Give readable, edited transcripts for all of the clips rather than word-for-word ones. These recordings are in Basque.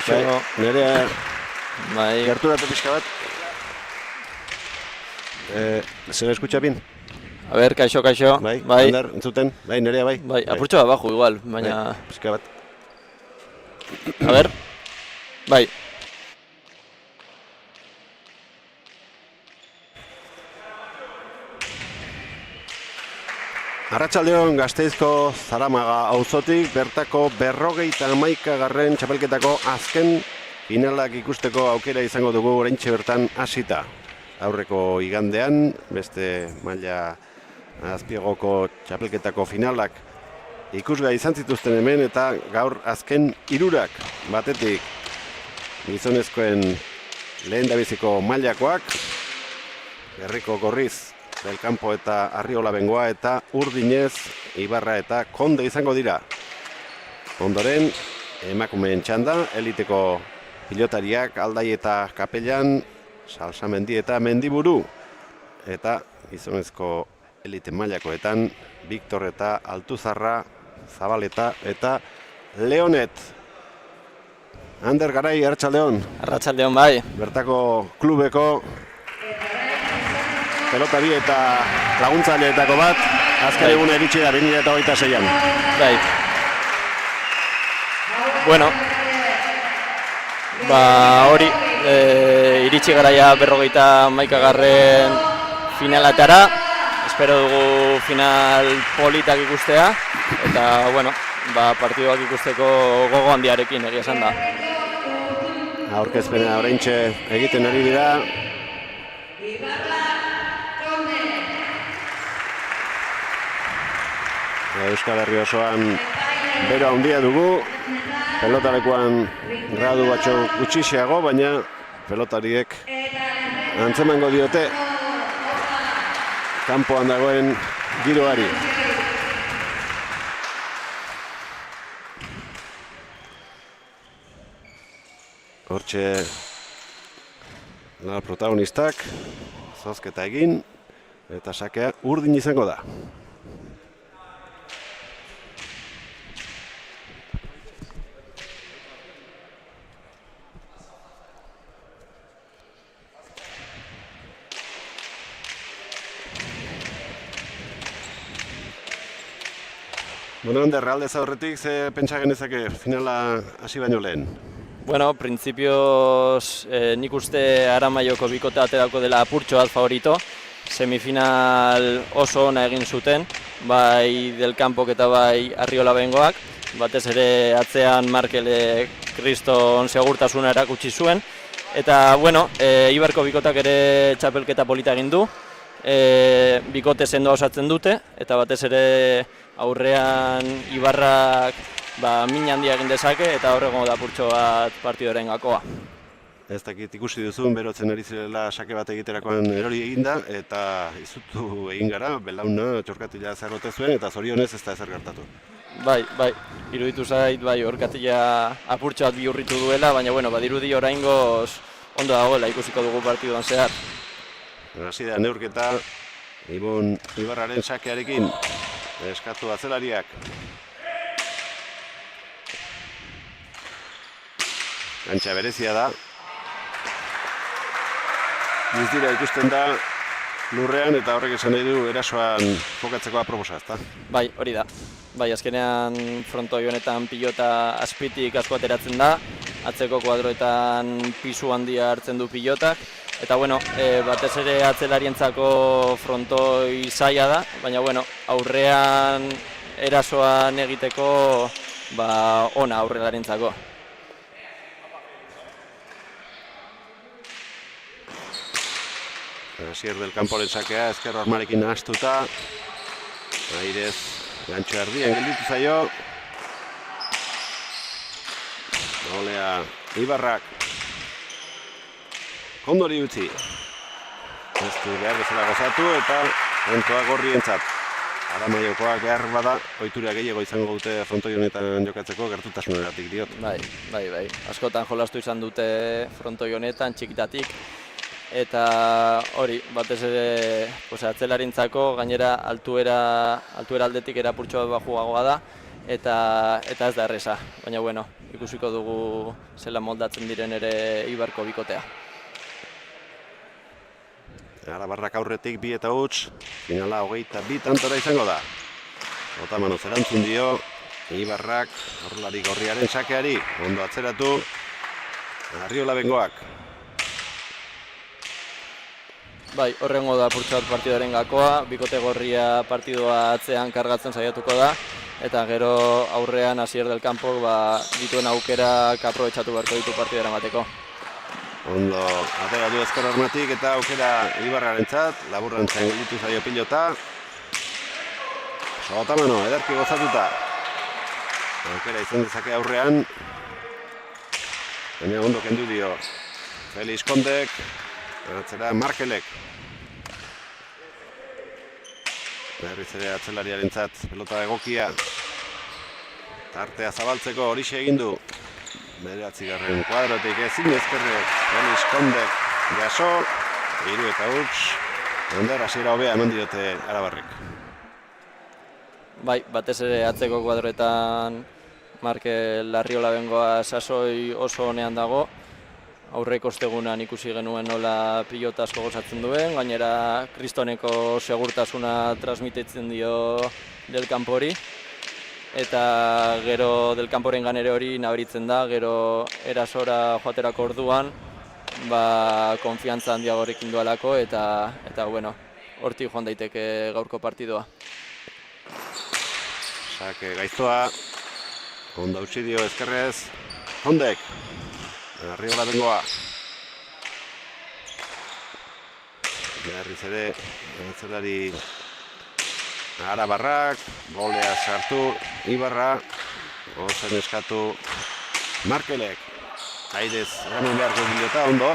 Kaixo. Nerea, Bai. gerturatu pixka bat. ¿Se me escucha bien? A ver, kaixo. Bai, Bai. Ander, entzuten? Bai, Nerea, bai. Bai, apurtxo bat bajo igual, baina... Bai, pixka bat. A ver. Bai. Arratsaldeon Gasteizko Zaramaga auzotik bertako 51. txapelketako azken finalak ikusteko aukera izango dugu oraintxe bertan hasita. Aurreko igandean beste maila azpiegoko txapelketako finalak ikusgai izan zituzten hemen eta gaur azken hirurak batetik gizonezkoen lehendabiziko mailakoak Gerriko Gorriz, Del Campo eta Arriola Bengoa eta Urdinez, Ibarra eta Konde izango dira. Ondoren, emakumeen txanda, eliteko pilotariak Aldai eta Kapellan, Salsamendi eta Mendiburu. Eta gizonezko elite mailakoetan, Victor eta Altuzarra, Zabaleta eta Leonet. Ander Garai, arratsaldeon. Arratsaldeon bai. Bertako klubeko pelotari eta laguntzaileetako bat, azken eguna iritsi da 2026an. Bai. Bueno, hori, iritsi garaia 51. finalatara. Espero dugu final politak ikustea, eta, bueno, partiduak ikusteko gogo handiarekin egia esan da. Aurkezpena oraintxe egiten ari dira. Euskal Herri osoan bero handia dugu, pelotalekuan gradu batxo gutxiago, baina pelotariek antzemango diote kanpoan dagoen giroari. Hortxe protagonistak zozketa egin eta sakea urdin izango da. Bueno, Ander, aldez aurretik ze pentsa genezake finala hasi baino lehen? Bueno, principios nik uste Aramaioko bikote aterako dela apurtxo bat favorito. Semifinal oso ona egin zuten, bai Del Campok eta bai Arriola Bengoak. Batez ere atzean Markele kriston segurtasuna erakutsi zuen. Eta, bueno, Ibarko bikotak ere txapelketa polita egin du. Bikote sendoa osatzen dute, eta batez ere aurrean Ibarrak min handia egin dezake, eta horrego da apurtxo bat partidoren gakoa. Ez dakit ikusi duzun, berotzen ari zirela sake bat egiterakoan erori eginda, eta izutu egin gara, belauna txorkatila zerrote zuen, eta zorionez ez da ezer gertatu. Bai, iruditu zait, orkatila apurtxo bat bihurritu duela, baina badirudi oraingoz ondo dagoela ikusiko dugu partiduan zehar. Hasi da neurketa, Ibon Ibarraren sakearekin eskatu atzelariak. Kantxa berezia da. Dira ikusten da lurrean eta horrek esan nahi du erasoan jokatzeko aproposa, ezta? Bai, hori da. Bai, azkenean frontoi honetan pilota azpitik asko ateratzen da, atzeko kuadroetan pisu handia hartzen du pilotak, eta batez ere atzelarientzako frontoi zaila da, baina aurrean erasoan egiteko ona aurrelarientzako. Asier Del Camporen sakea, ezkerro armarekin nahastuta. Airez, gantxo erdien gelditu zaio. Golea Ibarrak. Kondori utzi. Ez du behar bezala gozatu eta ontoa gorrientzat. Aramaiokoak behar bada, ohitura gehiago izango dute frontoi honetan jokatzeko gertutasuneratik diot. Bai. Askotan jolastu izan dute frontoi honetan txikitatik. Eta hori, batez ere atzelarintzako gainera altuera aldetik erapurtxo bat bajuagoa da eta ez da erreza. Baina ikusiko dugu zela moldatzen diren ere Eibarko bikotea. Arabarrak aurretik 2 eta huts, finala 22 tantora izango da. Otamanoz erantzun dio, Eibarrak aurrelari gorriaren sakeari, ondo atzeratu, Arriola Bengoak. Bai, horrengo da apurtxo bat partidoaren gakoa, bikote gorria partidua atzean kargatzen saiatuko da, eta gero aurrean Asier del Campo dituen aukerak aprobetxatu beharko ditu partidara emateko. Ondo, atera du ezker armatik eta aukera Eibarrarentzat, laburrantzen gelditu zaio pilota. Otamano, ederki gozatuta. Aukera izan dezake aurrean. Baina ondo kendu dio Felix Kondek, atzera Markelek. Berriz ere atzelariarentzat pelota egokia. Tartea zabaltzeko horixe egin du. 9. kuadrotik ezin ezkerrek Felix Kondek jaso, 3 eta huts. Ander hasiera hobea eman diote arabarrek. Bai, batez ere atzeko kuadroetan Markel Arriola Bengoa sasoi oso honean dago. Aurreko ostegunan ikusi genuen nola pilota asko gozatzen duen, gainera kristoneko segurtasuna transmititzen dio Del Campori. Eta gero Del Camporen ganere hori nabaritzen da, gero erasora joaterako orduan, konfiantza handiagorekin dualako eta bueno, hortik joan daiteke gaurko partidoa. Sake gaiztoa, ondo utzi dio ezkerrez, Kondek, Arriola Bengoa. Berriz ere, atzelari Arabarrak, golea sartu, Ibarra, ozen eskatu Markelek. Aidez, eraman beharko bilota, ondo.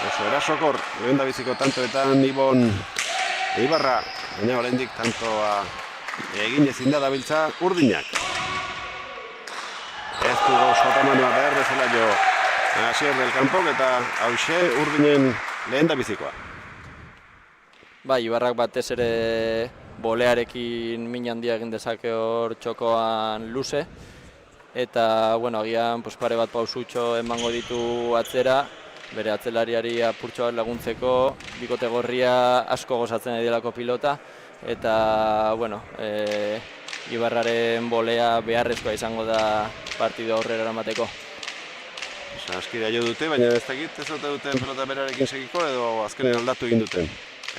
Oso erasokor, lehendabiziko tantoetan Ibon Ibarra, baina oraindik tantoa egin ezin da dabiltza Urdinak. Ez du Otamanoa behar bezala jo Asier del Campok eta hauxe Urdinen lehendabizikoa. Bai, Ibarrak batez ere bolearekin min handia egin dezake hor txokoan luze. Eta, bueno, agian pare bat pausutxo emango ditu atzera, bere atzelariari apurtxo bat laguntzeko, bikote gorria asko gozatzen edilako pilota, eta, bueno, Ibarraren bolea beharrezkoa izango da partido aurrera eramateko. Saskira jo dute, baina ez dakit ez dute duten pelota berarekin segiko edo azkenen aldatu egin duten.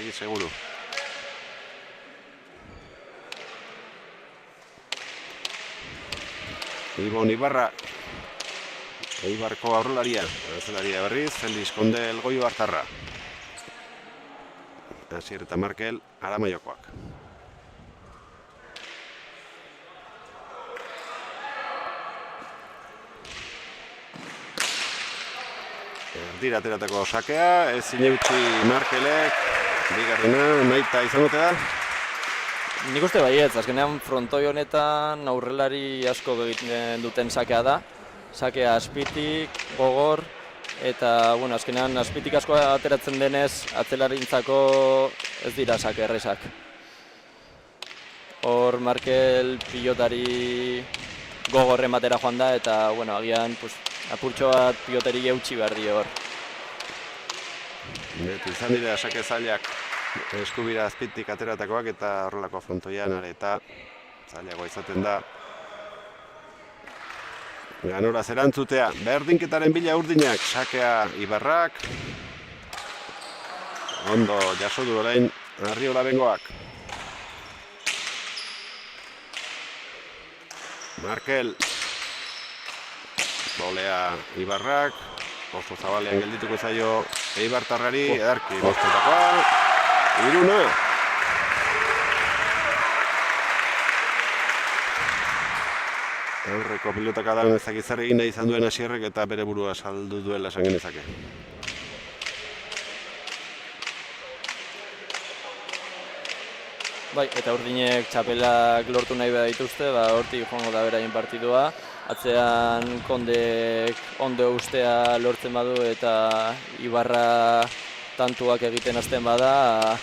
Egin seguru. Ibon Ibarra, Eibarko aurrelaria, aurrelaria berriz, Felix Konde Elgoi Bartarra. Asier eta Markel, Aramaiokoak. Erdira ateratako sakea, ezin eutxi Markelek, bigarrena, nahita izagote da. Nik uste baietz, azkenean frontoi honetan aurrelari asko egiten duten sakea da. Sakea azpitik, gogor, eta bueno, azkenean azpitik asko ateratzen denez, atzelarintzako ez dira sake errezak. Hor Markel pilotari gogorren batera joan da, eta bueno, agian apurtxo bat pilotari eutxi behar dio hor. Beti izan dira sake zailak eskubira azpitik ateratakoak eta horrelako frontoian eta zailagoa izaten da. Ganoraz erantzutea, berdinketaren bila Urdinak, sakea Ibarrak. Ondo jaso du orain Arriola Bengoak. Markel. Bolea Ibarrak. Oso zabalean geldituko zaio Eibartarrari, edarki bostetakoa. Iruna. Aurreko pilotaka da ezak izar egin nahi izan duen Asierrek eta bere burua saldu duela esan genezake. Bai, eta Urdinek txapelak lortu nahi behar dituzte, hortik joango da beraien partidua. Atzean Kondek ondo ustea lortzen badu eta Ibarra tantuak egiten hasten bada,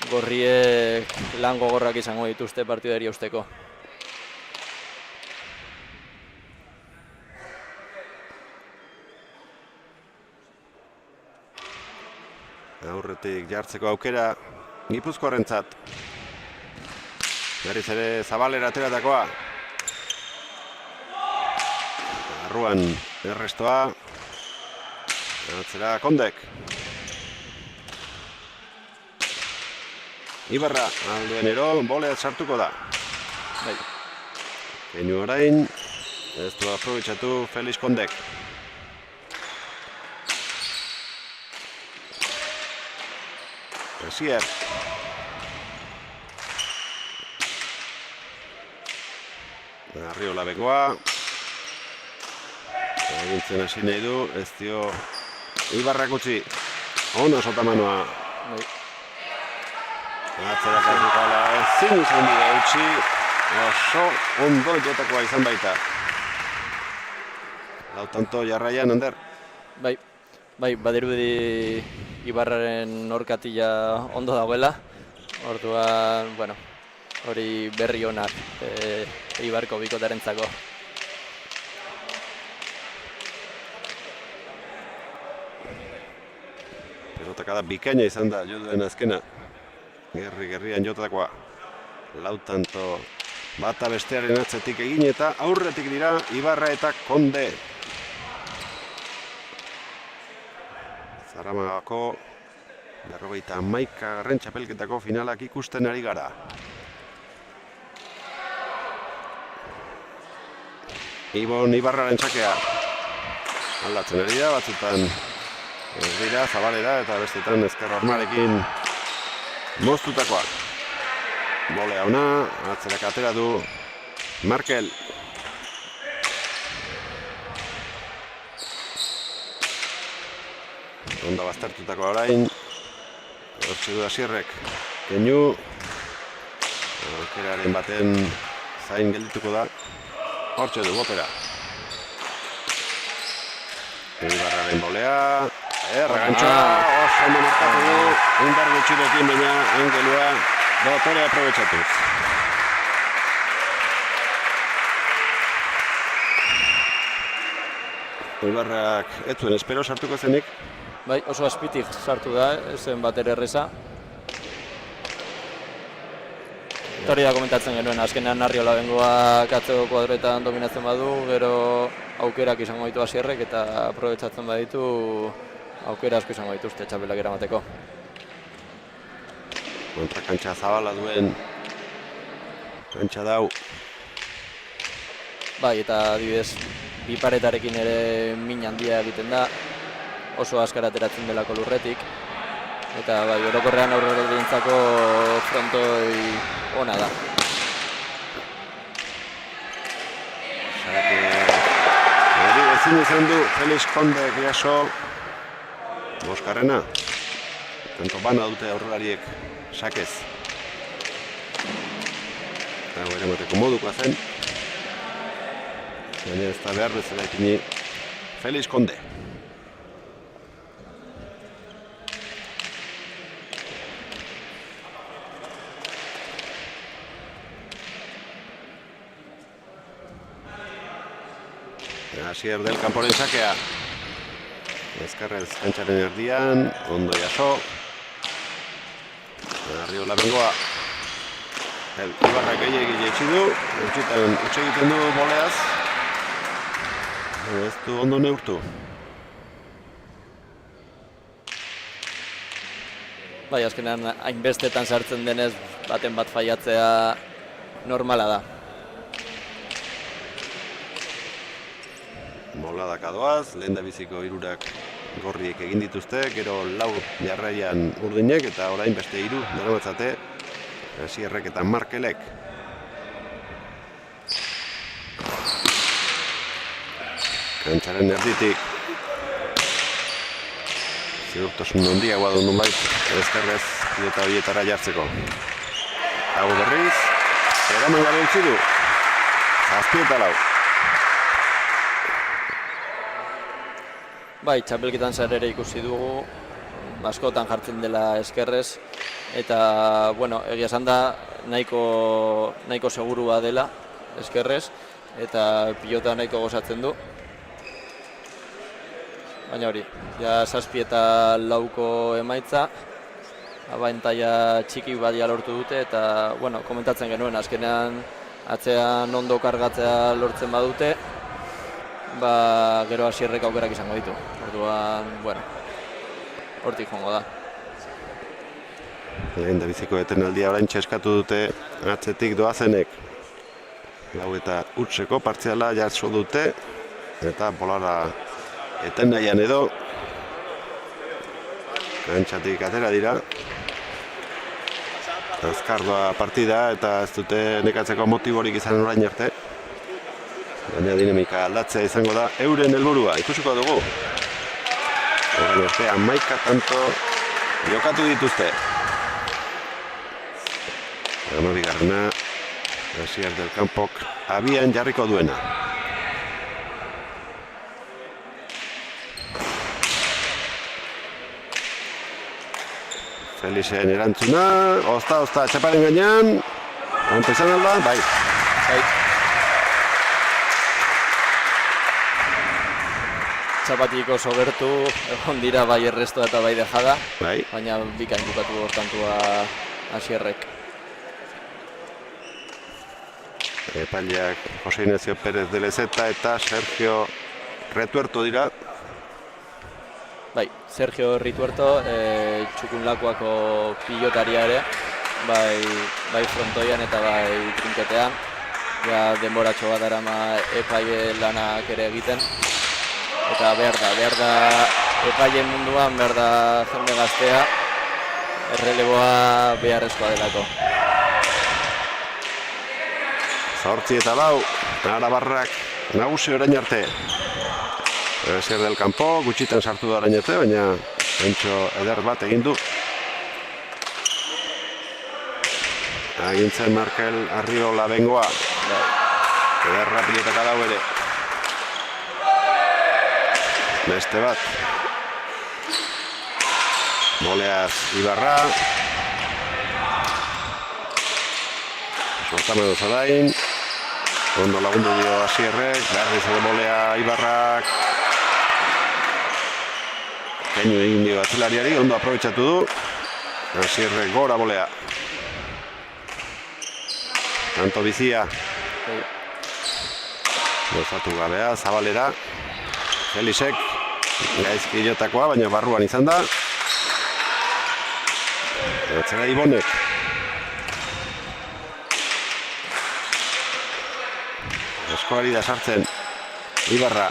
gorriek lan gogorrak izango dituzte partidari usteko. Aurretik jartzeko aukera Gipuzkoarrentzat. Berriz ere Zabalera ateratakoa. Arruan errestoa. Atzera Kondek. Ibarra alduenero bolea sartuko da. Bai. Keinu orain. Ez du aprobetxatu Felix Kondek. Asier. Arriola bengoa. Egintzen hasi nahi du, ez dio Ibarrak utzi. Ono sotamanoa. Bai. Atzera kartukala ezin izan dira utzi. Oso ondo jotakoa izan baita. Lau tanto jarraian, Ander. Bai, badirudi Ibarraren orkatila ondo dagoela. Orduan, bueno, hori berri onak Ibarko bikotarentzako. Pelotakada bikaina izan da joduen azkena. Gerrian jotakoa. Lau tanto bata bestearen atzetik egin eta aurretik dira Ibarra eta Konde. Zaramagako 51. txapelketako finalak ikusten ari gara. Ibon Ibarraren txakea. Aldatzen ari da, batzutan dira, Zabalera eta bestetan ezker armarekin moztutakoa. Bolea ona, atzerak atera du Markel. Onda baztertutakoa orain. Hortxe du Asierrek. Keinu. Aukeraren baten zain geldituko da. Hortxe du, Bopera. Ibarraren bolea. Erragantxoa. Oso ondo markatu du. Indar gutxirekin baina Angelua dotore aprobetxatuz. Ibarrak ez zuen espero sartuko zenik. Bai, oso azpitik sartu da, zen bat ere erreza. Hori da komentatzen genuen, azkenean Arriola bengoak atzeko kuadroetan dominatzen badu, gero aukerak izango ditu Asierrek eta aprobetxatzen baditu aukera asko izango dituzte txapelak eramateko. Kontrakantxa zabala duen kantxa dau. Bai, eta adibidez, bi paretarekin ere min handia egiten da, oso azkar ateratzen delako lurretik. Eta bai, orokorrean aurrerako frontoi ona da. Hori ezin izan du Felix Kondek jaso Boskarrena. Tanto bana dute aurrelariek sakez. Eta ere mateko modukoa zen. Baina ez da behar bezala ipini Felix Konde. Asier del kanporen sakea. Ezkerrez kantxaren erdian, ondo jaso. Arriola bengoa. Ibarrak gehiagile etxidu, utxitan utxegiten du boleaz. Ez du ondo neurtu. Bai, azkenean hainbestetan sartzen denez baten bat faiatzea normala da. Boladak adoaz, lehen da biziko hirurak gorriek egin dituzte, gero lau jarraian urdinek eta orain beste hiru daramatzate Asierrek eta Markelek. Kantxaren erditik ziurtasun handiagoa du nonbait ezkerrez pilota horietara jartzeko. Hau berriz, eraman gabe utzi du. 7-4. Bai, txapelketan zer ere ikusi dugu, askotan jartzen dela ezkerrez, eta, bueno, egia esan da nahiko segurua dela ezkerrez, eta pilota nahiko gozatzen du. baina hori, ja 7 eta 4 emaitza, abantaila txiki bat lortu dute, eta, bueno, komentatzen genuen, azkenean atzean ondo kargatzea lortzen badute, gero Asierrek aukerak izango ditu. Orduan, bueno, hortik joango da. Lehen da biziko etenaldia orain eskatu dute atzetik doazenek. 4 eta utzeko partziala jaso dute, eta bolara eten nahian edo kantxatik atera dira. Azkardoa partida eta ez dute nekatzeko motiborik izan orain arte. Baina dinamika aldatzea izango da euren helburua, ikusiko dugu. Orain arte 11 tanto jokatu dituzte. Bigarrena Asier del Campok abian jarriko duena. Felixen erantzuna, ozta, txaparen gainean. Antesan alda, bai. Txapatik oso gertu, egon dira bai errestoa eta bai dejada, bai. Baina bikain bukatu hortantua Asierrek. Epaileak Jose Ignacio Pérez de Lezeta eta Sergio Retuerto dira. Bai, Sergio Rituerto, txukunlakoako pilotaria ere, bai frontoian eta bai trinketean. Ja denboratxo bat darama epaile lanak ere egiten. Eta behar da epaile munduan, behar da jende gaztea, erreleboa beharrezkoa delako. 8 eta 4, Arabarrak nagusi orain arte. Asier del Campo, gutxitan sartu da orain arte, baina entxo eder bat egin du. Agintzen Markel Arriola bengoa. Ederra pilotaka dau ere. Beste bat. Moleaz Ibarra. Sortamado Zadain. Ondo lagundu dio Asierrek, berriz ere bolea Ibarrak. Keinu egin dio atzelariari, ondo aprobetxatu du. Asierrek gora bolea. Tanto bizia. Gozatu gabea, Zabalera. Felixek, gaizki jotakoa, baina barruan izan da. Atzera Ibonek. Askoari da sartzen Ibarra.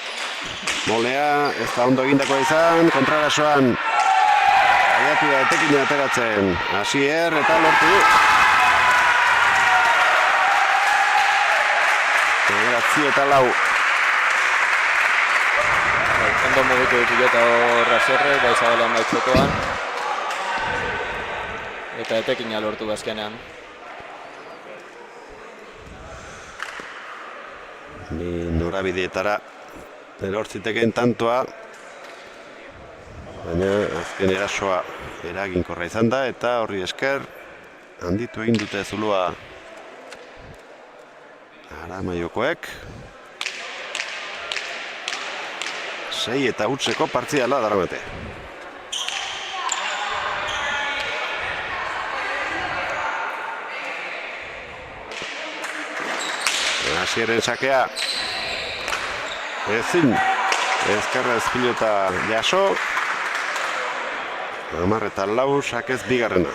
Molea, ez da ondo egindakoa izan, kontrarasoan. Aiatu da etekin ateratzen. Asier eta lortu du. 9 eta 4. Ondo mugitu du pilota hor Asierrek, bai Zabalean bai txokoan. Eta etekina lortu azkenean. Ni norabideetara erortziteken tantoa, baina azken erasoa eraginkorra izan da eta horri esker handitu egin dute zulua Aramaiokoek. 6 eta utzeko partziala daramate. Asierren sakea. Ezin. Ezkerrez pilota jaso. 10 eta 4 sakez bigarrena.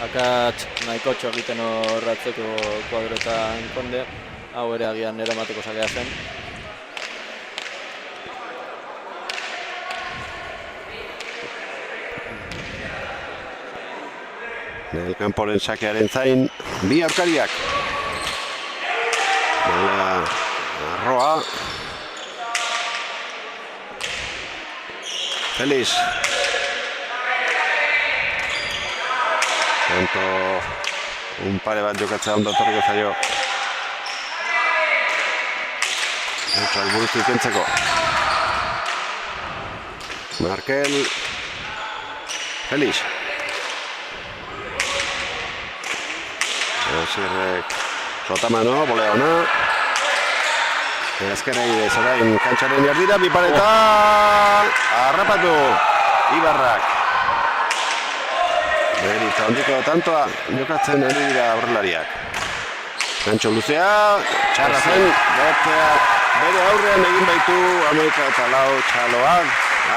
Akats nahiko egiten horratzeko kuadroetan konde. Hau ere agian eramateko sakea zen. Del Camporen sakearen zain, bi aurkariak. Arroa. Felix. Tanto un pare bat jokatzea ondo etorriko zaio. Eta alburutu ikentzeko. Markel. Felix. Asierrek Sotamano, bolea ona. Ezkerrei orain kantxaren erdira, Bipareta harrapatu Ibarrak. Beritza handiko tantoa jokatzen ari dira aurrelariak. Kantxo luzea, txarra zen, bere aurrean egin baitu 14 txaloak,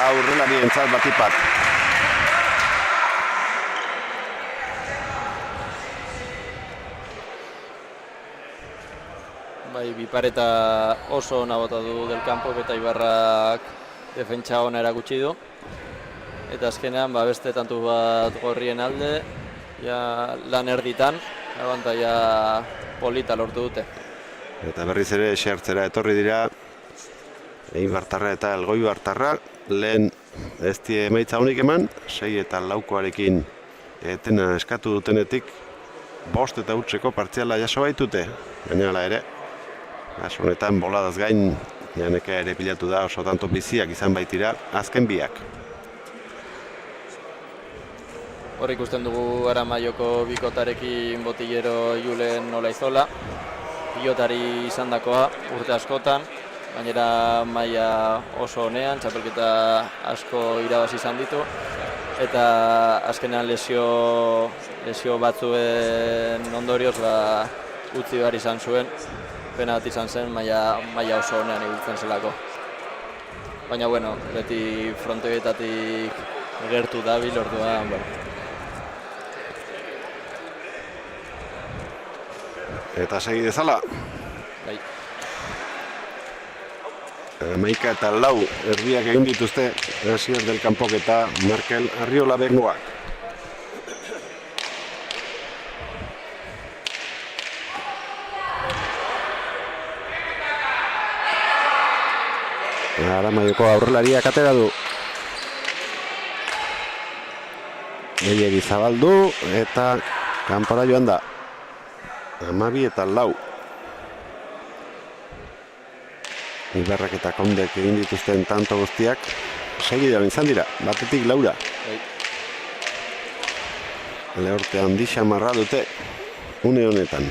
aurrelarientzat batipat. Bai, Bipareta oso ona bota du del campo eta Ibarrak defentsa ona erakutsi du. Eta azkenean beste tantu bat gorrien alde, ja lan erditan, abantaila polita lortu dute. Eta berriz ere xertzera etorri dira Eibartarra eta Elgoibartarra, lehen ez die emaitza honik eman, 6 eta 4koarekin etena eskatu dutenetik 5 eta hutseko partziala jaso baitute, gainera ere. Kasu honetan boladaz gain janeka ere pilatu da, oso tanto biziak izan baitira azken biak. Hor ikusten dugu Aramaioko bikotarekin Botillero Julen Olaizola, pilotari izandakoa urte askotan, gainera maila oso honean, txapelketa asko irabazi izan ditu, eta azkenean lesio batzuen ondorioz utzi behar izan zuen, pena bat izan zen maila oso honean ibiltzen zelako. Baina bueno, beti frontoietatik gertu dabil, orduan, Eta segi dezala. Bai. 11 eta 4 erdiak egin dituzte Asier del Campok eta Markel Arriola bengoak. Aramaioko aurrelariak atera du. Gehiegi zabaldu eta kanpora joan da. 12 eta 4. Ibarrak eta Kondek egin dituzten tanto guztiak segidan izan dira, batetik 4. Lehorte handi xamarra dute une honetan.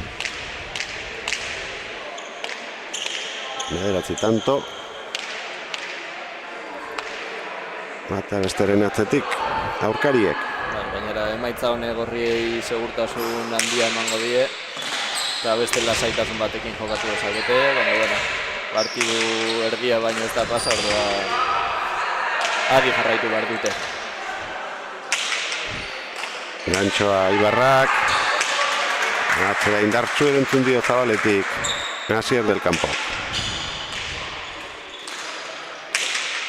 9 tanto. Bata besteren atzetik aurkariek. Gainera emaitza honek gorriei segurtasun handia emango die, eta beste lasaitasun batekin jokatu dezakete, baina partidu erdia baino ez da pasa, orduan adi jarraitu behar dute. Gantxoa Ibarrak, atzera indartsu erantzun dio Zabaletik Asier del Campo.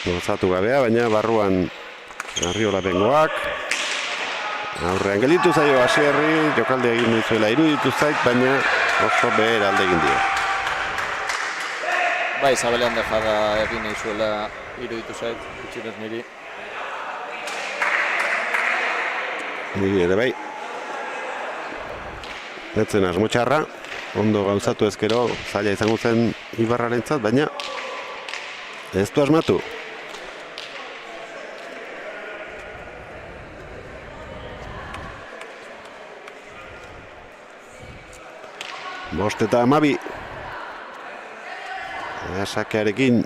Gozatu gabea, baina barruan Arriola bengoak. Aurrean gelditu zaio Asierri, jokalde egin duzuela iruditu zait, baina oso behar alde egin dio. Bai, Zabalean dejada egin nahi zuela iruditu zait, utxinez niri. Niri ere bai. Etzen asmo txarra, ondo gauzatu ezkero, zaila izango zen Ibarrarentzat, baina ez du asmatu. Bost eta 12. Sakearekin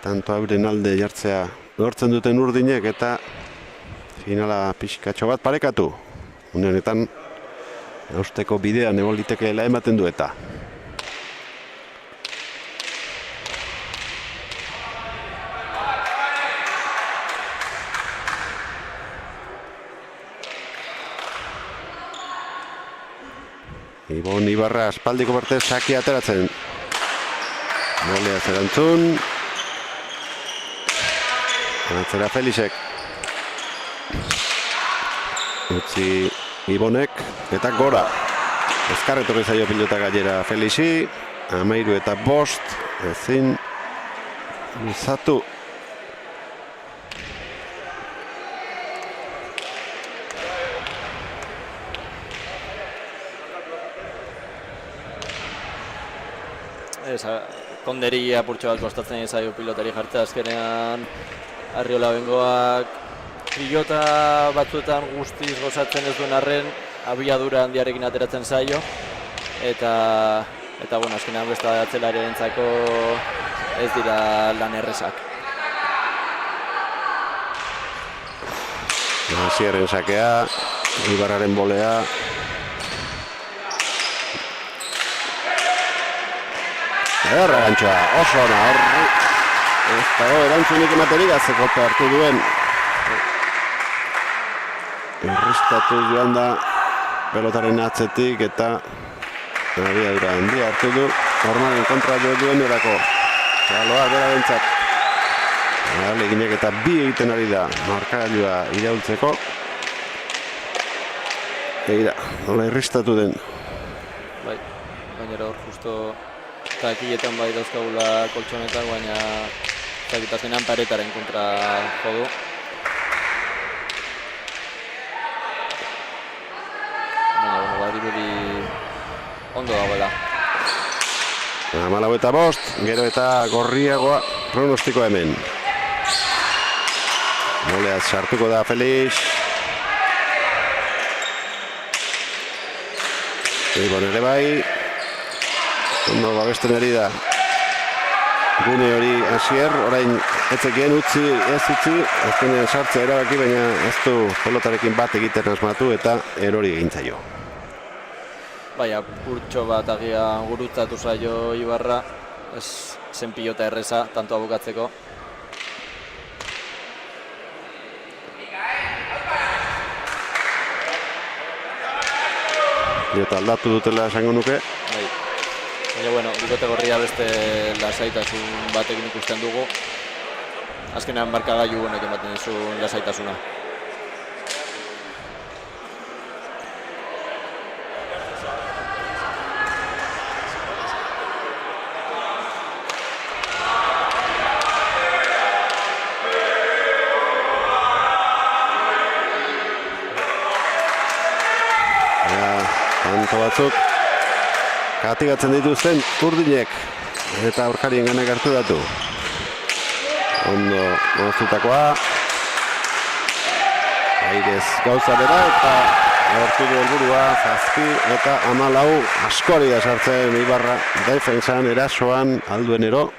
tanto euren alde jartzea lortzen duten urdinek eta finala pixkatxo bat parekatu. Une honetan eusteko bidean egon litekeela ematen du eta. Ibon Ibarra aspaldiko partez saki ateratzen. Golea zerantzun. Atzera Felixek. Utzi Ibonek eta gora. Ezkarretorri zaio pilota gainera Felixi. 13 eta 5. Ezin luzatu. Konderi apurtxo bat kostatzen zaio pilotari jartzea, azkenean Arriola bengoak pilota batzuetan guztiz gozatzen ez duen arren, abiadura handiarekin ateratzen zaio, eta bueno, azkenean beste atzelariarentzako ez dira lan errezak. Hasierren sakea, Ibarraren bolea. Ederra gantxoa, oso ona, ez dago erantzunik ematerik atzekote hartu duen. Irristatu joan da pelotaren atzetik eta abiadura handia hartu du. Normalen kontra duen erako. Txaloa bera bentzat. Aleginek eta bi egiten ari da markagailua iraultzeko. Egira, nola irristatu den. Bai, gainera hor justo takietan bai dauzkagula koltsonetan, baina takitazkenean paretaren kontra jodu. Baina, bueno, badirudi ondo dagoela. 14, gero eta gorriagoa pronostikoa hemen. Moleaz sartuko da Felix. Ibon ere bai. Ondo babesten ari da. Gune hori Asier, orain etzekien ez utzi, azkenean sartzea erabaki, baina ez du pelotarekin bat egiten asmatu eta erori egin zaio. Bai, apurtxo bat agian gurutzatu zaio Ibarra, ez zen pilota erreza, tanto abukatzeko. Pilota aldatu dutela esango nuke. Bai. Baina, bueno, bikote gorria beste lasaitasun batekin ikusten dugu. Azkenean markagailu honek ematen dizun lasaitasuna. Tanto batzuk katigatzen dituzten urdinek eta aurkarien ganak hartu datu. Ondo moztutakoa. Airez gauza bera eta lortu du helburua 7 eta 14 askori da sartzen Ibarra defentsan erasoan alduenero.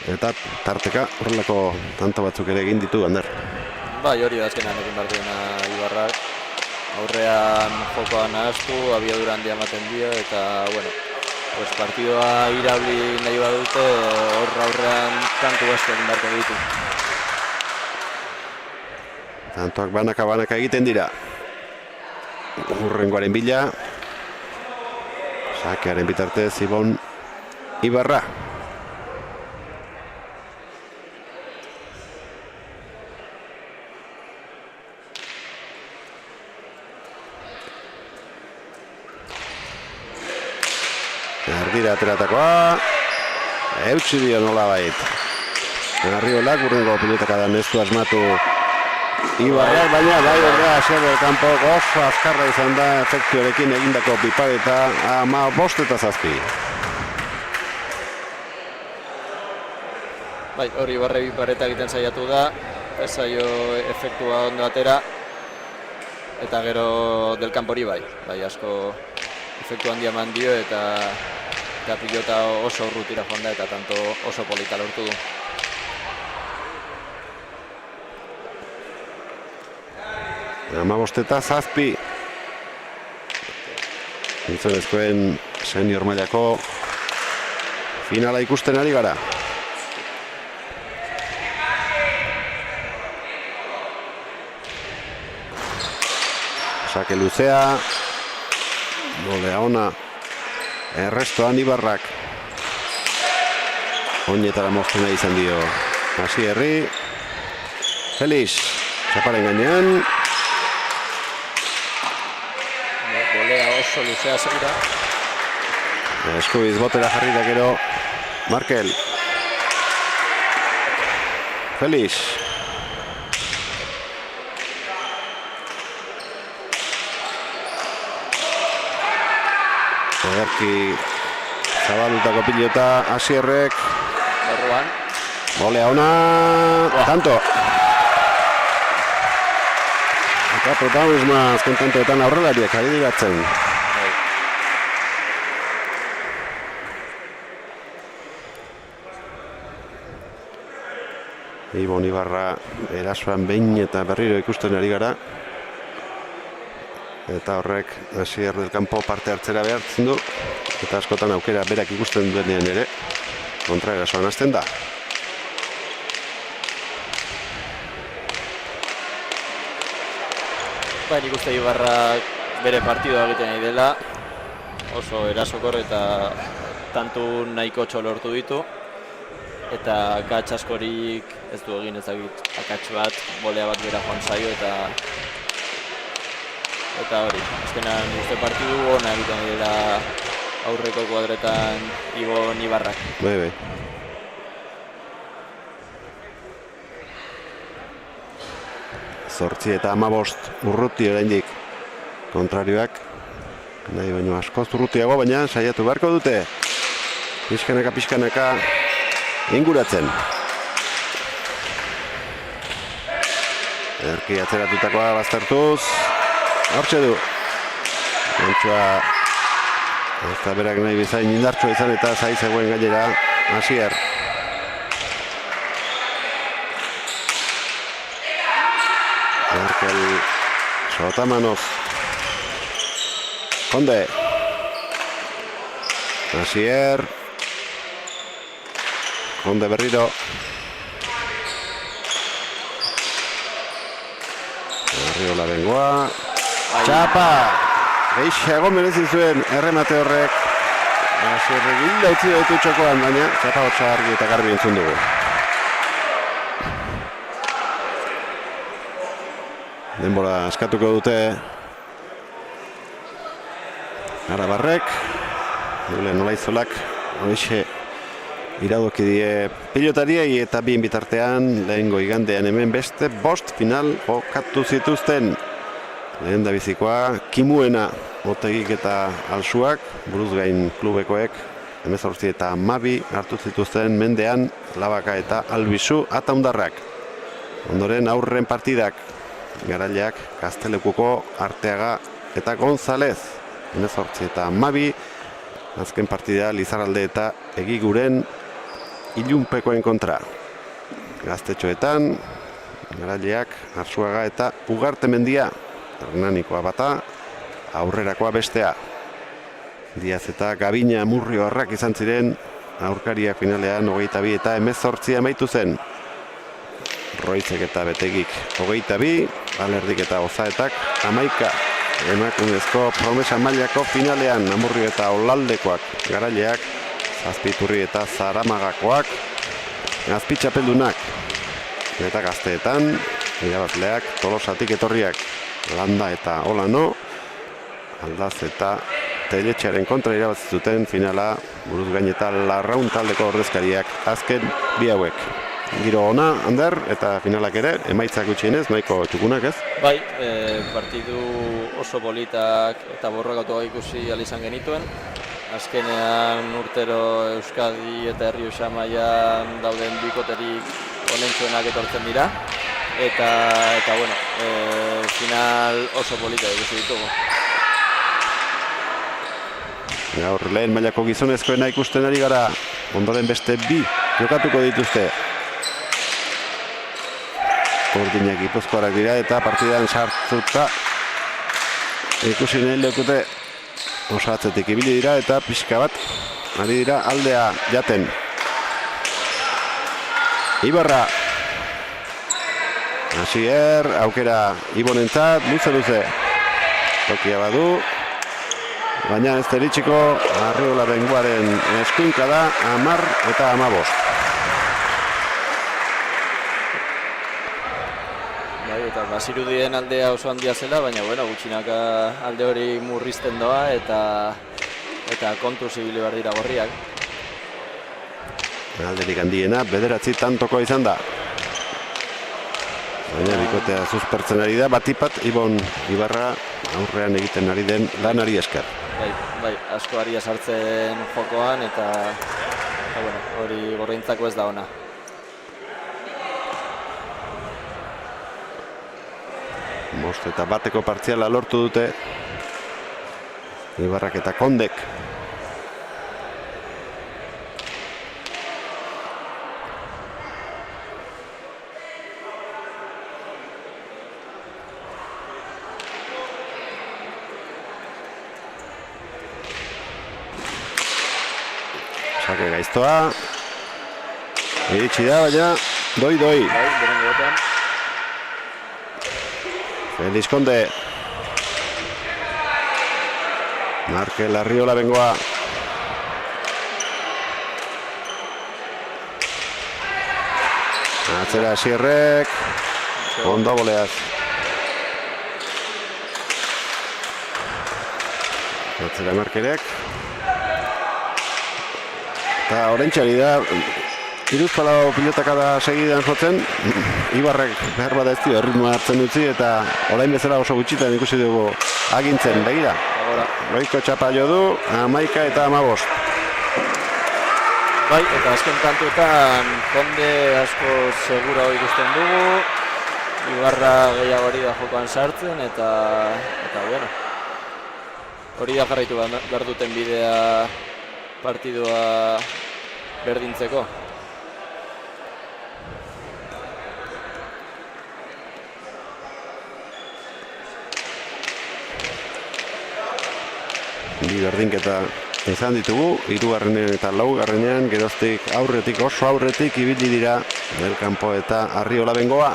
Eta tarteka horrelako tanto batzuk ere egin ditu Ander. Bai, hori da azkenean egin behar duena Ibarrak. Aurrean jokoa nahastu, abiadura handia ematen dio eta, bueno, pues partidoa irabli nahi badute, aurrean tantu asko egin beharko ditu. Tantoak banaka egiten dira. Hurrengoaren bila. Sakearen bitartez Ibon Ibarra. Ardira ateratakoa, eutsi dio nola bait. Arriolak urrengo pilotakadan ez du asmatu Ibarrak, baina bai ordea Asier kanpo oso azkarra izan da efektuarekin egindako pipadeta 15 eta 7. Bai, hori Ibarre pipareta egiten saiatu da, ez zaio efektua ondo atera, eta gero del kanpori bai asko efektu handia eman dio eta pilota oso urrutira joan da eta tanto oso polita lortu du. Amabosteta 7. Gizonezkoen senior mailako finala ikusten ari gara. Sake luzea. Bolea ona. Errestoan Ibarrak. Oinetara moztena izan dio Asierri. Felix. Txaparen gainean. Bolea oso luzea zeira. Eskubiz botera jarri da gero Markel. Felix. Ederki zabalutako pilota Asierrek. Barruan. Bolea ona. Tanto. Eta protagonismoa azken tantoetan aurrelariak ari diratzen. Ibon Ibarra erasoan behin eta berriro ikusten ari gara. Eta horrek Asier del Campo parte hartzera behartzen du. Eta askotan aukera berak ikusten duenean ere kontra erasoan hasten da. Nik uste Ibarrak bere partidua egiten nahi dela, oso erasokor eta tantu nahiko lortu ditu. Eta akats askorik ez du egin ezagit akats bat, bolea bat bera joan zaio eta hori. Azkenan uste partidu ona egiten dira aurreko kuadretan Ibon Ibarrak. Bai. Zortzi eta 15 urruti oraindik kontrarioak. Nahi baino askoz urrutiago, baina saiatu beharko dute. Pixkanaka inguratzen. Erki atzeratutakoa baztertuz. Hortxe du. Antxoa ez da berak nahi bezain indartsua izan eta zai zegoen gainera Asier. Erkel Sotamanoz. Konde. Asier. Konde berriro. Arriola bengoa. Txapa! Geixago merezi zuen erremate horrek. Asierrek hilda utzi ditu txokoan, baina txapa hotza argi eta garbi entzun dugu. Denbora askatuko dute Arabarrek. Julen Olaizolak horixe iradoki die pilotariei eta bien bitartean lehengo igandean hemen beste 5 final jokatu zituzten. Lehen da bizikoa Kimuena, Otegik eta Alsuak, buruzgain klubekoek 18 eta 12 hartu zituzten mendean Labaka eta Albizu Ataundarrak. Ondoren aurren partidak garaileak Gaztelekuko Arteaga eta González 18 eta 12. Azken partida Lizarralde eta Egiguren Ilunpekoen kontra. Gaztetxoetan garaileak Arzuaga eta Ugarte Mendia. Hernanikoa bata, aurrerakoa bestea. Diaz eta Gabina Murrioarrak izan ziren aurkariak finalean 22 eta 18 amaitu zen. Roizek eta Betegik 22, Alerdik eta Ozaetak 11. Emakumezko promesa mailako finalean Amurrio eta Olaldekoak garaileak, Zazpiturri eta Zaramagakoak, Azpitxapeldunak eta gazteetan, irabazleak Tolosatik etorriak, Landa eta Olano, Aldaz eta Teletxearen kontra irabazituten finala buruzgain eta Larraun taldeko ordezkariak azken bi hauek. Giro ona, Ander, eta finalak ere, emaitzak gutxienez, nahiko txukunak ez? Bai, partidu oso politak eta borrokatuak ikusi ahal izan genituen. Azkenean urtero Euskadi eta Herri Usamaian dauden bikoterik onentsuenak etortzen dira. Eta bueno, final oso polita ikusi ditugu. Gaur lehen mailako gizonezkoena ikusten ari gara, ondoren beste bi jokatuko dituzte. Urdinak Gipuzkoarak dira eta partidan sartuta ikusi nahi lekute oso atzetik ibili dira eta pixka bat ari dira aldea jaten. Ibarra. Asier, aukera Ibonentzat, luze. Tokia badu. Baina ez deritxiko Arriola bengoaren eskuinka da 10 eta 15. Eta bazirudien aldea oso handia zela, baina bueno, gutxinaka alde hori murrizten doa eta kontu zibili behar dira gorriak. Alderik handiena, 9 tantoko izan da. Baina bikotea suspertzen ari da, batipat Ibon Ibarra aurrean egiten ari den lanari esker. Bai, asko aria sartzen jokoan eta bueno, hori gorrintzako ez da ona. 5-1 partziala lortu dute Ibarrak eta Kondek. Sake gaiztoa. Iritsi da, baina doi. Felix Konde. Markel Arriola bengoa. Atzera Asierrek. Ondo boleaz. Atzera Markelek. Eta orentxari da, Hiruzpalau pilotaka da segidan jotzen, Ibarrek behar bada ez dio erritmoa hartzen utzi eta orain bezala oso gutxitan ikusi dugu agintzen, begira. Goiko txapa jo du, 11 eta 15. Bai, eta azken kantuetan Konde asko segura ikusten dugu, Ibarra gehiago hori da jokoan sartzen eta bueno, hori da jarraitu behar duten bidea partidua berdintzeko. Bi berdinketa izan ditugu, 3. eta 4. geroztik oso aurretik ibili dira Del Campo eta Arriola bengoa.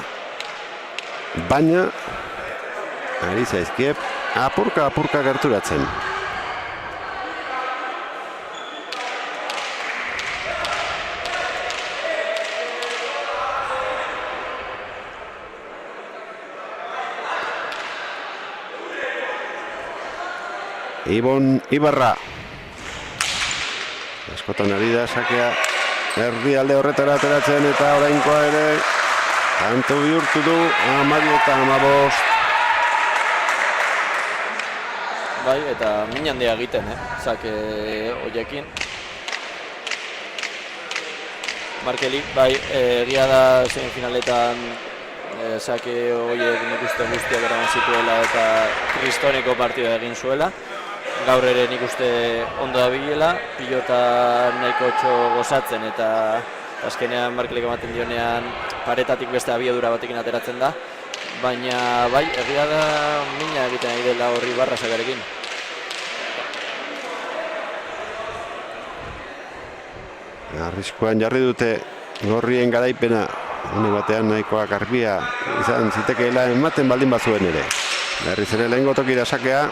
Baina ari zaizkiep apurka gerturatzen. Ibon Ibarra. Askotan ari da sakea erdialde horretara ateratzen eta orainkoa ere kantu bihurtu du 12 eta 15. Bai, eta min handia egiten, sake hoiekin. Markeli, bai, egia da semifinaletan sake hoiek nik uste guztiak eraman zituela eta kristoneko partida egin zuela. Gaur ere nik uste ondo dabilela, pilota nahiko txo gozatzen eta azkenean Markelik ematen dionean paretatik beste abiadura batekin ateratzen da. Baina bai, egia da mina egiten ari dela horri Ibarra sakarekin. Arriskuan jarri dute gorrien garaipena, hone batean nahikoa garbia izan zitekeela ematen baldin bazuen ere. Berriz ere lehengo tokira sakea,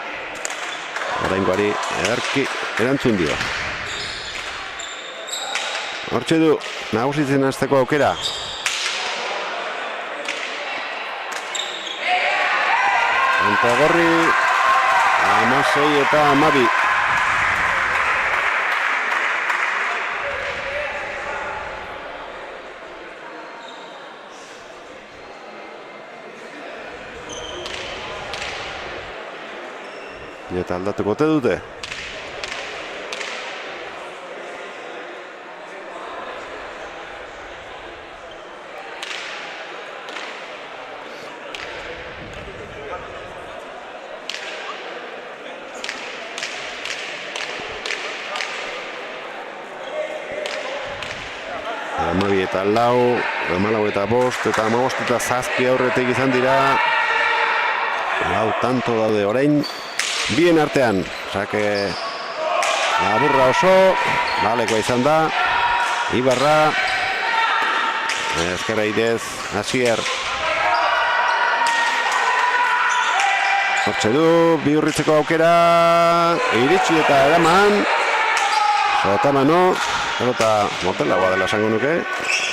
oraingoari ederki erantzun dio. Hortxe du, nagusitzen hasteko aukera. Antagorri, 16 eta 12. Eta aldatuko ote dute. Amabi eta 4, 14 eta 5 eta 15 eta 7 aurretik izan dira. 4 tanto daude orain. Bien artean, sake laburra oso, balekoa izan da, Ibarra, ezkerra idez, Asier. Hortxe du, bihurritzeko aukera, iritsi eta eraman, sotamano, eta motelagoa dela esango nuke,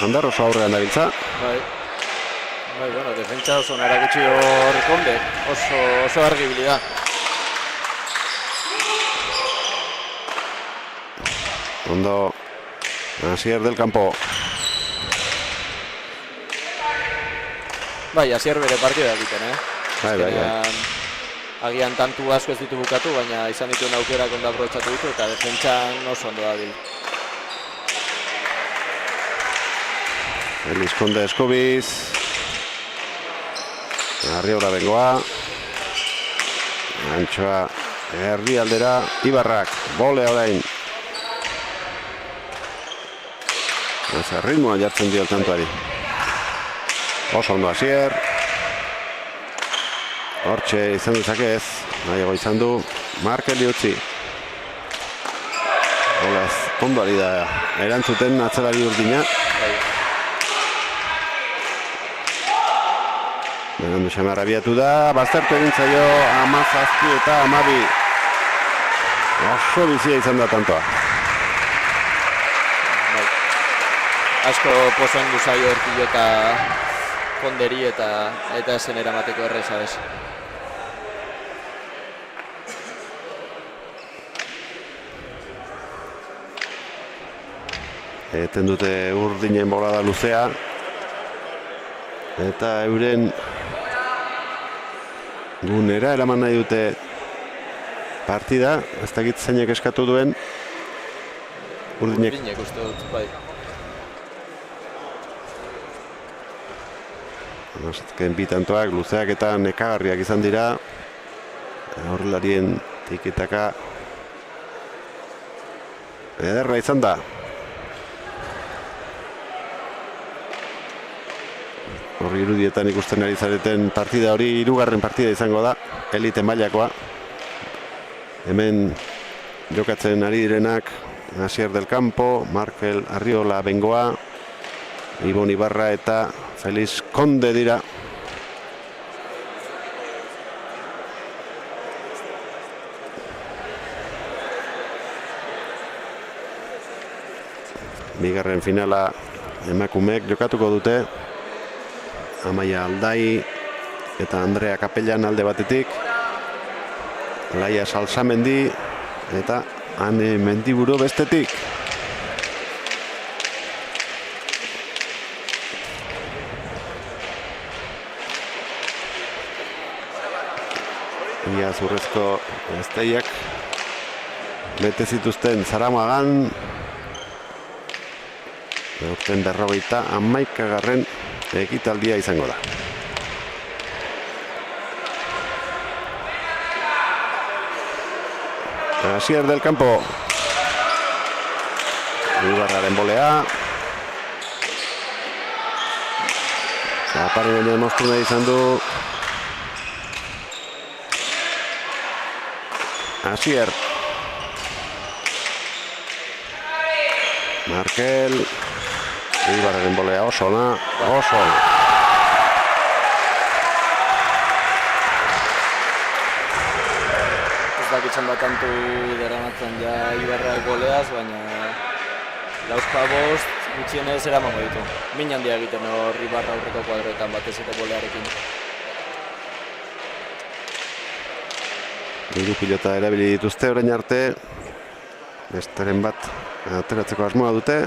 handar oso aurrean dabiltza. Bai, bueno, defentsa oso narakutsi hor Konde, oso argibilidad. Ondo, Asier Del Campo. Bai, Asier bere partida egiten, Bai. Agian tantu asko ez ditu bukatu, baina izan dituen aukerak ondo aprobetxatu ditu eta defentsan oso ondo dabil. Felix Konde Escobiz. Arriola bengoa. Antxoa herrialdera Ibarrak, bolea orain. Ritmoa jartzen dio kantuari. Oso ondo Asier. Hortxe izan dezake ez, nahiago izan du Markeli utzi. Olaz, ondo ari da erantzuten atzelari urdina. Berandu xamar abiatu da, baztertu egin zaio 17 eta 12. Oso bizia izan da tantoa. Asko pozoen duzaio Erkillo eta Konderi eta esen eramateko erreza bez. Eten dute urdinen bolada luzea. Eta euren gunera eraman nahi dute partida. Ez dakit zeinek eskatu duen. Urdinek uste dut, bai. Azken bi tantoak luzeak eta nekagarriak izan dira. Aurrelarien tiketaka ederra izan da. Horri irudietan ikusten ari zareten partida hori 3. partida izango da, elite mailakoa. Hemen jokatzen ari direnak Asier del Campo, Markel Arriola Bengoa, Ibon Ibarra eta Feliz Konde dira. Bigarren finala emakumeek jokatuko dute. Amaia Aldai eta Andrea Kapellan alde batetik. Laia Salsamendi eta Ane Mendiburu bestetik. Ia zurrezko esteiak bete zituzten Zaramagan. Aurten 51. ekitaldia izango da. Asier del Campo. Ibarraren bolea. Zaparen baina moztu nahi izan du. Asier. Markel. Ibarraren bolea oso ona, oso ona. Ez dakitzen bat tantu deramatzen ja Ibarrak goleaz, baina 45 gutxienez eramango ditu. Min handia egiten hor Ibarra aurreko kuadroetan batez ere golearekin. Hiru pilota erabili dituzte orain arte. Besteren bat ateratzeko asmoa dute.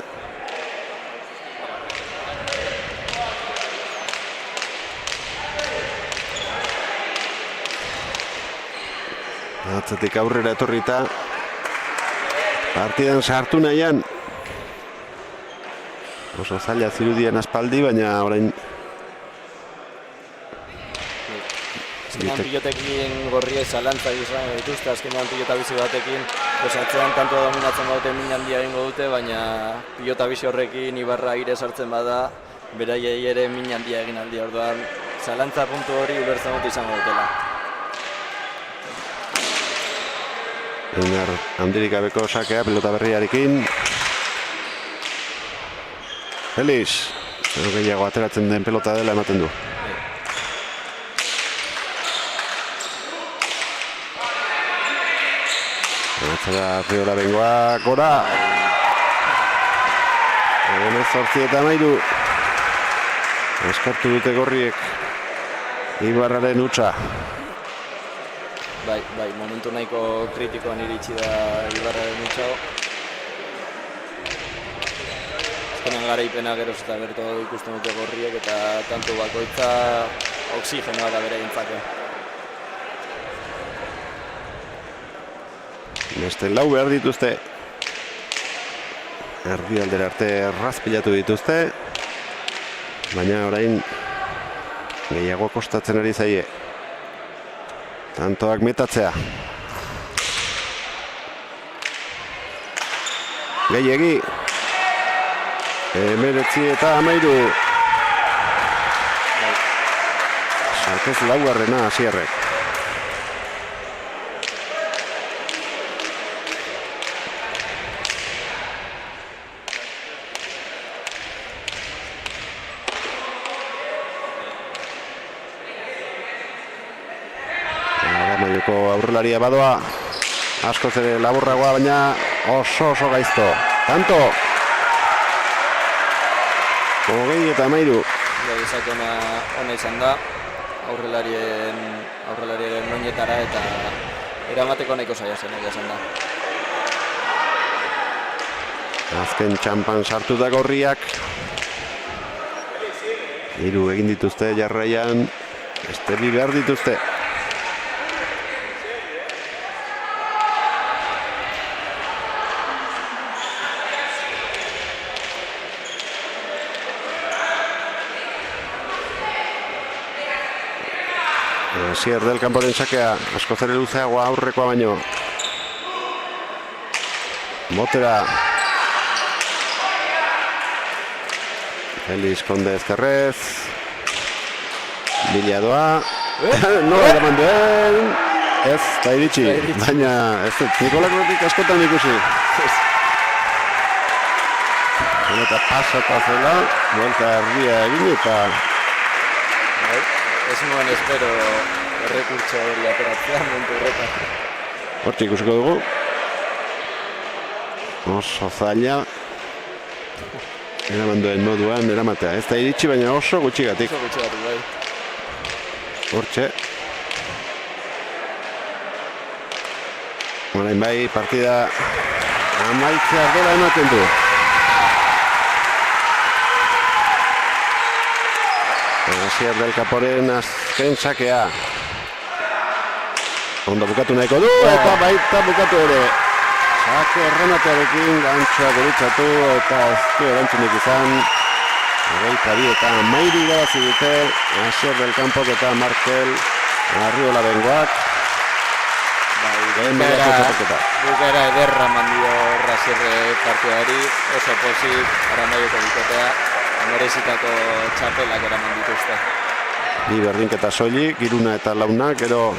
Atzetik aurrera etorrita partidan sartu nahian. Oso zaila zirudien aspaldi, baina orain azkenean pilotekin gorria zalantza izan dituzte, azkenean pilota bizi batekin atzean tanto dominatzen baute min handia egingo dute, baina pilota bizi horrekin Ibarra aire sartzen bada beraiei ere min handia egin aldi, orduan zalantza puntu hori ulertzen dut izango dutela. Einar handirik gabeko sakea pilota berriarekin. Feliz, gehiago ateratzen den pelota dela ematen du. Atzera Arriola Bengoa, gora! 18 eta 13. Eskartu dute gorriek Ibarraren hutsa. Bai, momentu nahiko kritikoan iritsi da Ibarraren hutsa. Azkenean garaipena geroz eta berto ikusten dute gorriek eta tanto bakoitza oksigenoa da bere gintzake. Beste 4 behar dituzte. Erdialdera arte errazpilatu dituzte. Baina orain gehiago kostatzen ari zaie. Tantoak metatzea. Gehiegi. 19-13. Sartez laugarrena Asierrek. Aramaioko aurrelaria badoa. Askoz ere laburragoa, baina oso gaizto. Tanto! 20-13. Izakena ona izan da, aurrelariaren noinetara eta eramateko nahiko zaila zen esan da. Azken txampan sartu da gorriak. 3 egin dituzte jarraian, beste 2 behar dituzte. Asier del kanporen sakea, askoz ere luzeagoa aurrekoa baino. Motera. Feliz Konde ezkerrez. Biladoa. Nola eraman duen. Ez, da iritsi. Baina, ez dut, Nikolak Rotik askotan ikusi. Eta pasata zela, buelta erdia egin eta... Ez nuen espero errekurtso hori ateratzea momentu horretan. Hortxe ikusiko dugu. Oso zaila. Eraman duen moduan eramatea. Ez da iritsi, baina oso gutxigatik. Oso gutxigatik, bai. Hortxe. Orain bai, partida amaitzea dela ematen du. Asier del Kaporen azken sakea. Ondo bukatu nahiko du, eta baita bukatu ere. Sake errematearekin gantxoa gurutzatu eta ez du erantzunik izan. 22 eta 13 irabazi dute Asier del Campok eta Markel Arriola bengoak. Bukera ederra mandio Asierre partidari, oso pozik, Aramaioko bikotea. Merezitako txapelak eraman dituzte. 2 berdinketa soilik, 3 eta 4, gero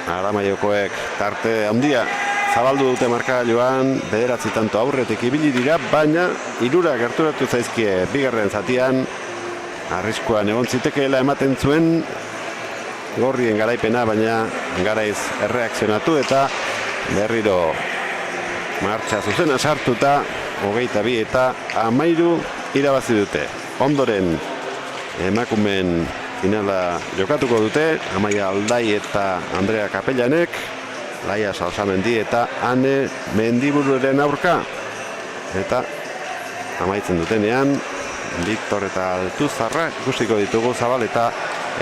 Aramaiokoek tarte handia zabaldu dute markagailuan, 9 tanto aurretik ibili dira, baina 3 gerturatu zaizkie bigarren zatian, arriskuan egon zitekeela ematen zuen gorrien garaipena, baina garaiz erreakzionatu eta berriro martxa zuzena sartuta, 22 eta 13 irabazi dute. Ondoren emakumeen finala jokatuko dute, Amaia Aldai eta Andrea Kapellanek, Laia Salsamendi eta Ane Mendibururen aurka. Eta amaitzen dutenean, Victor eta Altuzarra ikusiko ditugu Zabaleta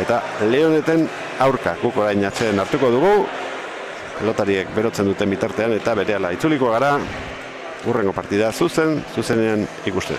eta Leoneten aurka. Guk orain atxeden hartuko dugu, pelotariek berotzen duten bitartean eta berehala itzuliko gara, urrengo partida zuzenean ikusten.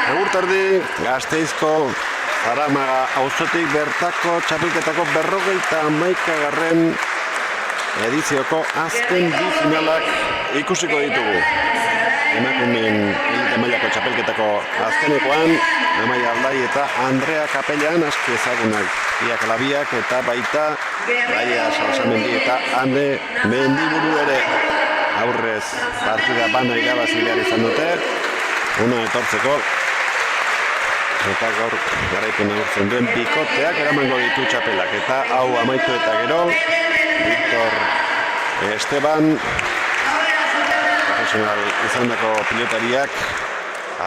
Egurtardi, Gasteizko Zaramaga auzotik bertako txapelketako 51. Edizioko azken bi finalak ikusiko ditugu. Emakumeen elite mailako txapelketako azkenekoan, Amaia Aldai eta Andrea Kapellan aski ezagunak biak alabiak eta baita Laia Salsamendi eta Ane Mendiburu ere. Aurrez partida bana irabazi behar izan dute, una etortzeko. Eta gaur garaipen agurtzen duen bikoteak eramango ditu txapelak. Eta hau amaitu eta gero, Victor Esteban, profesional izandako pilotariak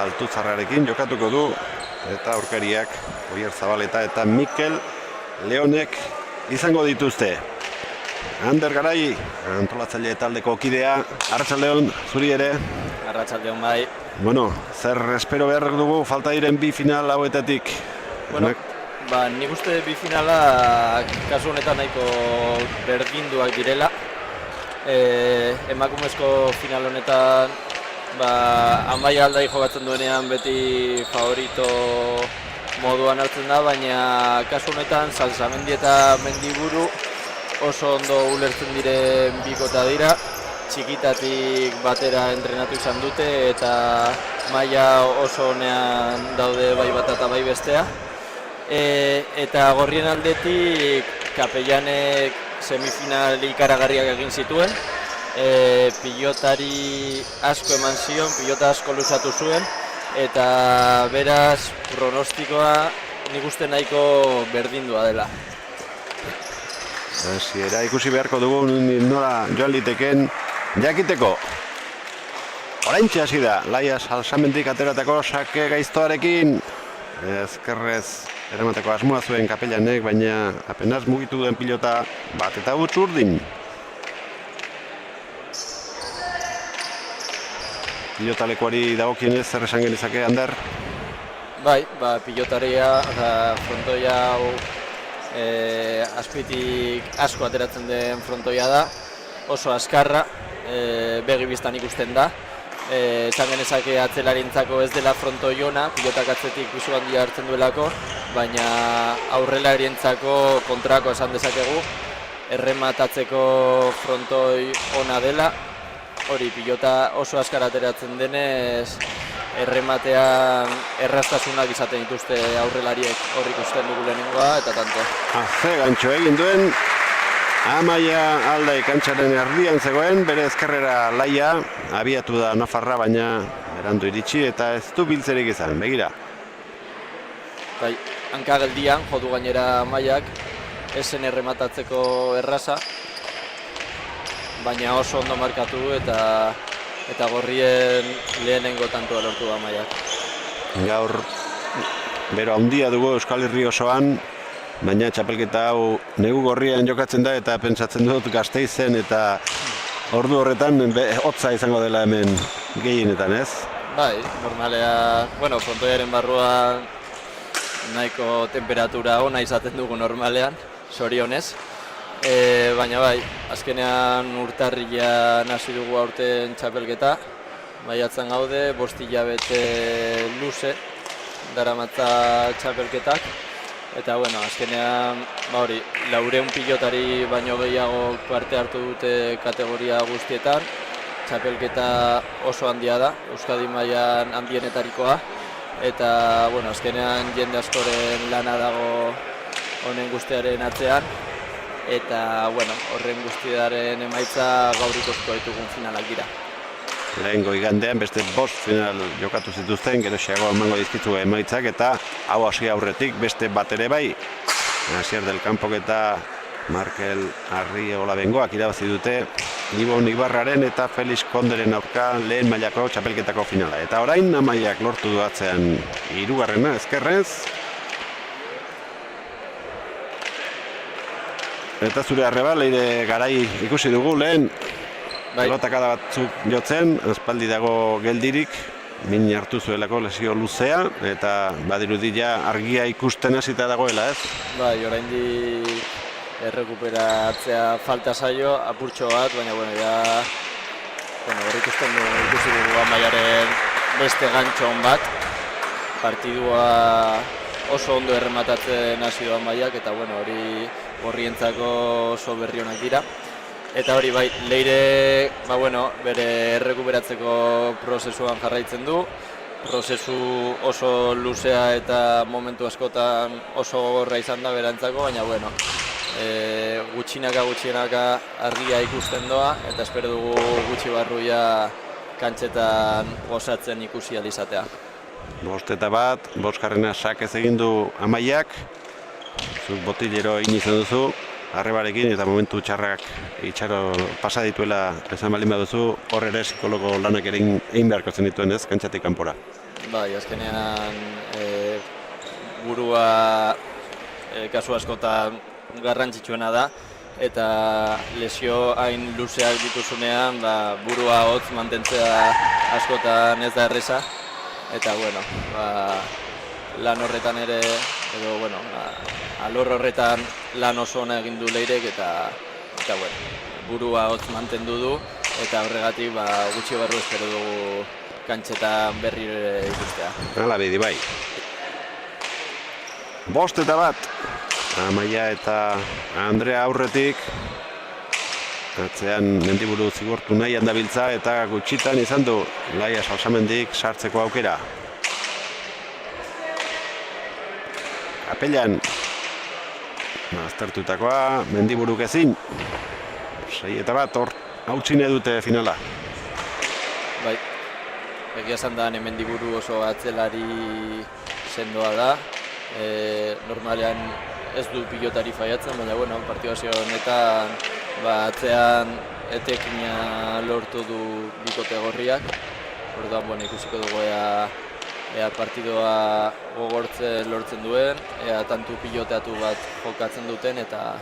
Altuzarrarekin jokatuko du. Eta aurkariak Oier Zabaleta eta Mikel Leonek izango dituzte. Ander Garai, antolatzaile taldeko kidea, Arratsaldeon, zuri ere. Arratsaldeon bai. Bueno, zer espero behar dugu falta diren bi final hauetatik? Bueno, nik uste bi finala kasu honetan nahiko berdinduak direla. Emakumezko final honetan Amaia Aldai jokatzen duenean beti favorito moduan hartzen da, baina kasu honetan Salsamendi eta Mendiburu oso ondo ulertzen diren bikota dira. Txikitatik batera entrenatu izan dute eta maila oso onean daude bai bata eta bai bestea. Eta gorrien aldetik Kapellanek semifinal ikaragarriak egin zituen. Pilotari asko eman zion, pilota asko luzatu zuen. Eta beraz pronostikoa nik uste nahiko berdindua dela. Hasiera ikusi beharko dugu nola joan liteken jakiteko. Oraintxe hasi da, Laia Salsamendik ateratako sake gaiztoarekin. Ezkerrez eramateko asmoa zuen Kapellanek, baina apenas mugitu duen pilota bat eta huts urdin. Pilotalekuari dagokienez zer esan genezake, Ander? Bai, pilotaria, frontoia hau azpitik asko ateratzen den frontoia da, oso azkarra, begi biztan ikusten da. Esan genezake atzelarientzako ez dela frontoi ona, pilotak atzetik pisu handia hartzen duelako, baina aurrelarientzako kontrako esan dezakegu, errematatzeko frontoi ona dela, hori pilota oso azkar ateratzen denez, errematean erraztasunak izaten dituzte aurrelariek, hor ikusten dugu lehenengoa eta tanto. Ze gantxo egin duen, Amaia Aldai kantxaren erdian zegoen, bere ezkerrera Laia, abiatu da nafarra baina berandu iritsi eta ez du biltzerik izan, begira. Bai, hanka geldian, jodu gainera Amaiak, esen errematatzeko erraza, baina oso ondo markatu eta gorrien lehenengo tantua lortu da Amaiak. Gaur, bero handia dugu Euskal Herri osoan, baina txapelketa hau negu gorrian jokatzen da eta pentsatzen dut Gasteizen eta ordu horretan hotza izango dela hemen gehienetan, ez? Bai, normalea, frontoiaren barruan nahiko temperatura ona izaten dugu normalean, sorionez. Baina bai, azkenean urtarrilean hasi dugu aurten txapelketa, maiatzen gaude, 5 hilabete luze daramatza txapelketak. Eta azkenean 400 pilotari baino gehiago parte hartu dute kategoria guztietan. Txapelketa oso handia da, Euskadi mailan handienetarikoa. Eta azkenean jende askoren lana dago honen guztiaren atzean. Eta horren guztiaren emaitza gaur ikusiko ditugun finalak dira. Lehengo igandean beste 5 final jokatu zituzten, gero xeago emango dizkitu emaitzak eta hau hasi aurretik beste bat ere bai. Asier del Campok eta Markel Arri Olabengoak irabazi dute Ibon Ibarraren eta Felix Konderen aurka lehen mailako txapelketako finala. Eta orain Amaiak lortu du atzean 3. ezkerrez. Eta zure arreba, Leire Garai ikusi dugu lehen. Pelotakada batzuk jotzen, aspaldi dago geldirik, min hartu zuelako lesio luzea, eta badirudi ja argia ikusten hasita dagoela, ez? Bai, oraindik errekuperatzea falta zaio, apurtxo bat, baina hor ikusten ikusi dugu Amaiaren beste gantxon bat, partidua oso ondo errematatzen hasi doan Amaiak, eta bueno, hori horrientzako oso berri onak dira. Eta hori bai, Leire bere errekuperatzeko prozesuan jarraitzen du. Prozesu oso luzea eta momentu askotan oso gogorra izan da berantzako, baina gutxinaka argia ikusten doa, eta espero dugu gutxi barruia kantxetan gozatzen ikusi ahal izatea. 5-1, bosgarrena sakez egin du Amaiak, zuk botilero egin izan duzu, arrebarekin eta momentu txarrak itxaro pasa dituela esan baldin baduzu, hor ere psikologo lanak ere egin beharko zen dituen ez, kantxatik kanpora. Bai, azkenean burua kasu askotan garrantzitsuena da, eta lesio hain luzeak dituzunean burua hotz mantentzea askotan ez da erreza. Eta lan horretan ere, alor horretan lan oso ona egin du Leirek, eta burua hotz mantendu du, eta horregatik gutxi barru espero dugu kantxetan berri ikustea. Hala bedi bai. 5-1, Amaia eta Andrea aurretik, atzean Mendiburu zigortu nahi handabiltza, eta gutxitan izan du Laia Salsamendik sartzeko aukera. Kapellan aztertutakoa, Mendiburuk ezin. 6-1, hor hautsine dute finala. Bai, egia esan da Mendiburu oso atzelari sendoa da. Normalean ez du pilotari faiatzen, baina partidazio honetan atzean etekina lortu du bikote gorriak. Orduan ikusiko dugu ea partidua gogortzen lortzen duen, ea tantu piloteatu bat jokatzen duten eta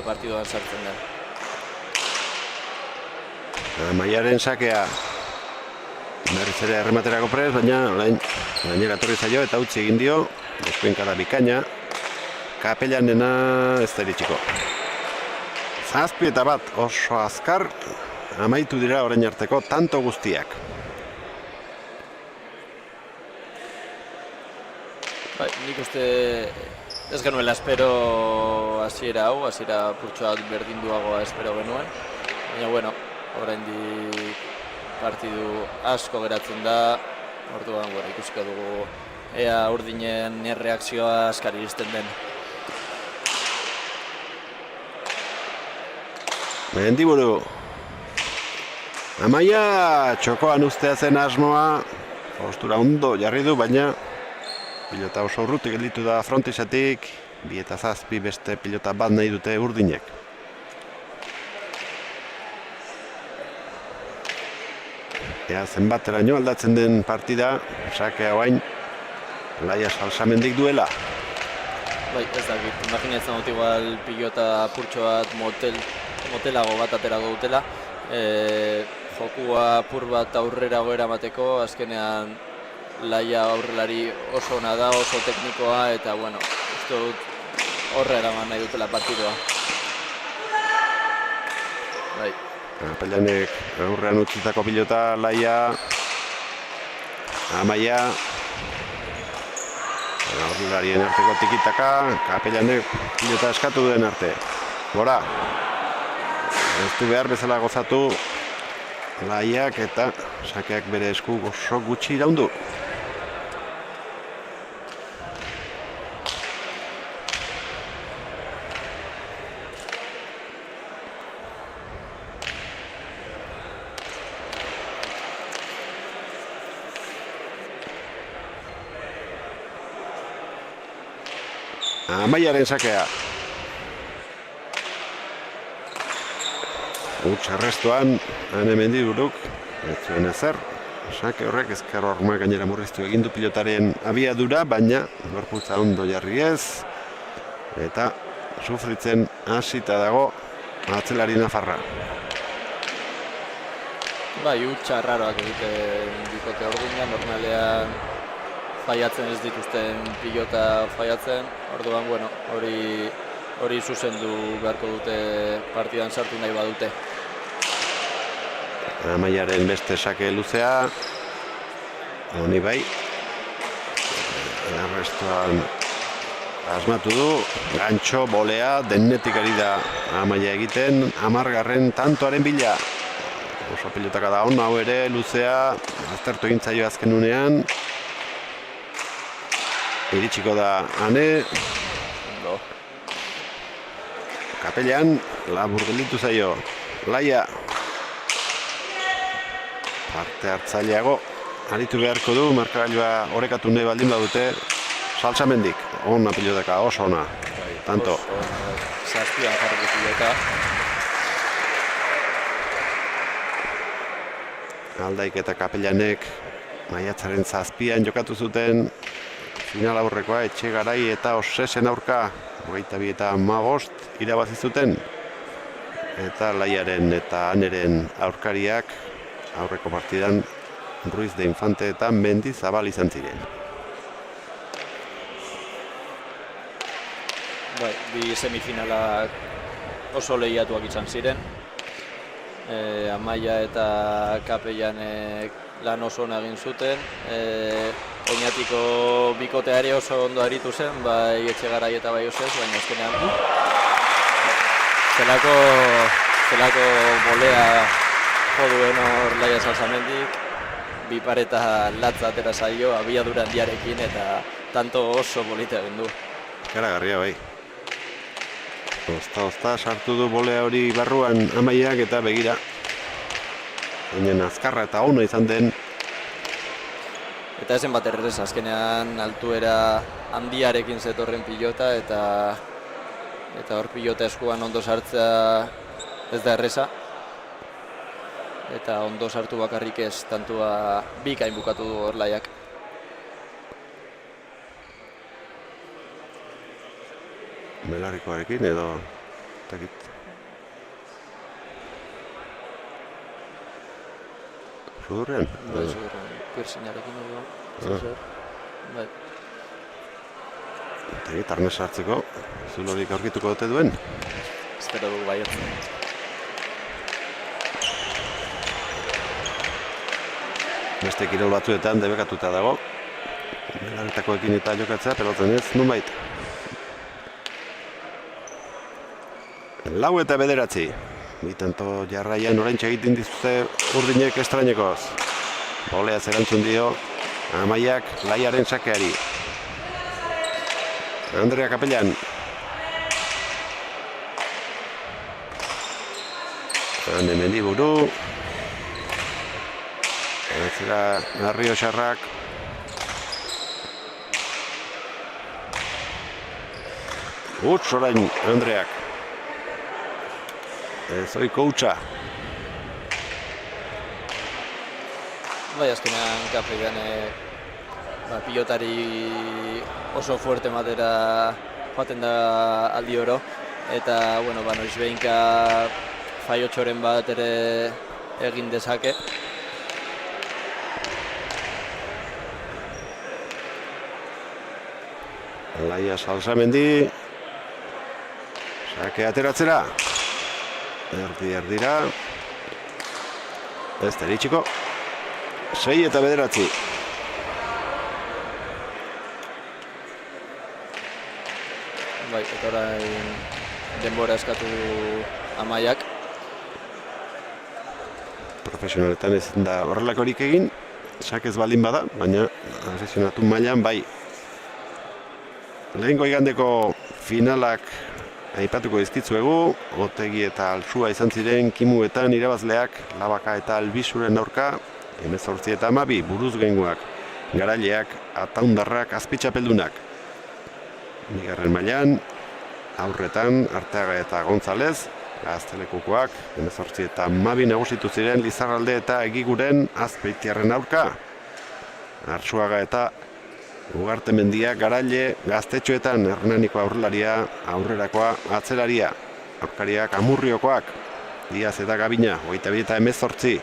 partiduan sartzen den. Amaiaren sakea berriz ere errematerako prez, baina orain gainera etorri zaio eta utzi egin dio, eskuinkada bikaina, Kapellanena ez da iritsiko. 7-1 oso azkar, amaitu dira orain arteko tanto guztiak. Nik uste ez genuela espero hasiera hau, hasiera purtsuak berdinduagoa espero genuen. Baina, oraindik partidu asko geratzen da, orduan ikusiko dugu ea urdinen erreakzioa azkar iristen den. Mendiburu. Amaia txokoan ustea zen asmoa, postura ondo jarri du, baina pilota oso urrutik gelditu da frontisatik, 2-7 beste pilota bat nahi dute urdinek. Ea zenbateraino aldatzen den partida, sakea oain, Laia Salsamendik duela. Bai, ez dakit, imaginatzen dut igual pilota apurtxo bat motelago bat aterako dutela. Jokua apur bat aurrerago eramateko, azkenean Laia aurrelari oso ona da, oso teknikoa, eta uste dut horre eraman nahi dutela partidua. Bai. Kapellanek aurrean utzitako pilota, Laia, Amaia, aurrelarien arteko tikitaka, Kapellanek pilota eskatu den arte. Gora, ez du behar bezala gozatu Laiak eta sakeak bere esku oso gutxi iraundu. Amaiaren sakea. Huts arrestuan, Mendiburuk, ez zuen ezer. Sake horrek ezker horma gainera murriztu egindu pilotaren abiadura, baina gorputza ondo jarri ez. Eta sufritzen hasita dago atzelari nafarra. Bai, huts arraroak egiten bikote ordina, normalean faiatzen ez dituzten pilota faiatzen, orduan, hori zuzendu beharko dute partidan sartu nahi badute. Amaiaren beste sake luzea, honi bai, Gestoan asmatu du, gantxo, bolea, denetik ari da Amaia egiten, 10. tantoaren bila. Oso pilotaka da hon, hau ere, luzea, aztertu egin zaio azken unean. Iritsiko da Ane. Kapellan, labur gelditu zaio, Laia. Parte hartzaileago, aritu beharko du, markagailua orekatu nahi baldin badute, Salsamendik, ona pilotaka, oso ona, tanto. Zazpian jarriko pilota. Aldaik eta Kapellanek maiatzaren 7an jokatu zuten final aurrekoa Etxe Garai eta Osesen aurka 22 eta 15 irabazi zuten, eta Laiaren eta Aneren aurkariak aurreko partidan Ruiz de Infante eta Mendizabal izan ziren. Bi semifinalak oso lehiatuak izan ziren. Amaia eta Kapellanek lan oso ona egin zuten. Oñatiko bikotea ere oso ondo aritu zen, bai Etxegarai eta bai Osez, baina azkenean zelako bolea jo duen hor Laia Salsamendik, bi pareta latza atera zaio abiadura handiarekin eta tanto oso polita egin du. Ikaragarria bai. Ozta sartu du bolea hori barruan Amaiak eta begira. Baina azkarra eta ona izan den. Eta ezen bat errez, azkenean altuera handiarekin zetorren pilota eta hor pilota eskuan ondo sartzea ez da erreza. Eta ondo sartu bakarrik ez, tantua bikain bukatu du hor Laiak. Belarrikoarekin edo takit. Sudurrean? Bai, sudurrean, piercinarekin edo zer. Bai. Takit, arnez hartzeko, zulorik aurkituko dute duen? Espero dugu baiotzen. Beste kirol batzuetan debekatuta dago. Belarretakoekin eta jokatzea, pelotzen ez, nunbait. 4 eta 9. Bi tanto jarraian oraintxe egiten dizute urdinek estrainekoz. Boleaz erantzun dio Amaiak Laiaren sakeari. Andrea Kapellan. Hane Mendiburu. Etzera Arrio Xarrak. Utz orain Andreak. Zoiko utxa. Bai, azkenean Kapellanek pilotari oso fuerte matera joaten da aldi oro. Eta, noiz behinka faiotxoren bat ere egin dezake. Laia Salsamendi. Sake ateratzera. Erdira. Ez da iritsiko. 6 eta 9. Bai, eta orain denbora eskatu Amaiak. Profesionaletan ez da horrelakorik egin. Sakez baldin bada, baina aficionatu mailan bai. Lehengo igandeko finalak aipatuko dizkitzuegu, Otegi eta Altsua izan ziren kimuetan irabazleak, Labaka eta Albizuren aurka, 18 eta 12 buruzgengoak, garaileak, ataundarrak, azpitxapeldunak. Bigarren mailan, aurretan, Arteaga eta González, Gaztelekukoak, 18 eta 12 nagusitu ziren Lizarralde eta Egiguren Azpeitiarren aurka. Artsuaga eta Ugarte Mendia garaile Gaztetxoetan Hernaniko aurrelaria, aurrerakoa atzelaria. Aurkariak Amurriokoak, Diaz eta Gabina, 22 eta 18.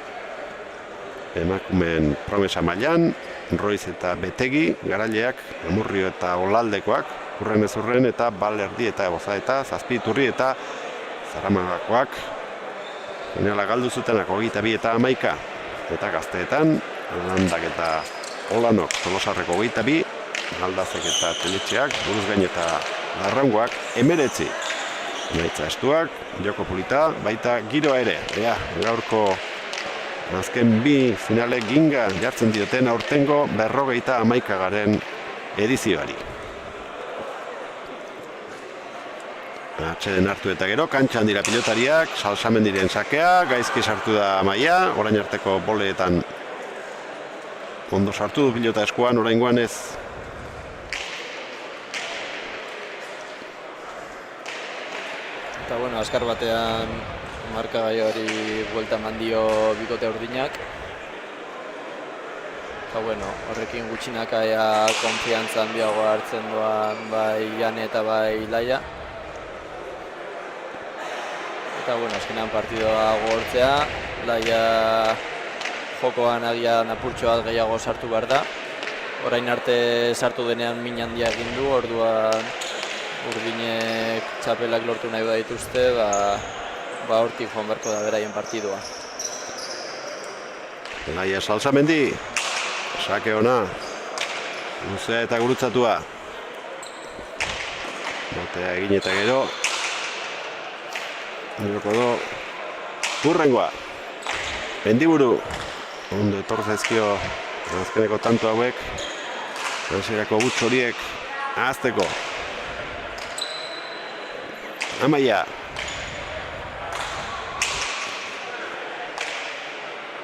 Emakumeen promesa mailan, Roiz eta Betegi, garaileak Amurrio eta Olaldekoak, Urren ez urren eta Balerdi eta Boza eta Zazpiturri eta Zaramagakoak. Finala galdu zutenak 22 eta 11. Eta Gazteetan, Landak eta Olanok Tolosarreko 22, Aldazek eta Teletxeak, buruz gain eta Larraungoak 19. Emaitza estuak, joko polita, baita giroa ere. Ea, gaurko azken bi finale ginga jartzen dioten aurtengo 51. edizioari. Atxeden hartu eta gero, kantxan dira pilotariak, Salsamendiren sakea, gaizki sartu da Amaia, orain arteko boleetan ondo sartu du pilota eskuan, oraingoan ez. Eta bueno, azkar batean markagaiari buelta eman dio bikote urdinak. Eta bueno, horrekin gutxinaka konfiantza handiago hartzen doan bai Jane eta bai Laia. Eta bueno, azkenean partidoa gogortzea, Laia jokoan agian apurtxo bat gehiago sartu behar da. Orain arte sartu denean min handia egin du, orduan urdinek txapelak lortu nahi badituzte, hortik joan beharko da beraien partidua. Laia Salsamendi, sake ona, luzea eta gurutzatua. Botea egin eta gero, joko do, hurrengoa, Mendiburu, ondo etor zaizkio azkeneko tanto hauek, hasierako huts horiek ahazteko. Amaia.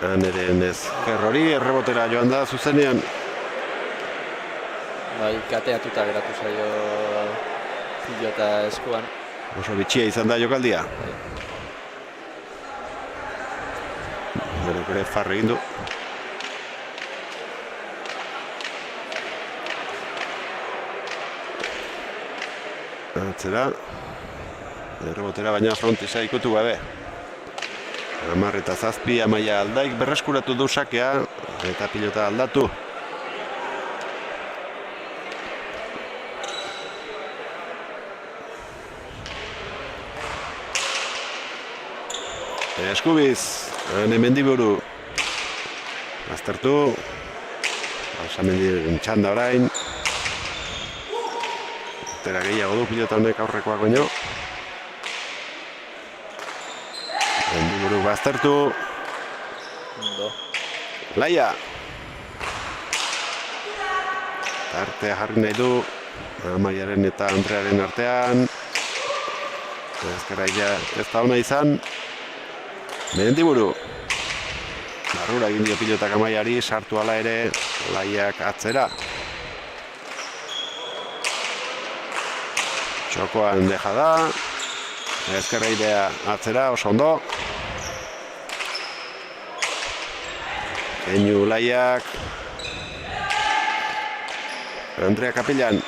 Haneren ezker hori, errebotera joan da zuzenean. Bai, kateatuta geratu zaio pilota eskuan. Oso bitxia izan da jokaldia. Berok ere farre egin du. Atzera. Errebotera baina frontisa ikutu gabe. 10 eta 7 Amaia Aldaik berreskuratu du sakea eta pilota aldatu. Eskubiz, Ane Mendiburu. Aztertu. Salsamendiren txanda orain. Tera gehiago du pilota honek aurrekoak baino. Mendiburu baztertu. Laia. Artea jarri nahi du. Amaiaren eta Andrearen artean. Ezkerraia ez da ona izan. Mendiburu. Barrura egin dio pilotak Amaiari, sartu ala ere Laiak atzera. Txokoan deja da. Ezkerraidea atzera, oso ondo. Keinu Laiak. Andrea Kapellan.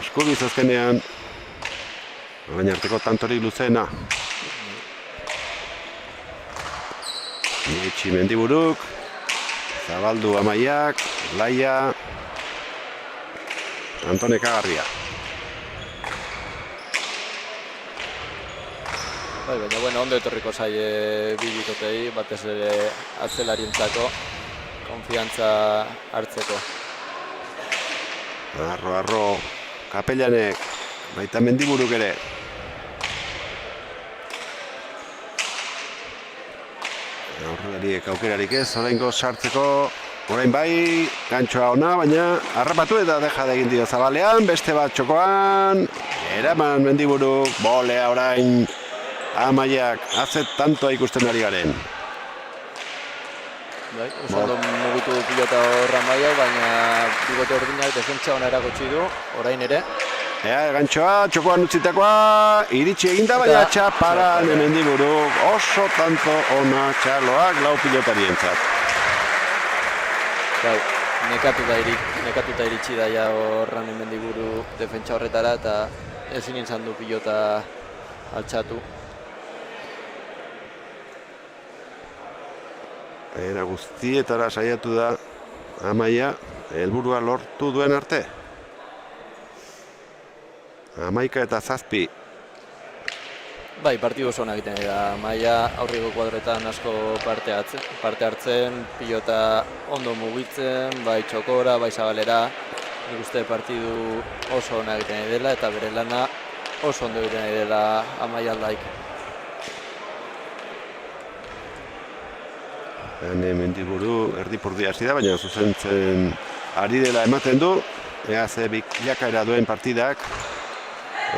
Eskubiz azkenean. Baina arteko tantorik luzena. Itxi Mendiburuk. Zabaldu Amaiak. Laia. Antone Kagarria. Baina bueno, ondo etorriko zaie bibikotei, batez ere atzelarientzako konfiantza hartzeko. Arro, Kapellanek, baita Mendiburuk ere. Aurrelariek aukerarik ez, oraingo sartzeko, orain bai, gantxoa ona, baina harrapatu eta deja da egin dio Zabalean, beste bat txokoan, eraman Mendiburuk, bolea orain, Amaiak, azet tantoa ikusten ari garen. Bai, oso ondo mugitu du pilota horra Amaiak, baina bigote ordinak defentsa ona erakutsi du, orain ere. Ea, gantxoa, txokoan utzitakoa, iritsi eginda, baina txaparan Mendiburuk, oso tanto ona txaloak lau pilotarientzat. Bai, nekatuta iritsi daia horran Mendiburu defentsa horretara eta ezin izan du pilota altxatu. Era guztietara saiatu da Amaia, helburua lortu duen arte. 11 eta 7. Bai, partidu oso onak egiten da. Maia aurriko kuadroetan asko parte hartzen, pilota ondo mugitzen, bai txokora, bai zabalera. Nik uste partidu oso onak egiten dela eta bere lana oso ondo egiten dela Amaia aldaik. Mendiburu erdipurdi hasi da, baina zuzentzen ari dela ematen du. Ea ze bilakaera duen partidak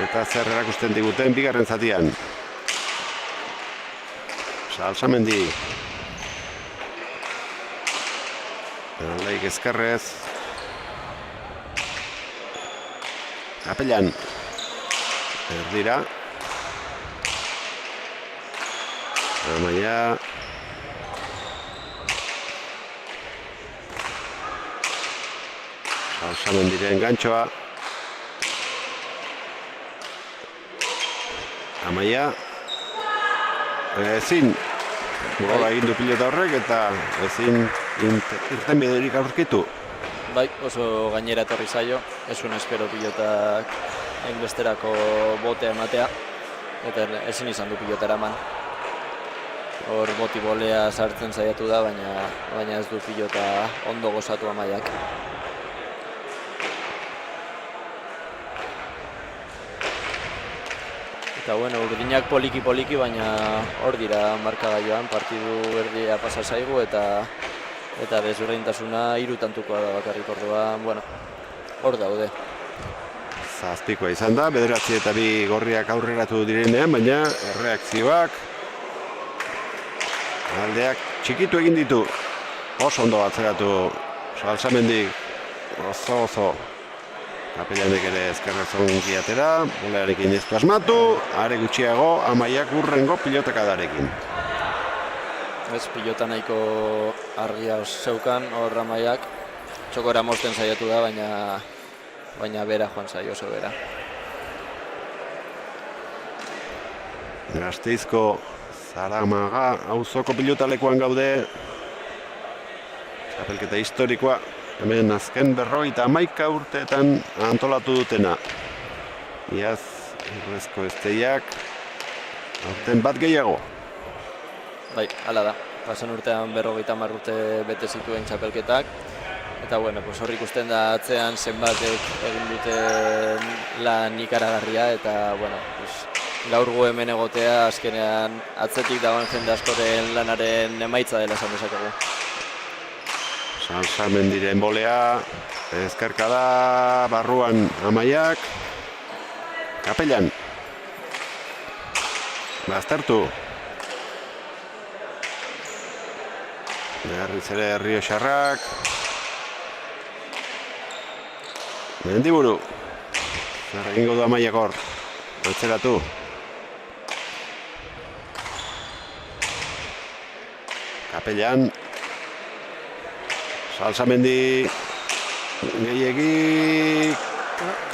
eta zer erakusten diguten bigarren zatian. Salsamendi. Aldaik ezkerrez. Kapellan. Erdira. Amaia. Salsamendiren gantxoa. Amaia. Ezin gola egin du pilota horrek eta ezin irtenbiderik aurkitu. Bai, oso gainera etorri zaio, esun espero pilotak hainbesterako botea ematea eta ezin izan du pilota eraman. Hor boti bolea sartzen saiatu da, baina ez du pilota ondo gozatu Amaiak. Eta bueno, urdinak poliki, baina hor dira markagailuan, partidu erdia pasa zaigu eta desberdintasuna 3 tantukoa da bakarrik orduan, bueno, hor daude. Zazpikoa izan da, 9 eta 2 gorriak aurreratu direnean, baina erreakzioak aldeak txikitu egin ditu. Oso ondo atzeratu Salsamendik, oso. Kapellanek ere ezkerrez ongi atera, bolearekin ez du asmatu, are gutxiago Amaiak urrengo pilotakadarekin. Ez pilota nahiko argia zeukan hor Amaiak, txokora mozten saiatu da, baina bera joan zaio oso bera. Gasteizko Zaramaga auzoko pilotalekuan gaude, txapelketa historikoa. Hemen azken 51 urteetan antolatu dutena. Iaz, Urrezko Esteiak, aurten bat gehiago. Bai, hala da. Pasan urtean 50 urte bete zituen txapelketak. Eta bueno, hor ikusten da atzean zenbatek egin duten lan ikaragarria. Eta bueno, gaur gu hemen egotea azkenean atzetik dagoen jende askoren lanaren emaitza dela esan dezakegu. Salsamendiren bolea, ezkerkada, barruan Amaiak, Kapellan, baztertu. Berriz ere Errioxarrak, Mendiburu, zer egingo du Amaiak hor, atzeratu. Kapellan, Salsamendi gehiegi,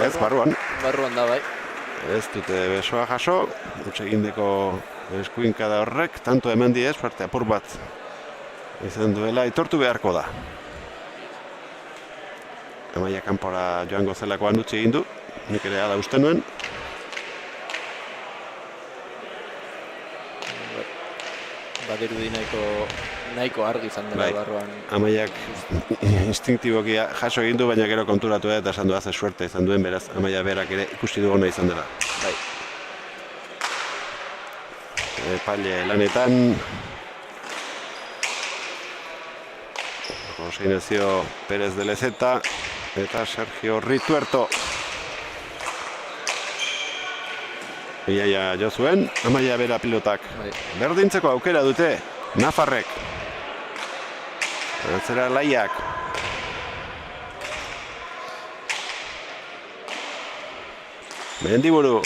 ez, barruan. Barruan da, bai. Ez dute besoa jaso, utsegindeko eskuinkada horrek, tanto hemen diez, parte apur bat izan duela, itortu beharko da. Amaia kanpora joango zelakoan utzi egin du, nik ere ala uste nuen. Badirudi nahiko argi izan dela barruan. Amaiak instintiboki jaso egin du, baina gero konturatu eta esan du haze suerte izan duen, beraz Amaia berak ere ikusi du ona izan dela. Bai. Epaile lanetan Jose Ignacio Pérez de Lezeta eta Sergio Rituerto. Iaia jo zuen, Amaia bera pilotak. Bai. Berdintzeko aukera dute, Nafarrek. Atzera Laiak. Mendiburu,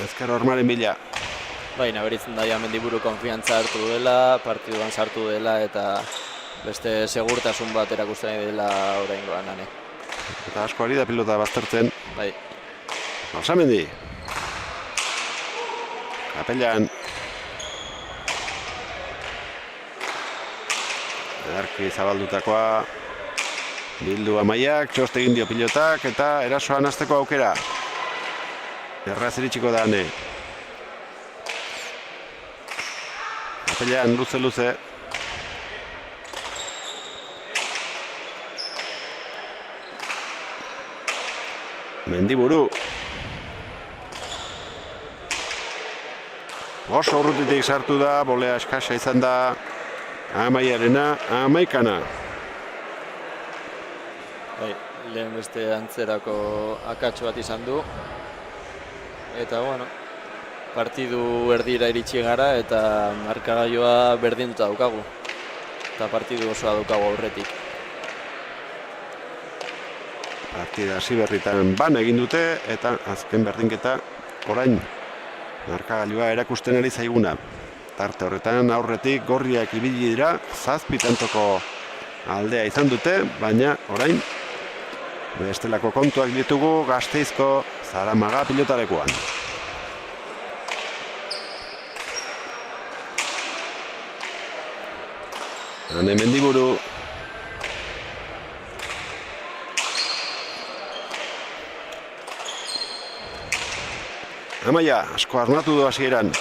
ezker hormaren bila. Bai, nabaritzen daia Mendiburu konfiantza hartu dela, partiduan sartu dela eta beste segurtasun bat erakusten dela oraingoan ane. Eta asko ari da pilota baztertzen. Bai. Salsamendi. Kapellan. Edarki zabaldutakoa. Bildu Amaiak, txoste egin dio pilotak eta erasoan hasteko aukera. Erraz iritsiko da ane. Kapellan luze. Mendiburu. Oso urrutitik sartu da, bolea eskasa izan da Amaiarena, Amaikana. Bai, lehen beste antzerako akatsu bat izan du. Eta, bueno, partidu erdira iritsi gara eta markagailua berdinduta daukagu. Eta partidu osoa daukagu aurretik. Partida hasi berritan ban egin dute eta azken berdinketa orain markagailua erakusten ari zaiguna. Tarte horretan aurretik gorriak ibili dira, 7 tantoko aldea izan dute, baina orain bestelako kontuak ditugu Gasteizko Zaramaga pilotalekuan. Ane Mendiburu. Amaia, asko armatu du hasieran.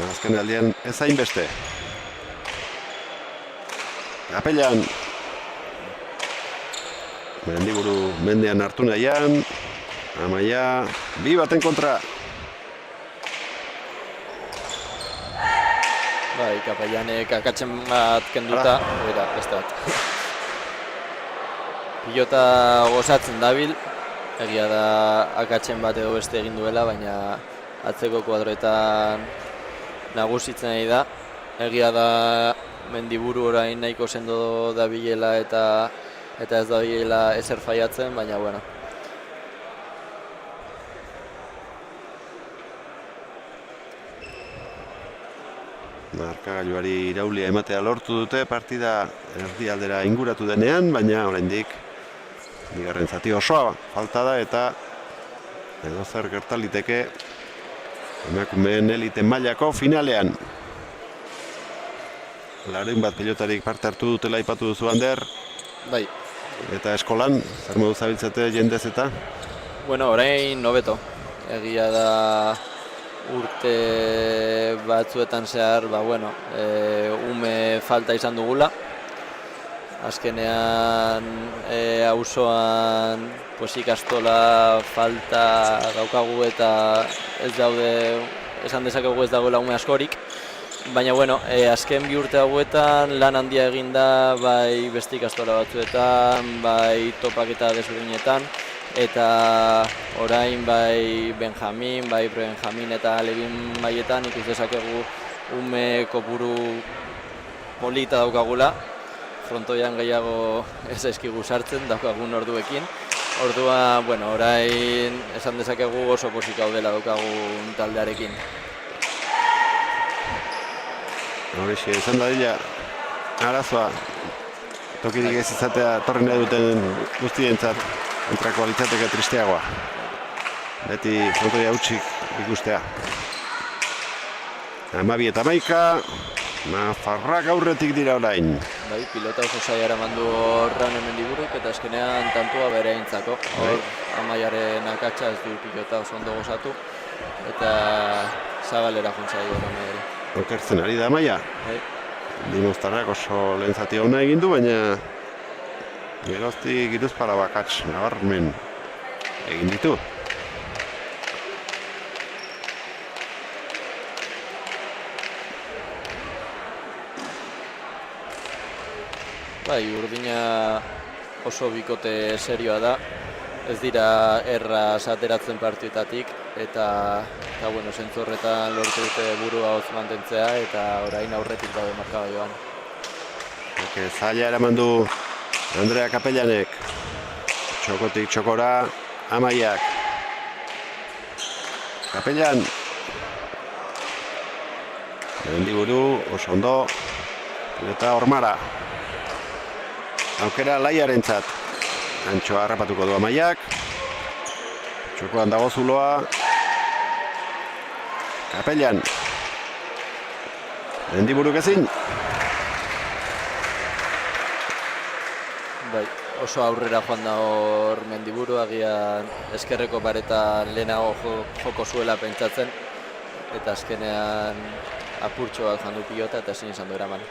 Azken aldean ez hainbeste. Kapellan. Mendiburu mendean hartu nahian. Amaia, 2 baten kontra. Bai, Kapellanek akatzen bat kenduta, bera, beste bat. Pilota gozatzen dabil, egia da akatzen bat edo beste egin duela, baina atzeko kuadroetan nagusitzen nahi da. Egia da Mendiburu orain nahiko sendo dabilela eta ez dabilela ezer faiatzen, baina bueno. Markagailuari iraulia ematea lortu dute partida erdialdera inguratu denean, baina oraindik bigarren zati osoa falta da eta edozer gertaliteke emakumeen elite mailako finalean. Lareun bat pilotarik parte hartu dutela aipatu duzu, Ander. Bai. Eta eskolan, zer modu zabiltzate jendez eta? Bueno, orain nobeto. Egia da urte batzuetan zehar, ume falta izan dugula. Azkenean auzoan ikastola falta daukagu eta ez daude, esan dezakegu ez dagoela ume askorik. Baina azken 2 urte hauetan lan handia eginda bai beste ikastola batzuetan, bai topaketa desberdinetan. Eta orain bai Benjamin, bai Pre-Benjamin eta Levin maietan ikus dezakegu ume kopuru polita daukagula. Frontoian gehiago ez eskigu sartzen daukagun orduekin. Orduan, orain esan dezakegu oso pozik gaudela daukagun taldearekin. Horixe, esan dadila arazoa tokirik ez izatea torren nahi duten guztientzat entrako alitzateke tristeagoa. Beti frontoia hutsik ikustea. 12 eta 11, Nafarrak aurretik dira orain. Bai, pilota oso zaila eraman du horran Mendiburuk eta azkenean tantua bere eintzako. Hor, Amaiaren akatsa ez du pilota oso ondo gozatu eta zabalera juntza dio ere. Okertzen ari da Amaia. Dimostarrak oso lehen zati hona egin du, baina geroztik Giruzpala bakats nabarmen egin ditu. Bai, urdina oso bikote serioa da. Ez dira erraz ateratzen partietatik eta zentzu horretan lortu dute burua hotz mantentzea eta orain aurretik daude markagailuan. Zaila eraman du Andrea Kapellanek. Txokotik txokora Amaiak. Kapellan. Mendiburu, oso ondo. Pilota Ormara. Aukera Laiarentzat. Antxoa harrapatuko du Amaiak. Txokoan dago zuloa. Kapellan. Mendiburuk ezin. Bai, oso aurrera joan da hor Mendiburu, agian eskerreko paretan lehenago joko zuela pentsatzen. eta azkenean apurtxo bat jandu pilota eta ezin izan du eraman.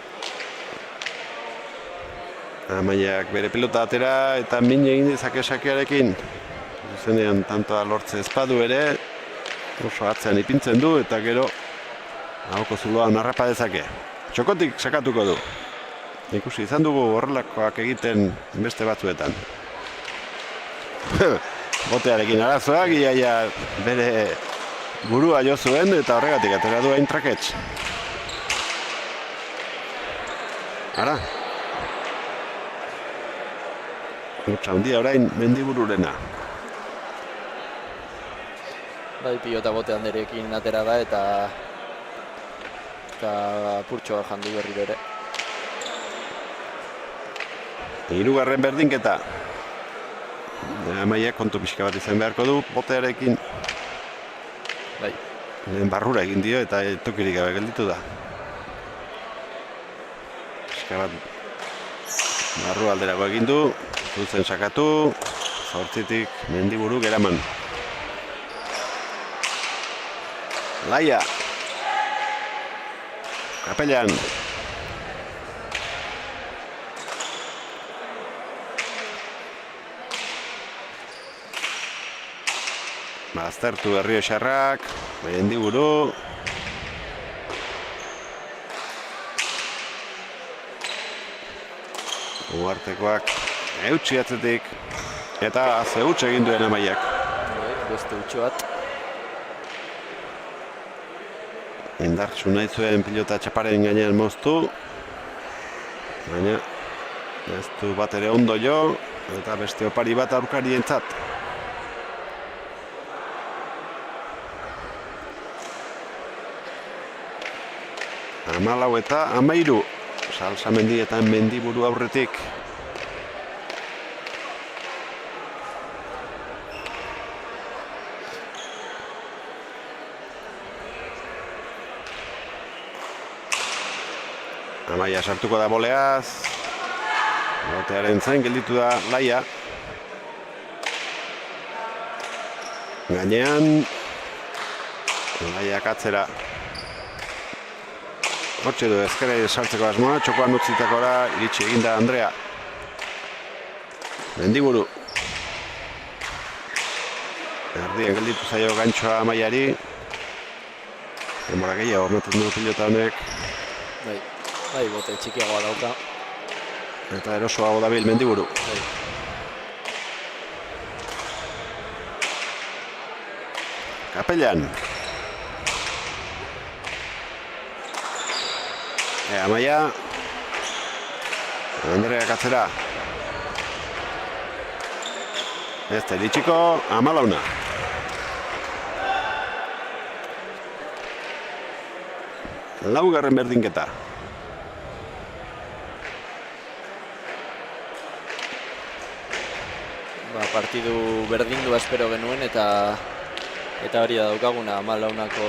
Amaiak bere pelota atera eta min egin dezake sakearekin. Zuzenean tantoa lortze ezpadu ere, oso atzean ipintzen du eta gero ahoko zuloan harrapa dezake. Txokotik sakatuko du. Ikusi izan dugu horrelakoak egiten beste batzuetan. Botearekin arazoak, iaia bere burua jo zuen eta horregatik atera du hain trakets. Ara. Utsa handia orain Mendibururena. Bai, pilota bote handerekin atera da eta apurtxoa jandu berriro ere. Hirugarren berdinketa. Amaiak kontu pixka bat izan beharko du, botearekin. Bai. Lehen barrura egin dio eta tokirik gabe gelditu da. Pixka bat barru alderago egin du, zuzen sakatu, zortzitik Mendiburu geraman. Laia. Kapellan. Baztertu Errioxarrak, Mendiburu. Uartekoak eutxi atzetik eta ze huts egin duen Amaiak. Beste hutsu bat. Indartsu nahi zuen pilota txaparen gainean moztu. Baina ez du bat ere ondo jo eta beste opari bat aurkarientzat. Hamalau eta 13. Salsamendi eta Mendiburu aurretik. Amaia sartuko da boleaz. Botearen zain gelditu da Laia. Gainean Laiak atzera. Hortxe du ezkera sartzeko asmoa, txokoan utzitakora iritsi eginda Andrea. Mendiburu. Erdien gelditu zaio gantxoa Amaiari. Denbora gehiago ematen du pilota honek. Bai, bote txikiagoa dauka. Eta erosoago dabil Mendiburu. Bai. Kapellan. Amaia. Andreak atzera. Ez da iritsiko, 14. Laugarren berdinketa. Partidu berdindua espero genuen eta hori da daukaguna 14ko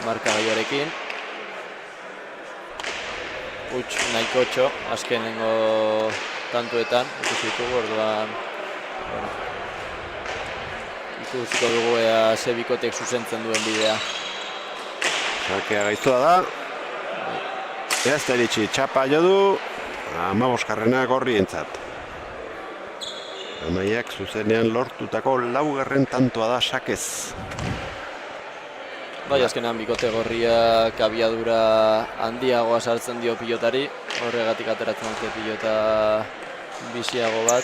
markagailuarekin. Huts nahikotxo azkenengo tantuetan ikusi ditugu, orduan ikusiko dugu ea ze bikotek zuzentzen duen bidea. Sakea gaiztua da. Ez da iritsi, txapa jo du 15. gorrientzat. Amaiak zuzenean lortutako 4. tantoa da sakez. Bai, azkenean bikote gorriak abiadura handiagoa sartzen dio pilotari, horregatik ateratzen dute pilota biziago bat,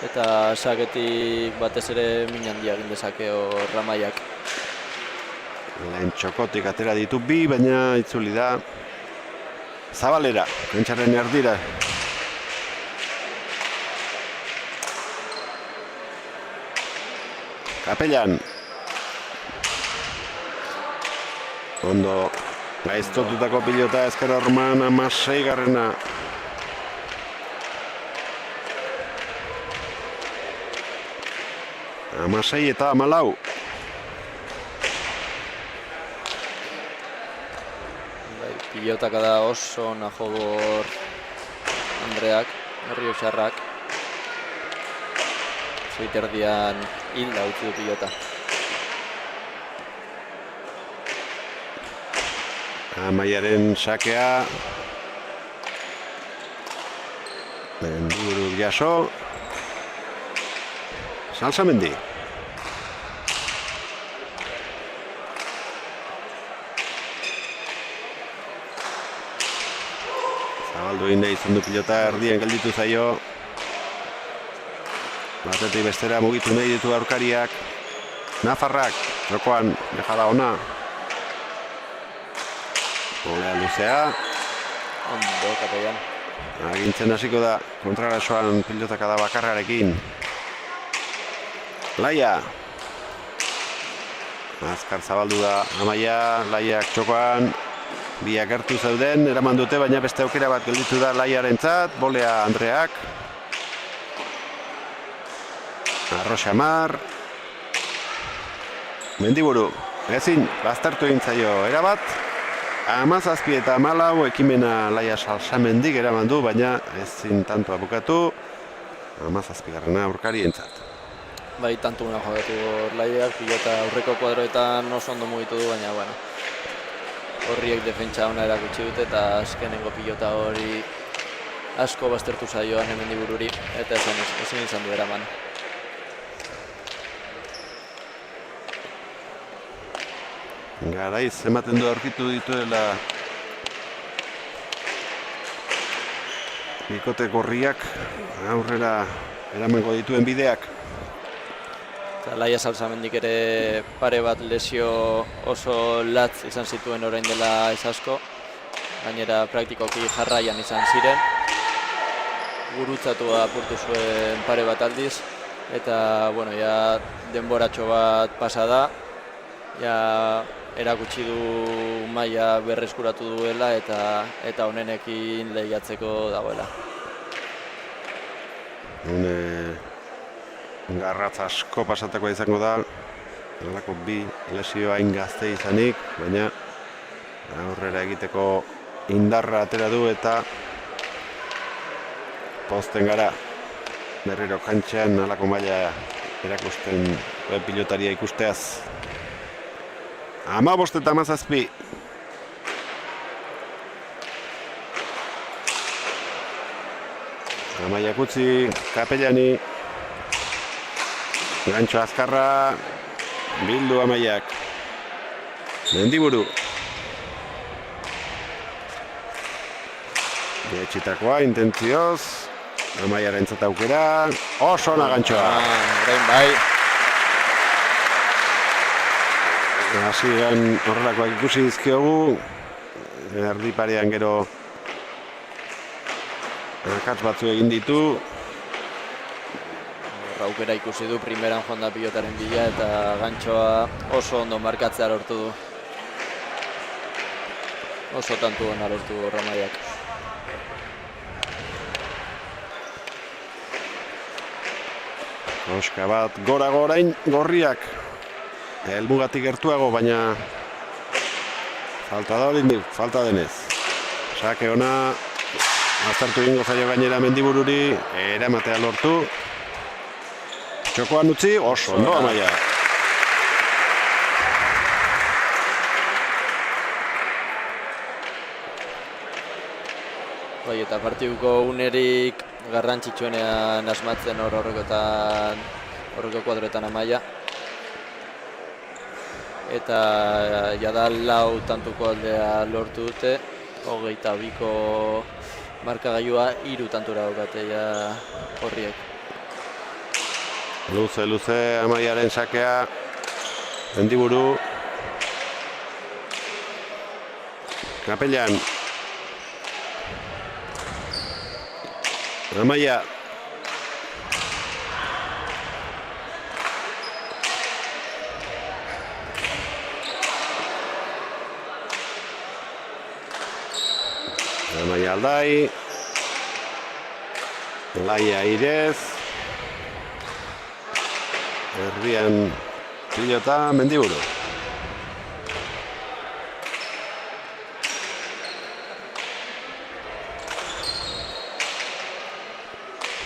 eta saketik batez ere min handia egin dezake hor Amaiak. Lehen txokotik atera ditu bi, baina itzuli da Zabalera, kentsaren erdira. Kapellan. Ondo gaiztotutako pilota ezker horman 16. Amasei eta 14. Pilotaka da oso najogor Andreak, Errioxarrak. Zuiterdian hilda utzi du pilota. Amaiaren sakea. Mendiburu jaso. Salsamendi. Zabaldu egin nahi izan du pilota, erdien gelditu zaio. Batetik bestera mugitu nahi ditu aurkariak. Nafarrak, jokoan, dejada ona. Olea luzea. Ondo, kapellan. Agintzen hasiko da, kontrarasoan pilotak da bakarrarekin. Laia. Azkar zabaldu da Amaia, Laiak txokoan. Biak gertu zeuden, eraman dute, baina beste aukera bat gelditu da Laiarentzat. Bolea Andreak. Arroxamar. Mendiburu, ezin, baztertu egin zaio erabat. 17 eta 14 ekimena Laia Salsamendik eraman du, baina ezin tantoa bukatu. 17garrena aurkarientzat. Bai, tantu guna jogatu Laiak, pilota aurreko kuadroetan oso ondo mugitu du, baina, bueno, horriek defentsa ona erakutsi dute eta azkenengo pilota hori asko baztertu zaioan Mendibururi eta ezin izan du eraman. Garaiz, ematen du aurkitu dituela bikote gorriak aurrera eramango dituen bideak. Eta Laia Salsamendik ere pare bat lesio oso latz izan zituen orain dela ez asko. Gainera praktikoki jarraian izan ziren. Gurutzatu apurtu zuen pare bat aldiz. Eta, bueno, ja denboratxo bat pasa da. Ja erakutsi du maila berreskuratu duela eta honenekin lehiatzeko dagoela. Garratz asko pasatako izango da, halako bi lesio hain gazte izanik, baina aurrera egiteko indarra atera du eta pozten gara berriro kantxean halako maila erakusten pilotaria ikusteaz. 15 eta 17. Amaiak utzi, Kapellani. Gantxo azkarra, bildu Amaiak. Mendiburu. Etxitakoa, intentzioz. Amaiaren aukera. Oso ona gantxoa. Orain bai. Hasieran horrelakoak ikusi dizkiogu. Erdi parean gero akats batzu egin ditu. Aukera ikusi du primeran joan da pilotaren bila eta gantxoa oso ondo markatzea lortu du. Oso tantu ona lortu du Ramaiak. Oska bat gora-gorain gorriak. Helmugatik gertuago, baina falta denez. Sake ona, aztertu egingo zaio gainera Mendibururi, eramatea lortu. Txokoan utzi, oso ondo Amaia. Bai, eta partiduko unerik garrantzitsuenean asmatzen horreko kuadroetan Amaia. Eta jada 4 tantuko aldea lortu dute, 22ko markagailua 3 tantura daukate horriek. Luze Amaiaren sakea, Mendiburu. Kapellan. Amaia. Amaia Aldai. Laia Irez. Erdian pilota Mendiburu.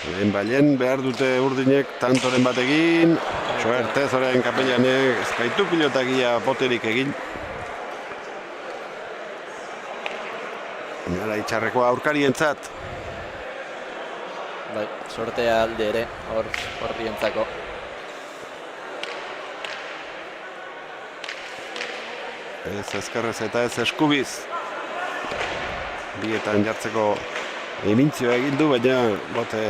Lehen bailen behar dute urdinek tantoren batekin. Suertez orain Kapellanek ez baitu pilotakia poterik egin. garai txarreko aurkarientzat. Bai, sortea alde ere, horrientzako. Ez ezkerrez eta ez eskubiz. Bietan jartzeko emintzioa egin du, baina bote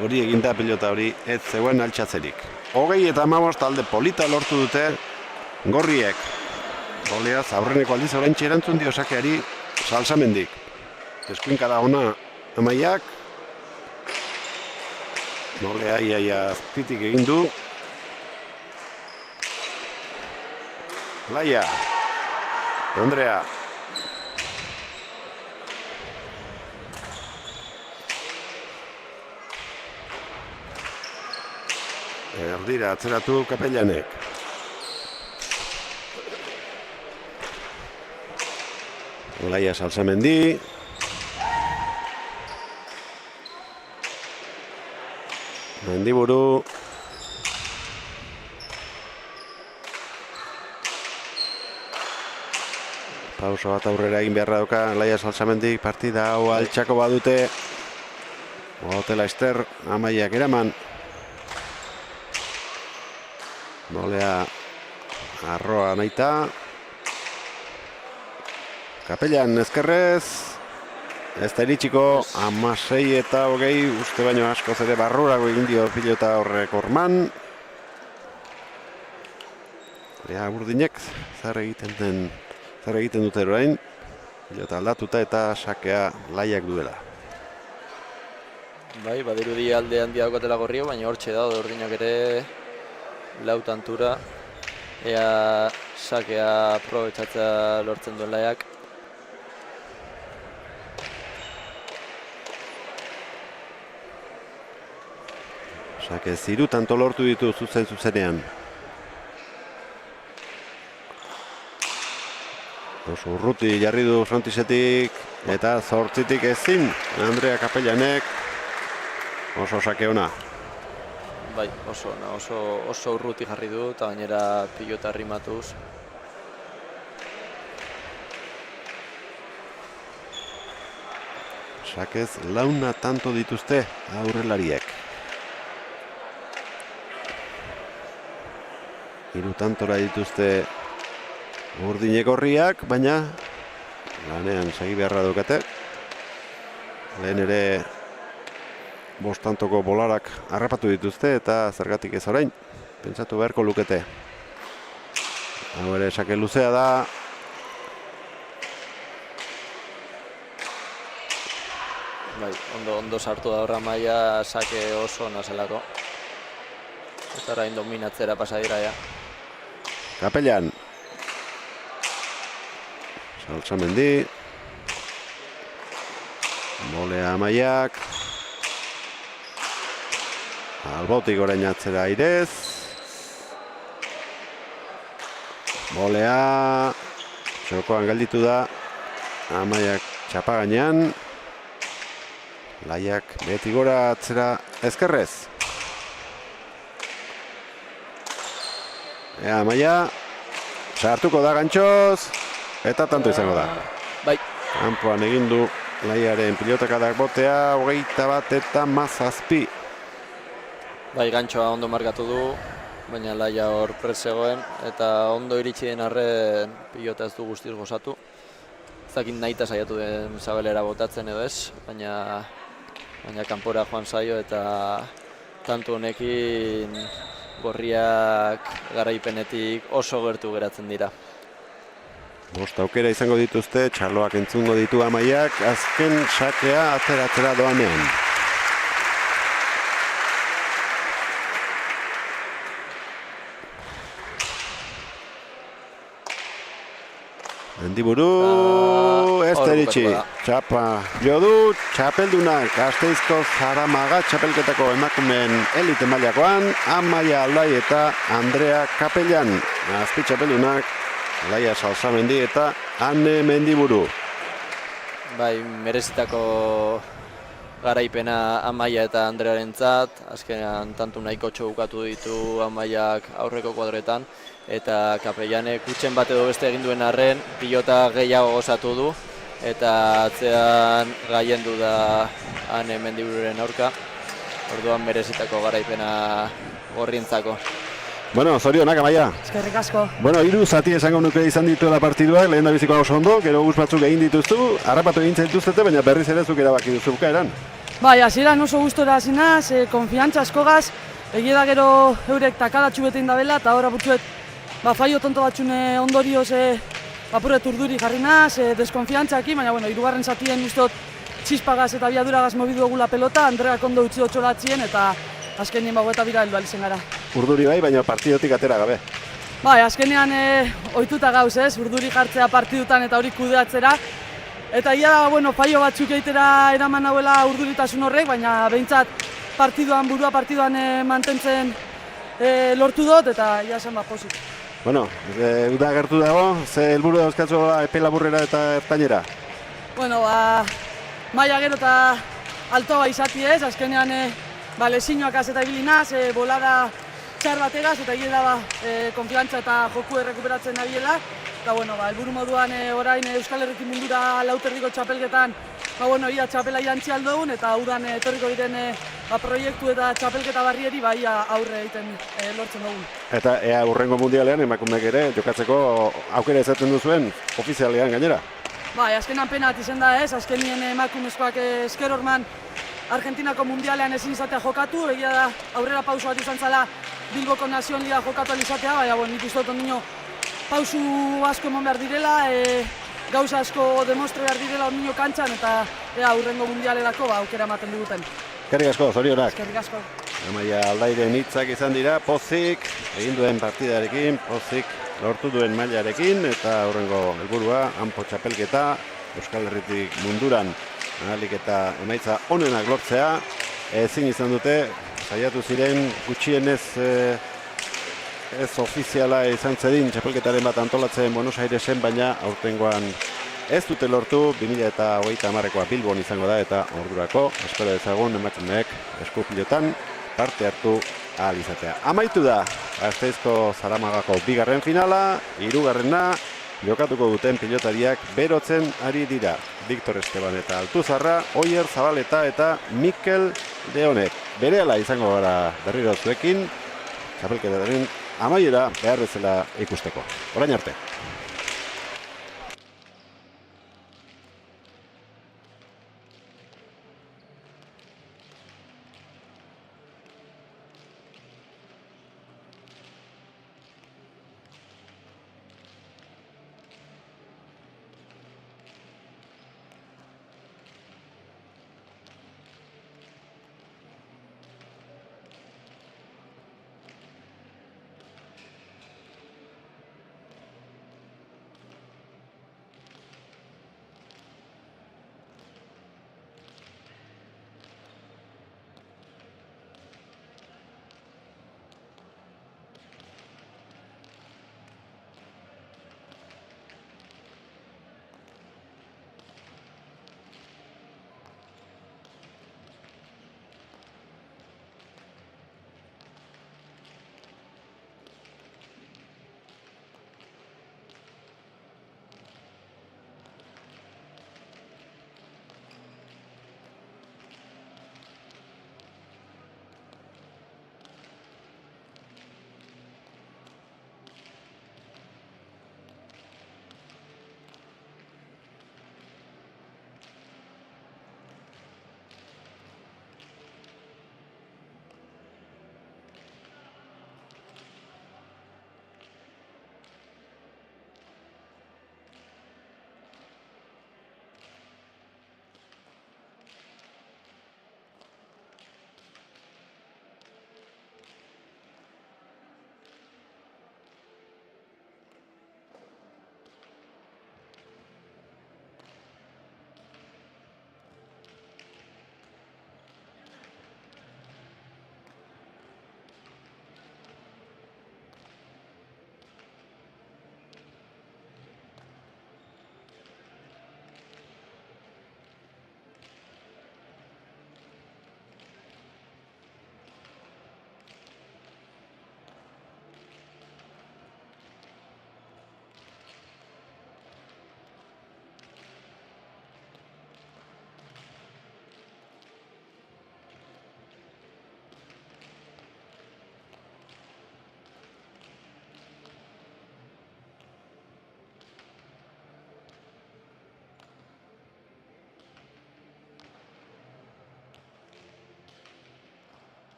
hori eginda pilota hori ez zegoen altxatzerik. 35 talde polita lortu dute gorriek. Goleaz aurreneko aldiz oraintxe erantzun dio sakeari Salsamendik. Eskuinkada ona Amaiak. Golea iaia azpitik egin du. Laia. Andrea. Erdira atzeratu Kapellanek. Laia Salsamendi. Mendiburu. Pauso bat aurrera egin beharra dauka Laia Salsamendi, partida hau altxako badute. Hotela Ester, Amaiak eraman. Bolea arroa naita. Kapellan ezkerrez. Ez da iritsiko 16-20 uste baino askoz ere barrurago egin dio pilota horrek Orman. Lea Burdinek zer egiten dute orain. Pilota aldatuta eta sakea Laiak duela. Bai, badirudi alde handia daukatela Gorrio, baina hortxe daude Urdinak ere lau tantura. Ea sakea aprobetxatzea lortzen duen Laiak. Sake ziru tanto lortu ditu zuzenean. Oso urruti jarri du frontisetik eta 8tik ezin Andrea Kapellanek. Oso sake ona. Bai, oso urruti jarri du eta gainera pilota rimatuz. Sakez launa tanto dituzte aurrelariek. Hiru tantora dituzte Urdinek Gorriak, baina lanean segi beharra daukate. Lehen ere 5 tantoko bolarak harrapatu dituzte eta zergatik ez orain. Pentsatu beharko lukete. Hau ere sake luzea da. Bai, ondo sartu da horra Maia, sake oso ona zelako. Eta orain dominatzera pasa dira ja. Kapellan. Salsamendi. Bolea Amaiak. Albotik orain atzera Airez. Bolea. Txokoan gelditu da. Amaiak txapa gainean. Laiak beti gora atzera ezkerrez. Ea Amaia. Sartuko da gantxoz. Eta tanto izango da. Bai. Kanpoan egin du Laiaren pilotakadak botea, 21 eta 17. Bai, gantxoa ondo markatu du, baina Laia hor presegoen, eta ondo iritsi den arren pilota ez du guztiz gozatu. Zakin nahita saiatu den zabelera botatzen edo ez, baina kanpora joan zaio eta tantu honekin Gorriak garaipenetik oso gertu geratzen dira. 5 aukera izango dituzte, txaloak entzungo ditu Amaiak, azken sakea ateratzera doanean. Mendiburu, ez da iritsi. Txapa jo du, txapeldunak, Gasteizko Zaramaga txapelketako emakumeen elite mailakoan, Amaia Aldai eta Andrea Kapellan. Azpi txapeldunak, Laia Salsamendi eta Ane Mendiburu. Bai, merezitako garaipena Amaia eta Andrearentzat, azkenean tantu nahiko txobukatu ditu Amaiak aurreko kuadretan, eta Kapellanek utxen bat edo beste egin duen arren, pilota gehiago gozatu du, eta atzean gaiendu da Ane Mendibururen aurka. Orduan merezitako garaipena gorrientzako. Bueno, zorionak, Amaia. Eskerrik asko. Bueno, 3 zati esango nuke izan dituela partiduak, lehen da bizikoa oso ondo, gero guz batzuk egin dituztu, harrapatu egin zaituztete, baina berriz ere zuk erabaki duzu bukaeran. Bai, hasieran oso gustora hasi naz, konfiantza askogaz, egia da gero eurek takalatxu betein dabela, eta horra butzuet faio tonto batxune ondorioz apuret urduri jarri naz, deskonfiantzakin, baina bueno, hirugarren zatien ustot txispagaz eta biaduragaz mobidu egula pelota, Andreak ondo utzi otxolatzien, eta azkenien eta bira heldu alizen gara. Urduri bai, baina partidotik atera gabe. Bai, azkenean ohituta gauz ez, urduri jartzea partidutan eta hori kudeatzera. Eta ia da, bueno, faio batzuk eitera eraman nauela urduritasun horrek, baina behintzat burua partiduan mantentzen lortu dut, eta ia esan pozik. Bueno, uda gertu dago, ze helburu dauzkatzu epe laburrera eta ertainera? Bueno, maila gero eta altoa izati ez, azkenean lezinoak az eta ibilinaz, bolada txar bategaz, eta egia da konfiantza eta joku errekuperatzen nabiela. Eta bueno, helburu moduan orain Euskal Herriko mundura lauterdiko txapelketan ia txapela jantzi aldogun, eta udan etorriko diren proiektu eta txapelketa barrieri aurre egiten lortzen dugun. Eta ea hurrengo mundialean emakumeek ere jokatzeko aukera izaten duzuen ofizialean gainera? Bai, azkenan pena bat izan da ez, azkenien emakumezkoak esker horman Argentinako mundialean ezin izatea jokatu, egia da aurrera pauso bat izan zala Bilboko Nazion Liga jokatu alizatea, baina nik uste dut ondino pausu asko emon behar direla, gauza asko demostre behar direla ondino kantxan, eta hurrengo mundialerako aukera ematen diguten. Eskerrik asko, zorionak. Eskerrik asko. Amaia Aldairen hitzak izan dira, pozik, egin duen partidarekin, pozik lortu duen mailarekin, eta hurrengo helburua hanpo txapelketa, Euskal Herritik munduran ahalik eta emaitza onenak lortzea, ezin izan dute, saiatu ziren gutxienez ez ofiziala izan zedin txapelketaren bat antolatzen Buenos Airesen, baina aurtengoan ez dute lortu, 2030koa Bilbon izango da, eta ordurako espero dezagun emakumeek eskupilotan parte hartu ahal izatea. Amaitu da Gasteizko Zaramagako bigarren finala, hirugarrena jokatuko duten pilotariak berotzen ari dira. Victor Esteban eta Altuzarra, Oier Zabaleta eta Mikel Leonek. Berehala izango gara berriro zuekin, txapelketaren amaiera behar bezala ikusteko. Orain arte.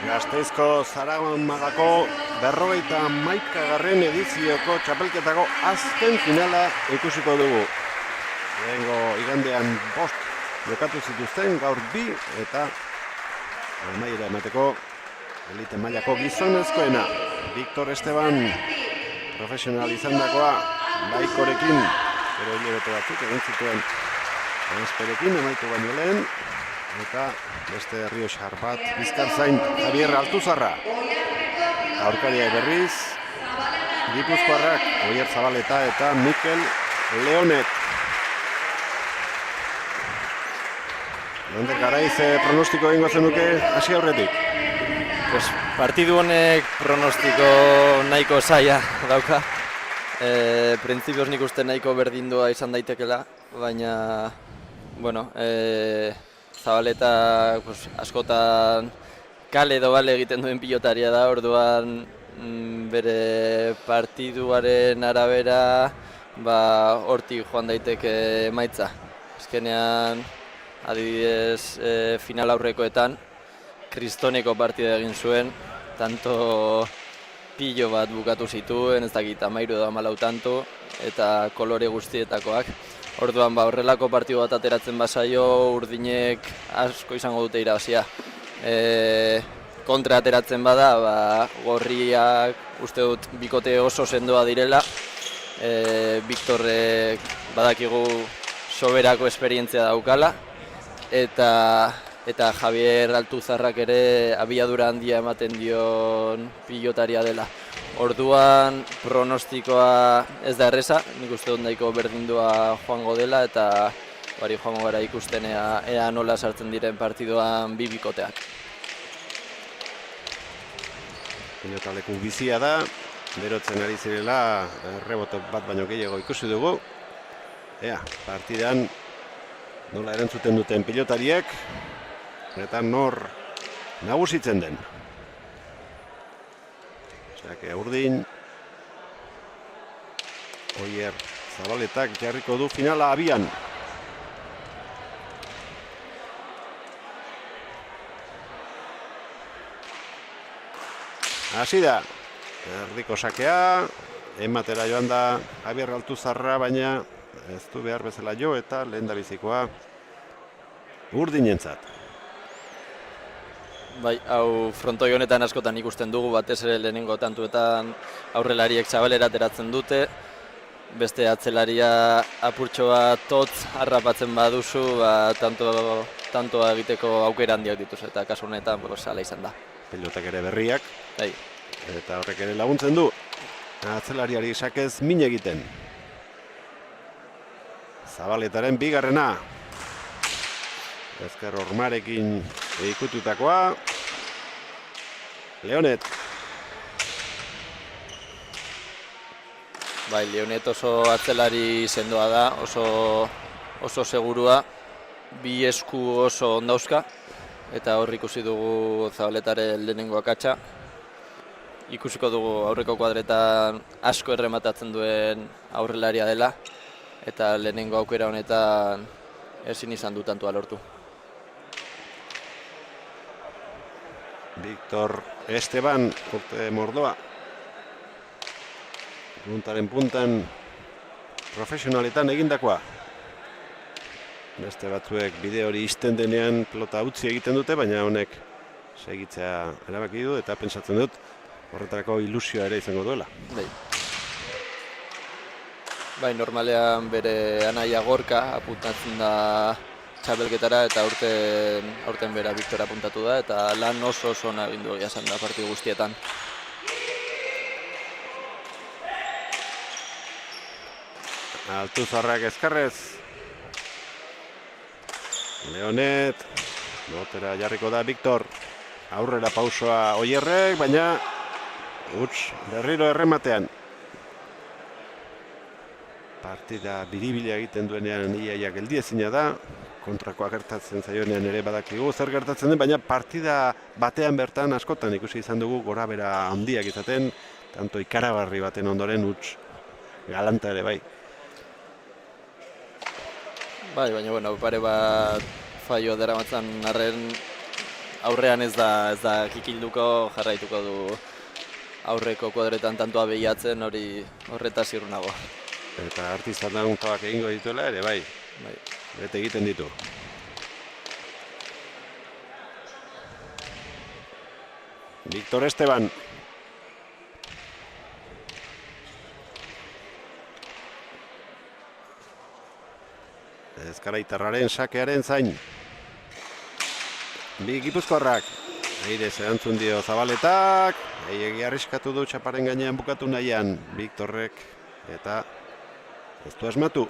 Gasteizko Zaramagako 51. edizioko txapelketako azken finala ikusiko dugu. Lehengo igandean 5 jokatu zituzten, gaur 2 eta amaiera emateko elite mailako gizonezkoena. Victor Esteban profesional izandakoa Baikorekin, gero hilabete batzuk egin zituen Esperekin amaitu baino lehen, eta beste Rioxar bat Bizkarzain Javier Altuzarra. Aurkariak berriz Gipuzkoarrak Oier Zabaleta eta Mikel Leonet. Lander Garaiz pronostiko egingo zenuke hasi aurretik? Pues, partidu honek pronostiko nahiko zaila dauka. Printzipioz nik uste nahiko berdindua izan daitekela, baina bueno, Zabaleta pues, askotan kale edo bale egiten duen pilotaria da, orduan bere partiduaren arabera hortik joan daiteke emaitza. Azkenean, adibidez, final aurrekoetan, Kristoneko partida egin zuen, tanto pilo bat bukatu zituen, ez dakit 13 edo 14 tanto, eta kolore guztietakoak. Orduan horrelako partidu bat ateratzen bazaio, urdinek asko izango dute irabazia. Kontra ateratzen bada, gorriak uste dut bikote oso sendoa direla. Victorrek badakigu soberako esperientzia daukala. Eta Javier Altuzarrak ere abiadura handia ematen dion pilotaria dela. Orduan pronostikoa ez da erreza, nik uste dut nahiko berdindua joango dela eta joango gara ikusten ea nola sartzen diren partiduan bi bikoteak. Pilotaleku bizia da, berotzen ari zirela, rebote bat baino gehiago ikusi dugu. Ea, partidan nola erantzuten duten pilotariek, eta nor nagusitzen den. Osea, urdin Oier Zabaletak jarriko du finala abian. Hasi da, erdiko sakea, ematera joan da Javier Altuzarra, baina ez du behar bezala jo eta lehendabizikoa urdinentzat. Bai, hau frontoi honetan askotan ikusten dugu, batez ere lehenengo tantuetan aurrelariek Zabalera ateratzen dute. Beste atzelaria apurtxo bat totz harrapatzen baduzu, tantoa egiteko aukera handiak dituz, eta kasu honetan hala izan da. Pilotak ere berriak, bai. Eta horrek ere laguntzen du. Atzelariari sakez min egiten. Zabaletaren bigarrena. Ezker Ormarekin ikututakoa. Leonet. Bai, Leonet oso atzelari sendoa da, oso segurua, bi esku oso ondauzka, eta hor ikusi dugu Zabaletaren lehenengo akatsa. Ikusiko dugu aurreko kuadretan asko errematatzen duen aurrelaria dela, eta lehenengo aukera honetan ezin izan du tantua lortu. Victor Esteban, urte mordoa. Puntaren puntan profesionaletan egindakoa. Beste batzuek bide hori izten denean pelota utzi egiten dute, baina honek segitzea erabaki du eta pentsatzen dut horretarako ilusioa ere izango duela. Bai, normalean bere anaia Gorka apuntatzen da txapelketara eta aurten bera Victor apuntatu da eta lan oso ona egin du esan da partidu guztietan. Altuzarrak ezkerrez. Leonet, botera jarriko da Victor. Aurrera pausoa Oierrek, baina huts berriro errematean. Partida biribila egiten duenean iaia geldiezina da. Kontrakoa gertatzen zaionean ere badakigu zer gertatzen den, baina partida batean bertan askotan ikusi izan dugu gorabera handiak izaten, tanto ikaragarri baten ondoren huts galanta ere bai. Bai, baina pare bat fallo daramatzan arren aurrean ez da kikilduko, jarraituko du aurreko kuadretan tantoa behiatzen, horretaz irrunago. Eta artistan daguntabak egingo dituela ere, bai, bete egiten ditu. Victor Esteban. Ezkaraitarraren sakearen zain. Bi gipuzkoarrak. Aire zerantzun dio Zabaletak. Egi arriskatu du txaparen gainean bukatu nahian Victorrek. Eta ez du asmatu.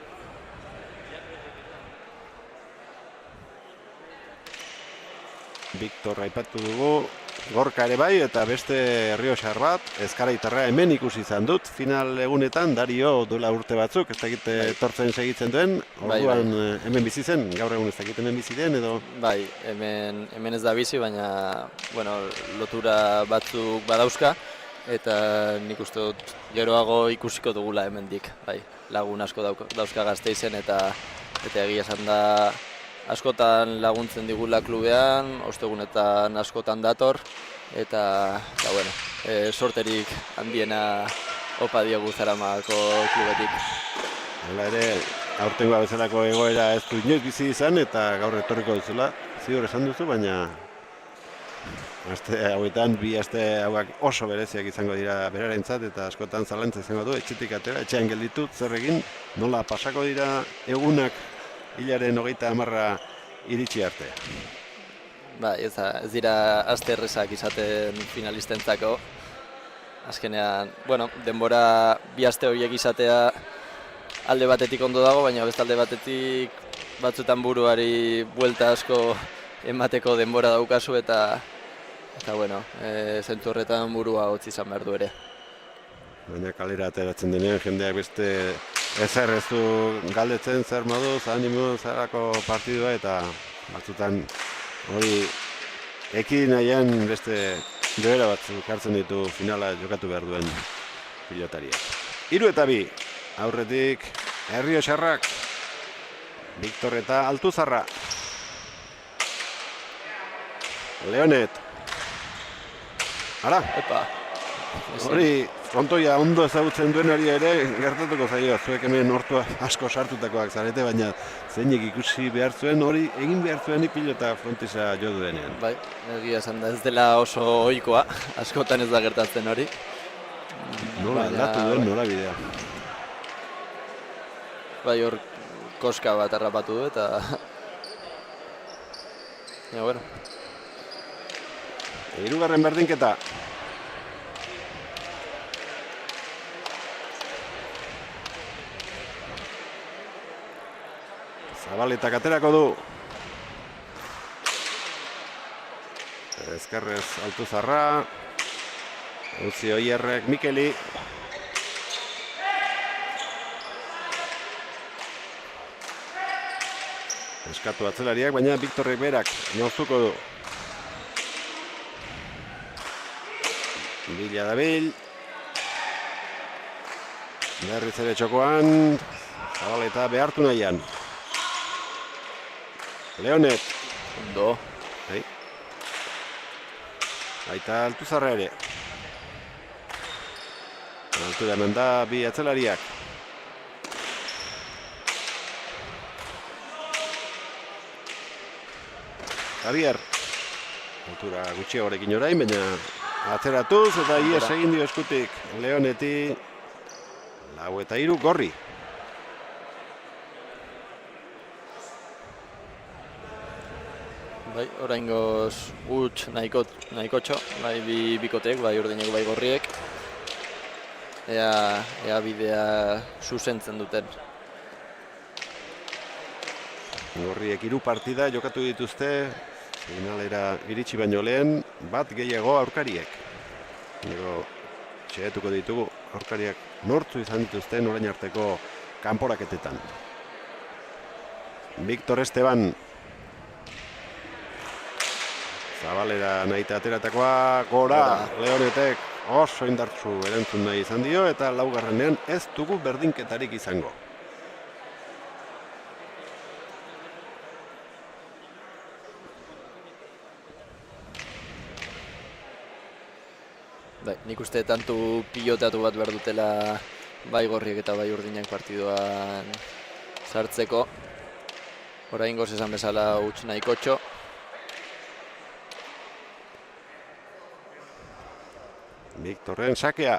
Victor aipatu dugu. Gorka ere bai, eta beste Errioxar bat, Ezkaraitarra hemen ikusi izan dut, final egunetan, Dario duela urte batzuk, ez dakit etortzen segitzen duen, orduan hemen bizi zen, gaur egun ez dakit hemen bizi den, edo? Bai, hemen ez da bizi, baina, bueno, lotura batzuk badauzka, eta nik uste dut geroago ikusiko dugula hemendik, bai, lagun asko dauzka Gasteizen, eta egia esan da, askotan laguntzen digula klubean, ostegunetan askotan dator, eta bueno, sorterik handiena opa diogu Zaramako klubetik. Hala ere, aurtengoa bezalako egoera ez du inoiz bizi izan, eta gaur etorriko duzula, ziur esan duzu, baina aste hauetan, bi aste hauak oso bereziak izango dira berarentzat, eta askotan zalantza izango du, etxetik atera, etxean gelditu, zer egin, nola pasako dira egunak, hilaren 30 iritsi arte. Ba, ez dira aste errezak izaten finalistentzako. Azkenean, bueno, denbora bi aste horiek izatea alde batetik ondo dago, baina beste alde batetik batzutan buruari buelta asko emateko denbora daukazu eta bueno, zentzu horretan burua hotz izan behar du ere. Baina kalera ateratzen denean jendeak beste ezer ez du galdetzen zer moduz, animo zerako partidua eta batzutan hori ekin nahian beste joera batzuk hartzen ditu finala jokatu behar duen pilotariak. 3 eta 2, aurretik Errioxarrak, Victor eta Altuzarra. Leonet. Ara, Epa. hori frontoia ondo ezagutzen duenari ere gertatuko zaio, zuek hemen hortua asko sartutakoak zarete, baina zeinek ikusi behar zuen hori egin behar zuen pilota frontisa jo duenean. Bai, egia esan da ez dela oso ohikoa, askotan ez da gertatzen hori. Nola aldatu duen norabidea. Bai, hor koska bat harrapatu du eta... Ja, bueno. Hirugarren berdinketa. Zabaletak aterako du. Ezkerrez Altuzarra. Utzi Oierrek Mikeli. Eskatu atzelariak, baina Victorrek berak noztuko du. Bila dabil. Berriz ere txokoan. Zabaleta behartu nahian. Leonet. Ondo. Bai. Baita Altuzarra ere. Altura hemen da bi atzelariak. Javier. Altura gutxiagorekin orain, baina atzeratuz eta ies egin dio eskutik Leoneti. 4 eta 3 Gorri. Bai, oraingoz huts nahikotxo, bai bikotek, bai urdinek, bai Gorriek. Ea bidea zuzentzen duten. Gorriek 3 partida jokatu dituzte, finalera iritsi baino lehen, bat gehiago aurkariek. Gero txeetuko ditugu aurkariak nortzu izan dituzten orain arteko kanporaketetan. Victor Esteban. Zabalera nahita ateratakoa, gora, Leonetek oso indartsu erantzun nahi izan dio, eta 4. ez dugu berdinketarik izango. Bai, nik uste tantu piloteatu bat behar dutela bai gorriek eta bai urdinak partiduan sartzeko. Oraingoz esan bezala huts nahikotxo. Victorren sakea.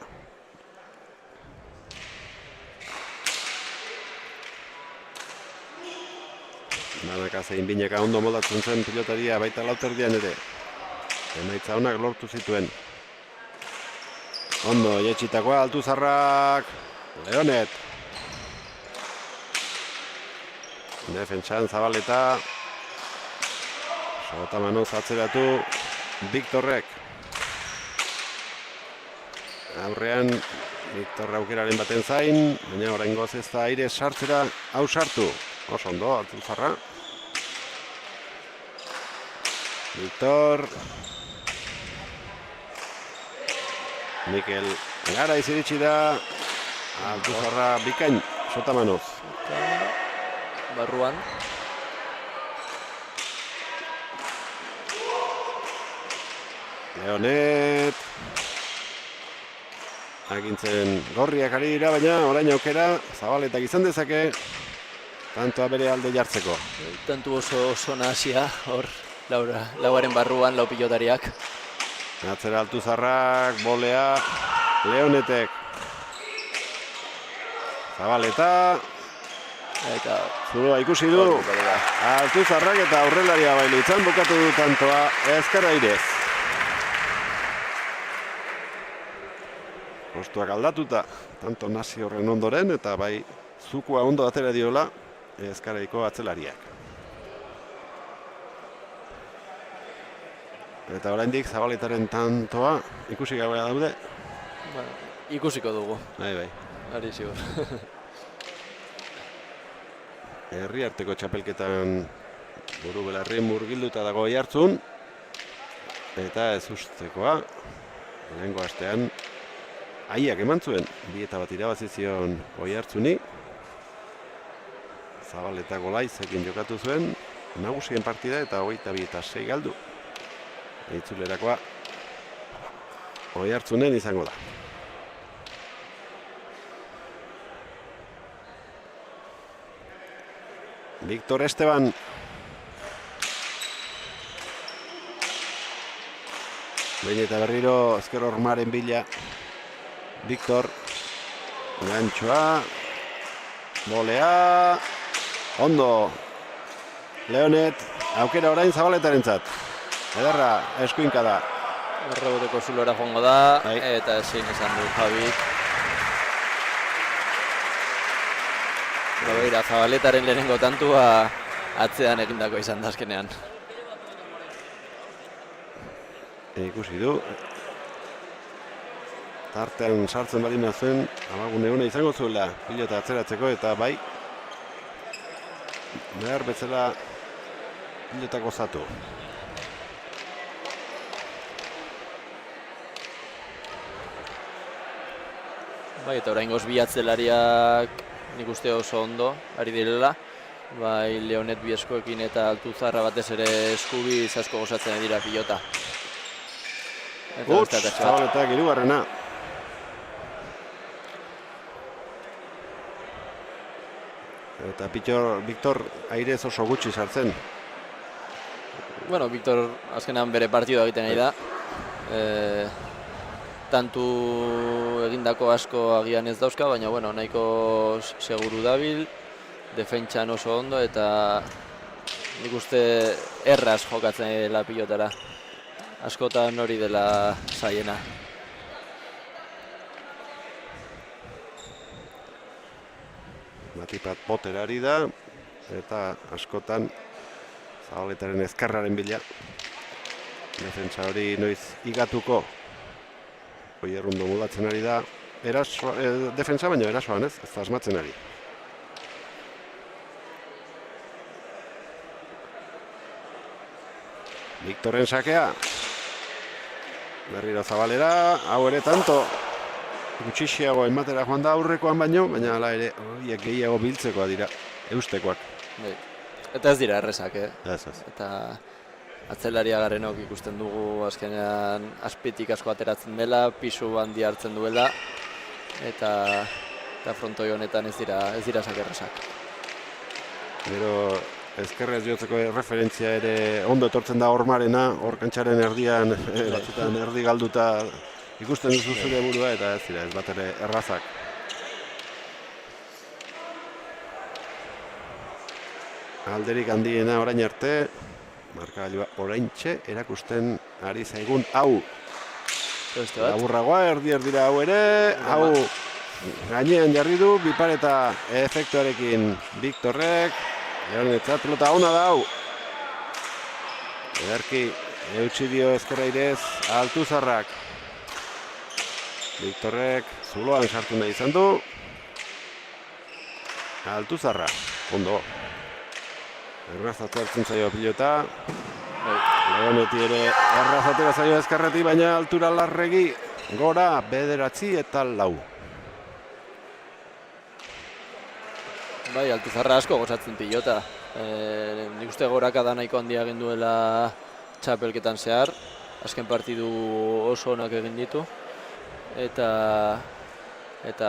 Banaka zein bineka ondo moldatzen zen pilotaria baita lauterdian ere. Emaitza honak lortu zituen. Ondo, jetxitakoa, Altuzarrak, Leonet. Defentsan Zabaleta. Sotamanoz atzeratu, Victorrek. Aurrean, Victor aukeraren baten zain, baina oraingoz ez da aire sartzera hau sartu. Oso ondo, Altuzarra. Victor. Mikel gara iziritsi da. Altuzarra bikain, Sotamanoz. Barruan. Leonet. Agintzen gorriak ari dira, baina orain aukera Zabaletak izan dezake tantoa bere alde jartzeko. Tantu oso nahasia, hor lauaren barruan, lau pilotariak. Atzera Altuzarrak, bolea, Leonetek. Zabaleta. Eta Zuloa ikusi du. Altuzarrak eta aurrelaria bailitzan bukatu du tantoa ezker airez. Postuak aldatuta, tanto nazi horren ondoren eta bai zukua ondo atera diola ezkaraiko atzelariak. Eta oraindik Zabaletaren tantoa ikusi gabe daude. bueno, ikusiko dugu, Bai. ari ziur. Herriarteko txapelketan buru belarri murgilduta dago Oiartzun. Eta ez ustekoa, lehengo astean, aiak eman zuen, 2-1 irabazi zion Oiartzuni. Zabaleta Golaizekin jokatu zuen, nagusien partida eta 22-6 galdu. Itzulerakoa Oiartzunen izango da. Victor Esteban. Behin eta berriro ezker hormaren bila. Victor. Gantxoa. Bolea. Ondo. Leonet. Aukera orain Zabaletarentzat. Ederra eskuinka da. Erreboteko zulora joango da, Bai. eta ezin esan du Jabik. Begira, Zabaletaren lehenengo tantua atzean egindako izan da azkenean. Ikusi du. Tartean sartzen baldin zuen, abagune hona izango zuela pilota atzeratzeko eta bai. Behar bezala pilota gozatu. Bai, eta oraingoz bi atzelariak nik uste oso ondo ari direla. Bai, Leonet bi eskoekin eta Altuzarra batez ere eskubi asko gozatzen dira pilota. Eta Huts, beste atatxo bat. Zabaletak hirugarrena. Eta Victor airez oso gutxi sartzen. Bueno, Victor azkenan bere partidua egiten nahi da. Tantu egindako asko agian ez dauzka, baina bueno, nahiko seguru dabil, defentsan oso ondo eta nik uste erraz jokatzen dela pilotara. Askotan hori dela zaiena. Batipat boterari da eta askotan Zabaletaren ezkerraren bila. Defentsa hori noiz igatuko. Oierrundo moldatzen ari da. Defentsa baina erasoan ez da asmatzen ari. Victorren sakea. Berriro Zabalera, hau ere tanto. Gutxixiago ematera joan da aurrekoan baino, baina hala ere horiek gehiago biltzekoa dira, eustekoak. Bai. Eta ez dira errezak, Ez. Eta atzelaria garenok ikusten dugu azkenean azpitik asko ateratzen dela, pisu handi hartzen duela, eta frontoi honetan ez dira sakerrazak. Gero ezkerrez jotzeko referentzia ere ondo etortzen da Ormarena, hor kantxaren erdian, batzutan erdi galduta ikusten duzu zure burua, eta ez dira, ez bat ere errazak. Alderik handiena orain arte, markagailua oraintxe erakusten ari zaigun hau. Laburragoa, erdi-erdira hau ere, hau gainean jarri du, bipareta efektuarekin Viktorrek, Leonetzat pelota ona da hau. Ederki eutsi dio ezkerrairez Altuzarrak. Viktorrek zuloan sartu nahi izan du. Altuzarra, ondo. Errazatu hartzen zaio pilota. Leoneti ere errazatera zaio ezkerreti, baina altura larregi. Gora, 9 eta 4. Bai, Altuzarra asko gozatzen pilota. Nik uste gorakada nahiko handia egin duela txapelketan zehar. Azken partidu oso onak egin ditu. Eta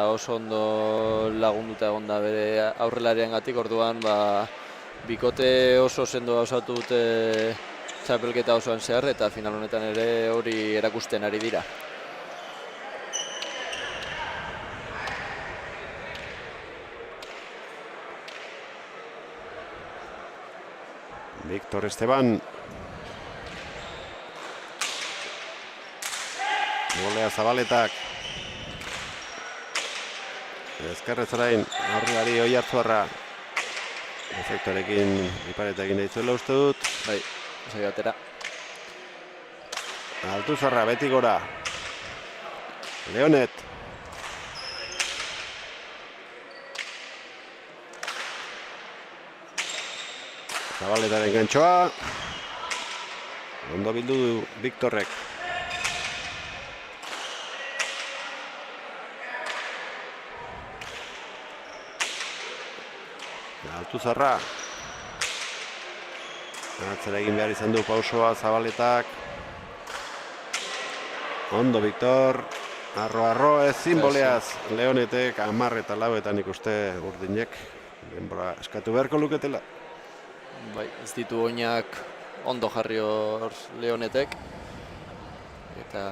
oso ondo lagunduta egon da bere aurrelariengatik, orduan bikote oso sendo osatu dute txapelketa osoan zehar, eta final honetan ere hori erakusten ari dira. Victor Esteban. Golea Zabaletak. Ezkerrez orain, aurrelari Oiartzuarra. Efektorekin ipareta egin daitzuela uste dut. Bai, esai batera. Altuzarra, beti gora. Leonet. Zabaletaren gantxoa. Ondo bildu du Viktorrek. Altuzarra. Atzera egin behar izan du pausoa Zabaletak. Ondo Viktor. Arro ezin boleaz. Leonetek 10 eta 4 ikuste urdinek. Denbora eskatu beharko luketela. Bai, ez ditu oinak ondo jarri hor Leonetek. Eta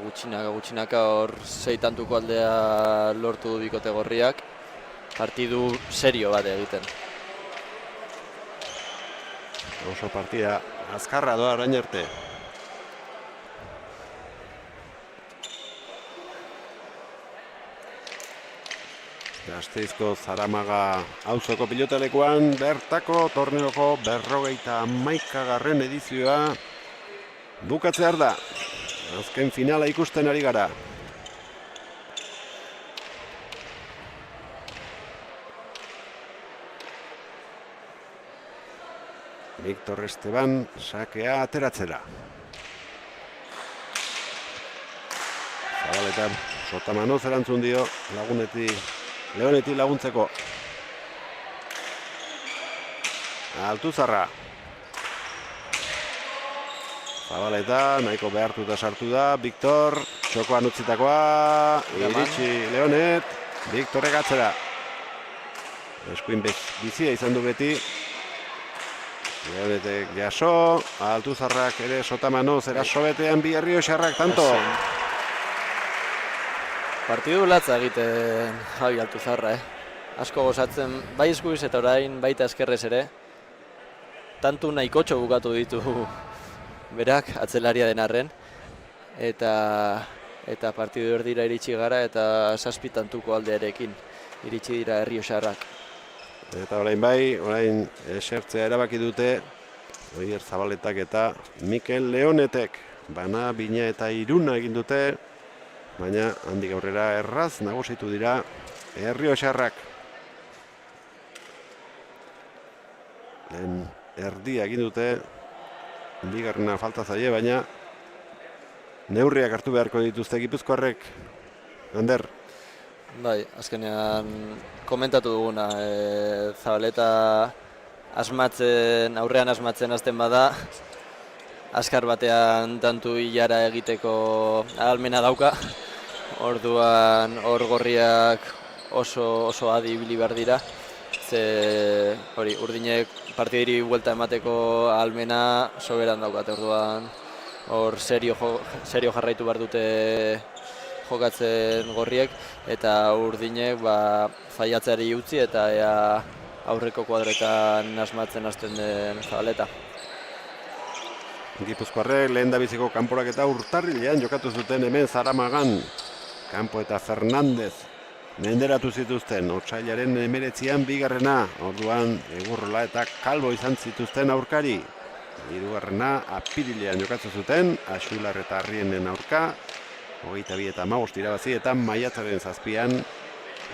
gutxinaka hor 6 tantuko aldea lortu du bikote gorriak. Partidu serio bat egiten. Oso partida azkarra doa orain arte. Gasteizko Zaramaga auzoko pilotalekuan bertako torneoko 51. edizioa bukatzear da. Azken finala ikusten ari gara. Victor Esteban sakea ateratzera. Zabaletan Sotamanoz erantzun dio Leoneti laguntzeko. Altuzarra. Zabaleta nahiko behartuta sartu da. Victor, txokoan utzitakoa. Iritsi Leonet. Victorrek atzera. Eskuin bizia izan du beti. Leonetek jaso. Altuzarrak ere Sotamanoz eraso betean bi errioxarrak tanto. Partidu latza egiten Javi Altuzarra, Asko gozatzen, bai eskuiz eta orain baita eskerrez ere. Tantu nahikotxo bukatu ditu berak, atzelaria den arren. Eta partidu erdira iritsi gara eta 7 tantuko aldearekin iritsi dira Errioxarrak. Eta orain esertzea erabaki dute Oier Zabaletak eta Mikel Leonetek. Bana, bina eta iruna egin dute. Baina handik aurrera erraz nagusitu dira Errioxarrak. Lehen erdia egin dute, bigarrena falta zaie, baina neurriak hartu beharko dituzte Gipuzkoarrek. Ander? Bai, azkenean komentatu duguna, Zabaleta aurrean asmatzen hasten bada, azkar batean tantu hilara egiteko ahalmena dauka. Orduan hor gorriak oso adi ibili behar dira. Ze hori urdinek partidiri buelta emateko ahalmena soberan daukate. Orduan hor serio jarraitu behar dute jokatzen gorriek, eta urdinek faiatzeari utzi eta ea aurreko kuadretan asmatzen hasten den Zabaleta. Gipuzkoarrek lehendabiziko kanporaketa urtarrilean jokatu zuten hemen Zaramagan. Campo eta Fernandez menderatu zituzten otsailaren 19an bigarrena, orduan Egurrola eta Kalbo izan zituzten aurkari. Hirugarrena apirilean jokatu zuten, Axular eta Arrienen aurka, 22 eta 15 irabazi, eta maiatzaren 7an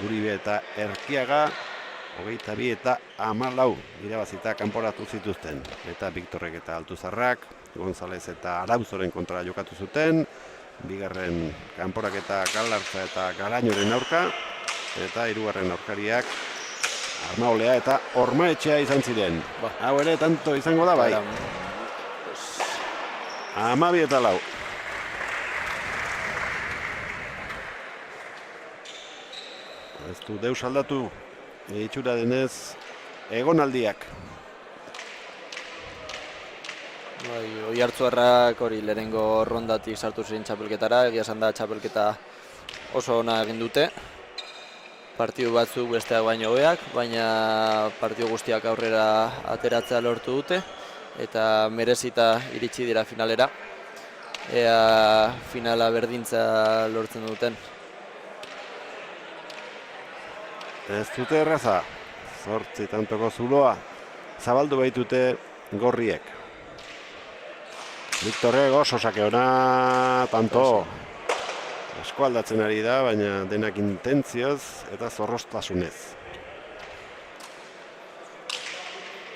Uribe eta Erkiaga 22 eta 14 irabazita kanporatu zituzten. Eta Viktorrek eta Altuzarrak González eta Arauzoren kontra jokatu zuten, bigarren kanporaketa Galartza eta Garañoren aurka, eta hirugarren aurkariak Armaolea eta Ormaetxea izan ziren. Hau ere tanto izango da bai. 12 eta 4. Ez du deus aldatu, itxura denez egonaldiak. Oiartzuarrak hori lehenengo rondatik sartu ziren txapelketara, egia esan da txapelketa oso ona egin dute. Partidu batzuk besteak baino hobeak, baina partidu guztiak aurrera ateratzea lortu dute eta merezita iritsi dira finalera. Ea finala berdintza lortzen duten. Ez dute erraza, 8 tantoko zuloa zabaldu baitute gorriek. Viktorrek oso sake ona, tanto eskualdatzen ari da, baina denak intentzioz eta zorroztasunez.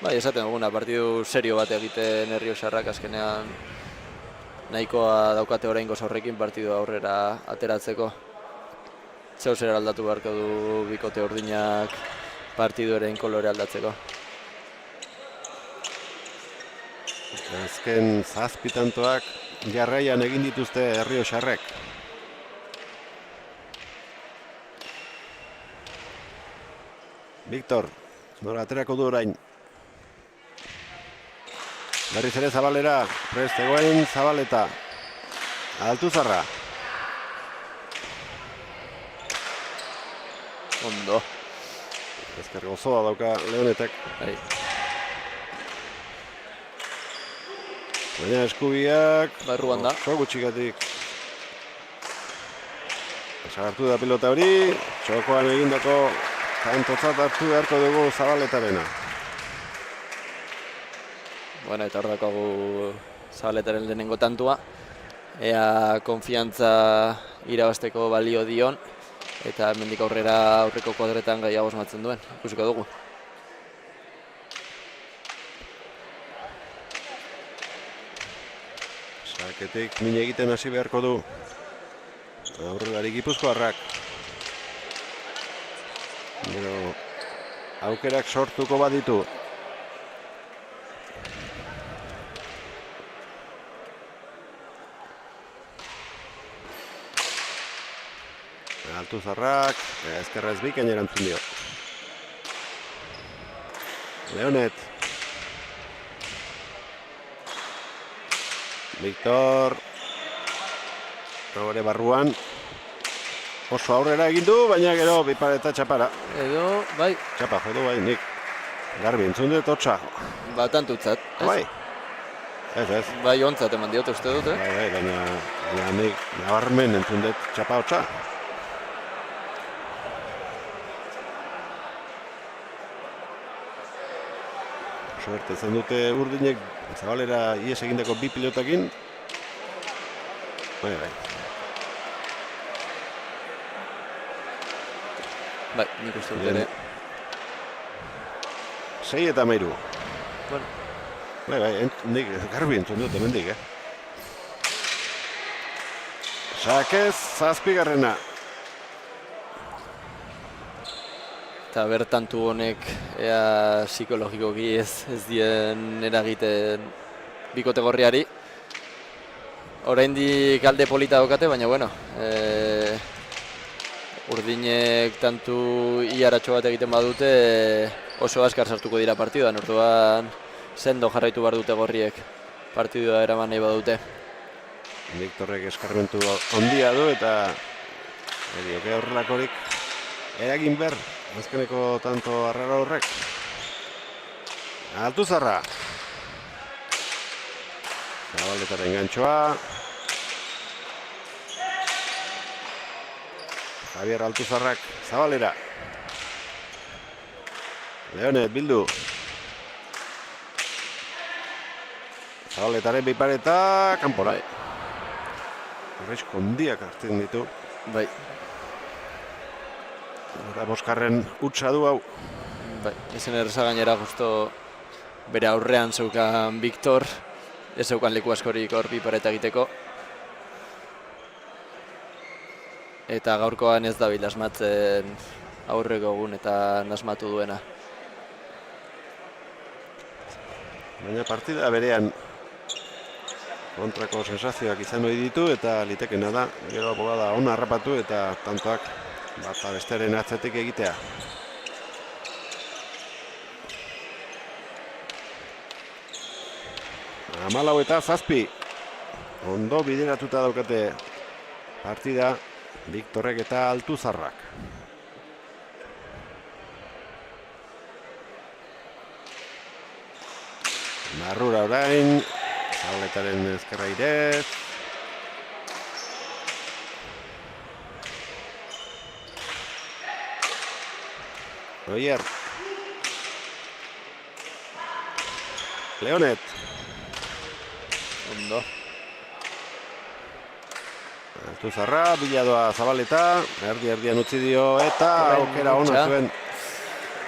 Bai, esaten duguna, partidu serio bat egiten Errioxarrak azkenean nahikoa daukate oraingoz horrekin partidu aurrera ateratzeko. Zeu aldatu beharko du bikote urdinak partiduaren kolore aldatzeko. Azken 7 tantoak jarraian egin dituzte Errioxarrek. Viktor, nora aterako du orain. Berriz ere Zabalera, prest egoen Zabaleta. Altuzarra. Ondo. Ezker gozoa dauka Leonetek. Bai. Baina eskubiak... Barruan da. Oso gutxikatik. Sagartu da pilota hori. Txokoan egindako kantotzat hartu beharko dugu Zabaletarena. Bueno, eta hor daukagu Zabaletaren lehenengo tantua. Ea konfiantza irabazteko balio dion. Eta hemendik aurrera aurreko kuadretan gehiago asmatzen duen. Ikusiko dugu. Saketik min egiten hasi beharko du. Aurrelari Gipuzkoarrak. Gero aukerak sortuko baditu. Altuzarrak, ezkerrez bikain erantzun dio. Leonet. Viktor. Hore barruan. Oso aurrera egin du, baina gero bipar eta txapara. Edo, bai. Txapa, jodu bai, nik. Garbi, entzun dut hotxa. Batantutzat, ez? Bai. Ez. Bai, ontzat eman diote uste dut, eh? Bai, baina nik nabarmen entzun dut txapa hotxa. Suerte zen dute urdinek Zabalera ies egindako 2 pilotakin. Bai. Bai, nik uste dut ere. 6 eta 13. Bueno. Bai, nik garbi entzun dut hemendik, Sakez, 7. Eta bertantu honek ea psikologikoki ez dien eragiten bikote gorriari. oraindik alde polita daukate, baina bueno, urdinek tantu iaratxo bat egiten badute oso askar sartuko dira partiduan, orduan sendo jarraitu behar dute gorriek partidua eraman nahi badute. Viktorrek eskarmentu ondia du eta erioke horrelakorik eragin behar, azkeneko tanto arrara horrek. Altuzarra. Zabaletaren gantxoa. Javier Altuzarrak Zabalera. Leonet bildu. Zabaletaren bipareta kanpora. Horrezko ondiak hartzen ditu. Bai. Eta boskarren utza du hau. Bai, ezen erreza gainera justo bere aurrean zeukan Viktor, ez zeukan leku askorik hor bipareta egiteko. Eta gaurkoan ez dabil asmatzen aurreko egun eta asmatu duena. Baina partida berean kontrako sensazioak izan ohi ditu eta litekena da gero bolada ona harrapatu eta tantoak bata besteren atzetik egitea. Hamalau eta 7. Ondo bideratuta daukate partida Viktorrek eta Altuzarrak. Barrura orain, Zabaletaren ezkerra irez. Oier. Leonet. Ondo. Altuzarra, biladoa Zabaleta, erdian utzi dio eta aukera ona zuen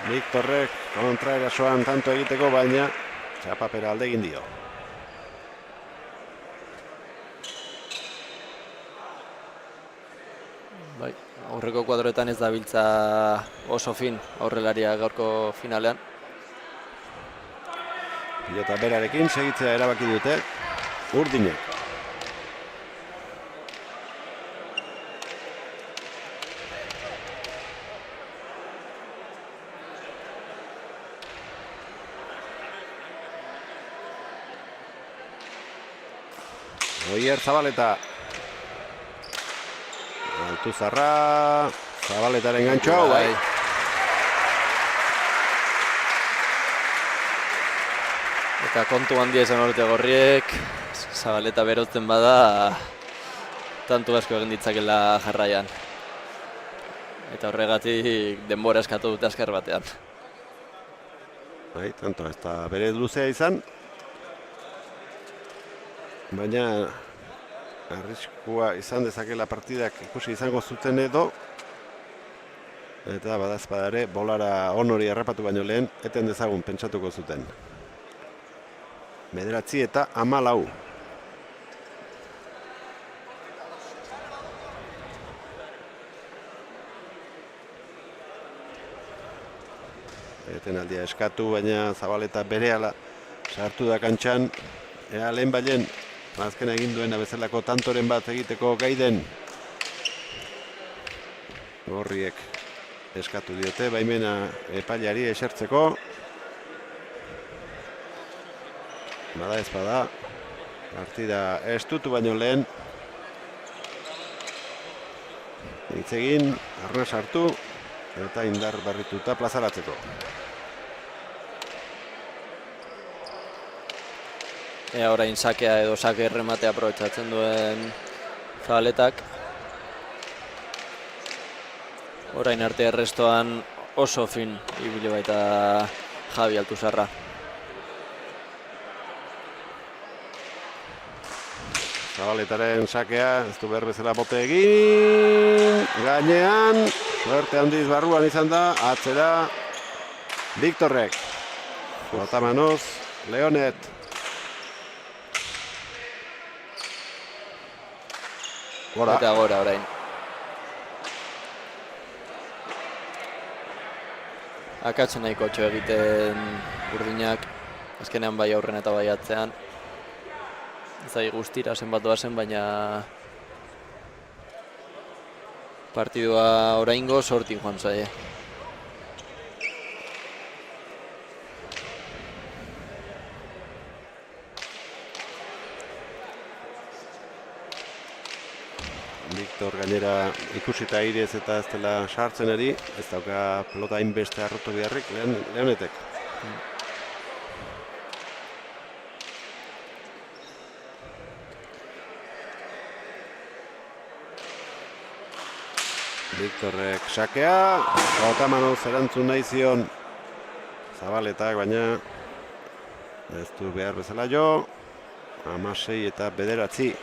Viktorrek kontraerasoan tanto egiteko, baina txapapera alde egin dio. Bai, aurreko kuadroetan ez dabiltza oso fin aurrelaria gaurko finalean. Pilota berarekin segitzea erabaki dute urdinek. Oier Zabaleta. Altuzarra. Zabaletaren gantxoa. Bai. Eta kontu handia izan orte gorriek, Zabaleta berotzen bada, tantu asko egin ditzakela jarraian. Eta horregatik denbora eskatu dute azkar batean. Bai, tanto ez da bere luzea izan. Baina arriskua izan dezakela partidak ikusi izango zuten edo. Eta badazpadare bolara onori harrapatu baino lehen, eten dezagun pentsatuko zuten. 9 eta 14. Etenaldia eskatu, baina Zabaleta berehala sartu da kantxan. Ea lehen bailen, azken egin duena bezalako tantoren bat egiteko gaiden. Gorriek eskatu diote, baimena epailari esertzeko. Bada ez bada, partida estutu baino lehen. Hitz egin, arnaz hartu, eta indar barrituta plazaratzeko. Ea orain sakea edo sake errematea aprobetxatzen duen Zabaletak. Orain arte errestoan oso fin ibili baita Javi Altuzarra. Zabaletaren sakea, ez du behar bezala bote egin. Gainean, suerte handiz barruan izan da, atzera Viktorrek. Botamanoz, Leonet. Gora. Eta gora orain. Akatzen nahiko txo egiten urdinak, azkenean bai aurren eta bai atzean. Ez da guztira zenbat doazen, baina partidua oraingo sortin joan zaie. Victor gainera ikusita irez eta ez dela sartzen eri, ez dauka pelota hainbeste harrotu beharrik Leonetek. Victorrek sakea, Otamanoz erantzun nahi zion Zabaletak, baina ez du behar bezala jo, 16 eta 9.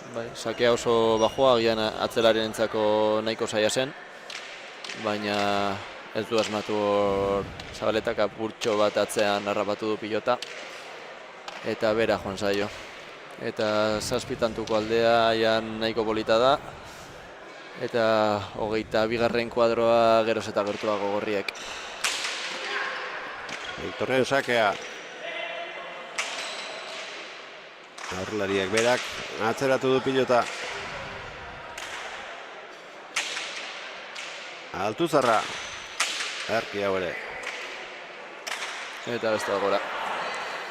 Bai, sakea oso bajua, agian atzelarenentzako nahiko zaila zen, baina ez du asmatu hor Zabaletak apurtxo bat atzean harrapatu du pilota. Eta bera joan zaio. Eta 7 tantuko aldea aian nahiko polita da. Eta 22. kuadroa geroz eta gertuago gorriek. Victorren sakea. Aurrelariak berak atzeratu du pilota. Altuzarra. Erki hau ere. Eta beste gora.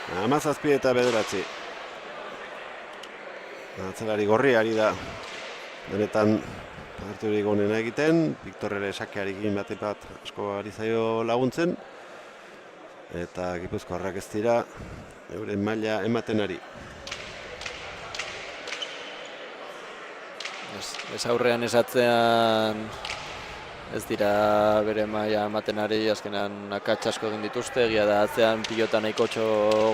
17 eta 9. Atzelari gorriari da. Benetan harturik onena egiten. Victorrere sakearekin bat asko ari zaio laguntzen. Eta Gipuzkoarrak ez dira euren maila ematen ari. Ez aurrean esatzean ez dira bere maila ematen ari, azkenan akats asko egin dituzte, egia da atzean pilota nahikotxo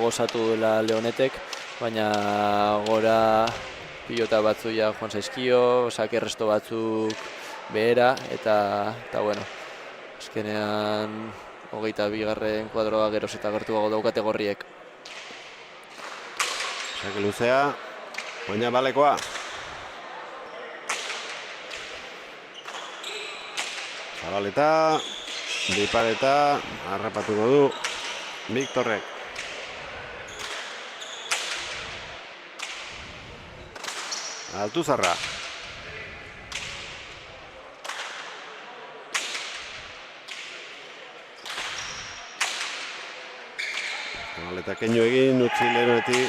gozatu dela Leonetek, baina gora pilota batzuia joan zaizkio, sakerresto batzuk behera, eta bueno, azkenean 22. kuadroa geroz eta gertuago daukate gorriek. Sake luzea, baina balekoa. Zabaleta, Bipareta, harrapatuko du Victorrek. Altuzarra. Zabaleta keinu egin, utzi Leoneti.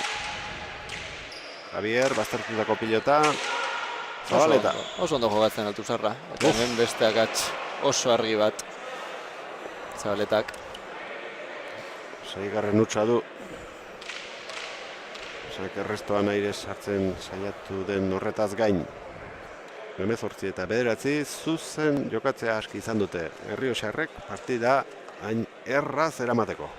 Javier, baztertutako pilota. Zabaleta. Oso ondo jogatzen Altuzarra, eta hemen beste akats oso argi bat Zabaletak. 6. utza du. Sakerrestoan aire sartzen saiatu den horretaz gain. 18 eta 9 zuzen jokatzea aski izan dute. Errioxarrek partida hain erraz eramateko.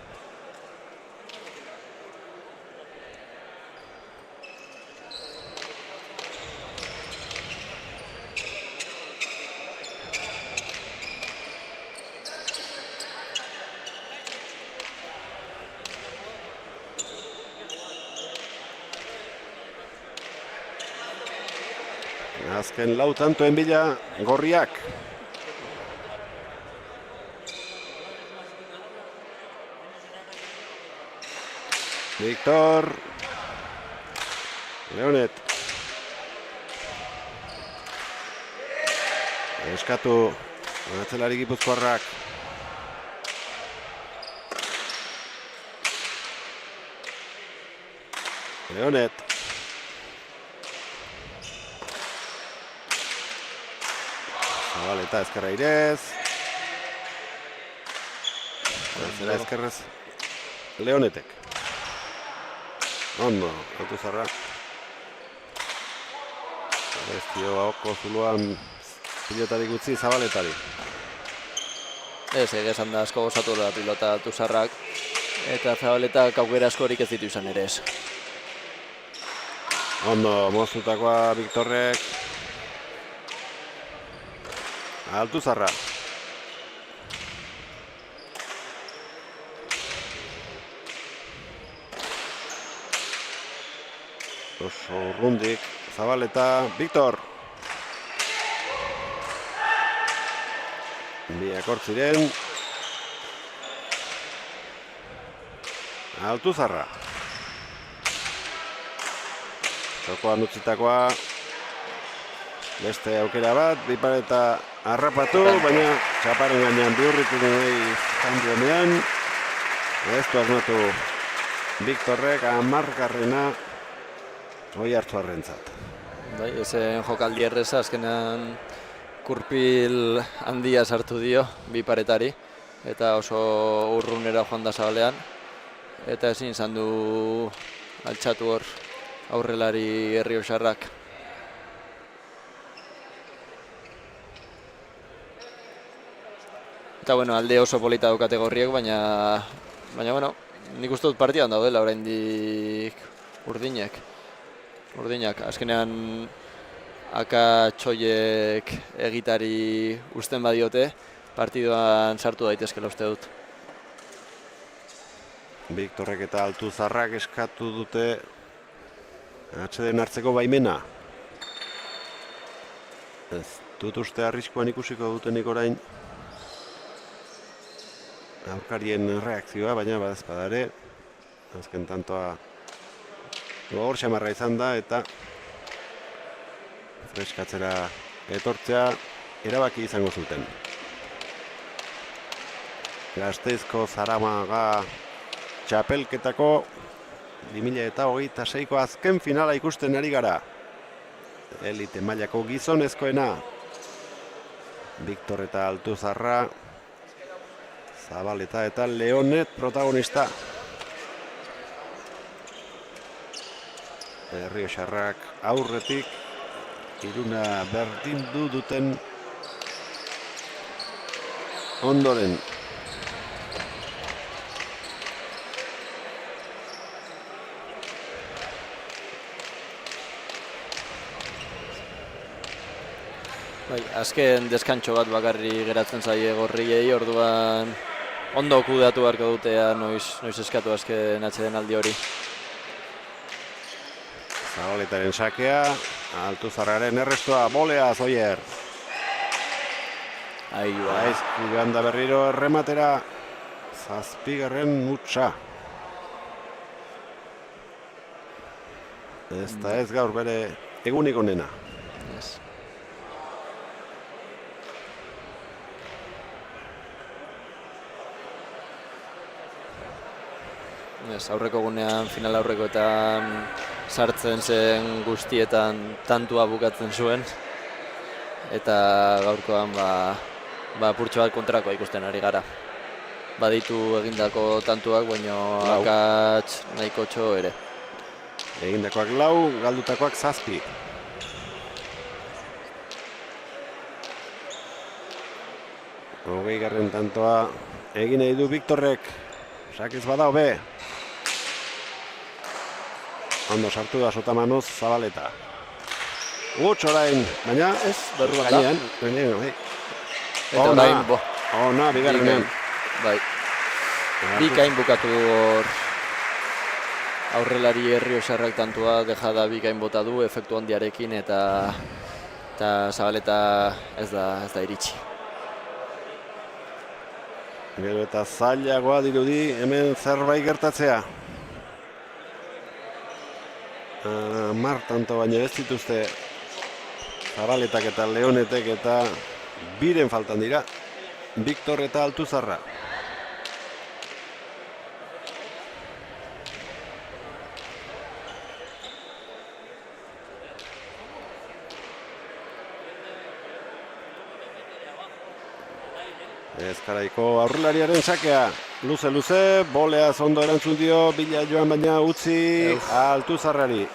Azken 4 tantoen bila gorriak. Victor. Leonet. Eskatu atzelari Gipuzkoarrak. Leonet. Zabaleta ezkerra irez. Zera ezkerrez Leonetek. Ondo, Altuzarra. Ez dio ahoko zuluan pilotarik utzi Zabaletari. Ez, esan da asko gozatu da pilota Altuzarrak, eta Zabaletak aukera askorik ez ditu izan ere ez. Ondo, moztutakoa Victorrek. Altuzarra. Oso urrundik, Zabaleta, Victor. Biak hor ziren. Altuzarra. Jokoan utzitakoa. Beste aukera bat, Bipareta harrapatu, baina txaparen gainean bihurritu nahi kanduenean. Ez du asmatu Viktorrek 10. Oiartzuarrentzat. Bai, ezen jokaldi erreza, azkenean kurpil handia sartu dio Biparetari, eta oso urrunera joan da zabalean, eta ezin izan du altxatu hor aurrelari Errioxarrak. Eta bueno, alde oso polita du kategoriek, baina bueno, nik uste dut partidan daudela oraindik urdinak. Azkenean akatxoiek egitari usten badiote, partiduan sartu daitezkela uste dut. Viktorrek eta Altuzarrak eskatu dute atsedena hartzeko baimena. Ez dut uste arriskuan ikusiko dutenik orain aurkarien reakzioa, baina badazpadare. Azken tantoa gogor xamarra izan da eta freskatzera etortzea erabaki izango zuten. Gasteizko Zaramaga txapelketako 2026ko azken finala ikusten ari gara. Elite mailako gizonezkoena. Viktor eta Altuzarra, Zabaleta eta Leonet protagonista. Errioxarrak aurretik Iruna berdindu duten ondoren. Bai, azken deskantxo bat bakarri geratzen zaie gorriei, orduan ondo kudeatu beharko dutea noiz eskatu azken atxeden aldi hori. Zabaletaren sakea, Altuzarraren errestua, bolea Zoier. Aizki joan da berriro errematera, 7. mutsa. Ez da ez gaur bere egunik onena. Yes. Aurreko gunean, final aurrekoetan sartzen zen guztietan tantua bukatzen zuen, eta gaurkoan purtsu bat kontrakoa ikusten ari gara. Baditu egindako tantuak, baina akats nahiko txo ere. Egindakoak 4, galdutakoak 7. Hogeigarren tantoa egin nahi du Viktorrek. Sakez bada hobe. Ondo sartu da Sotamanuz Zabaleta. Huts orain, baina ez barruan gainean. Bai. Ona, bigarrenean. Bai. Bikain bukatu hor aurrelari Errioxarrak tantua, dejada bikain bota du efektu handiarekin, eta Zabaleta ez da iritsi. Gero eta zailagoa dirudi hemen zerbait gertatzea. 10 tanto baina ez dituzte Zabaletak eta Leonetek, eta biren faltan dira Viktor eta Altuzarra. Ezkaraiko aurrelariaren sakea. Luze, boleaz ondo erantzun dio, bila joan baina utzi Altuzarrari.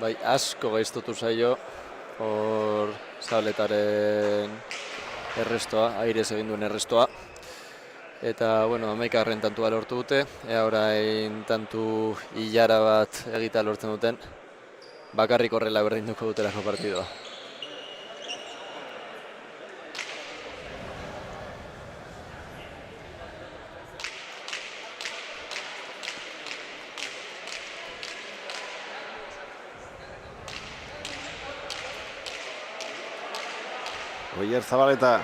Bai, asko gaiztotu zaio hor Zabaletaren errestoa, airez egin duen errestoa. Eta, bueno, 11. tantua lortu dute, ea orain tantu hilara bat egita lortzen duten, bakarrik horrela berdinduko dutelako partidua. Oier Zabaleta.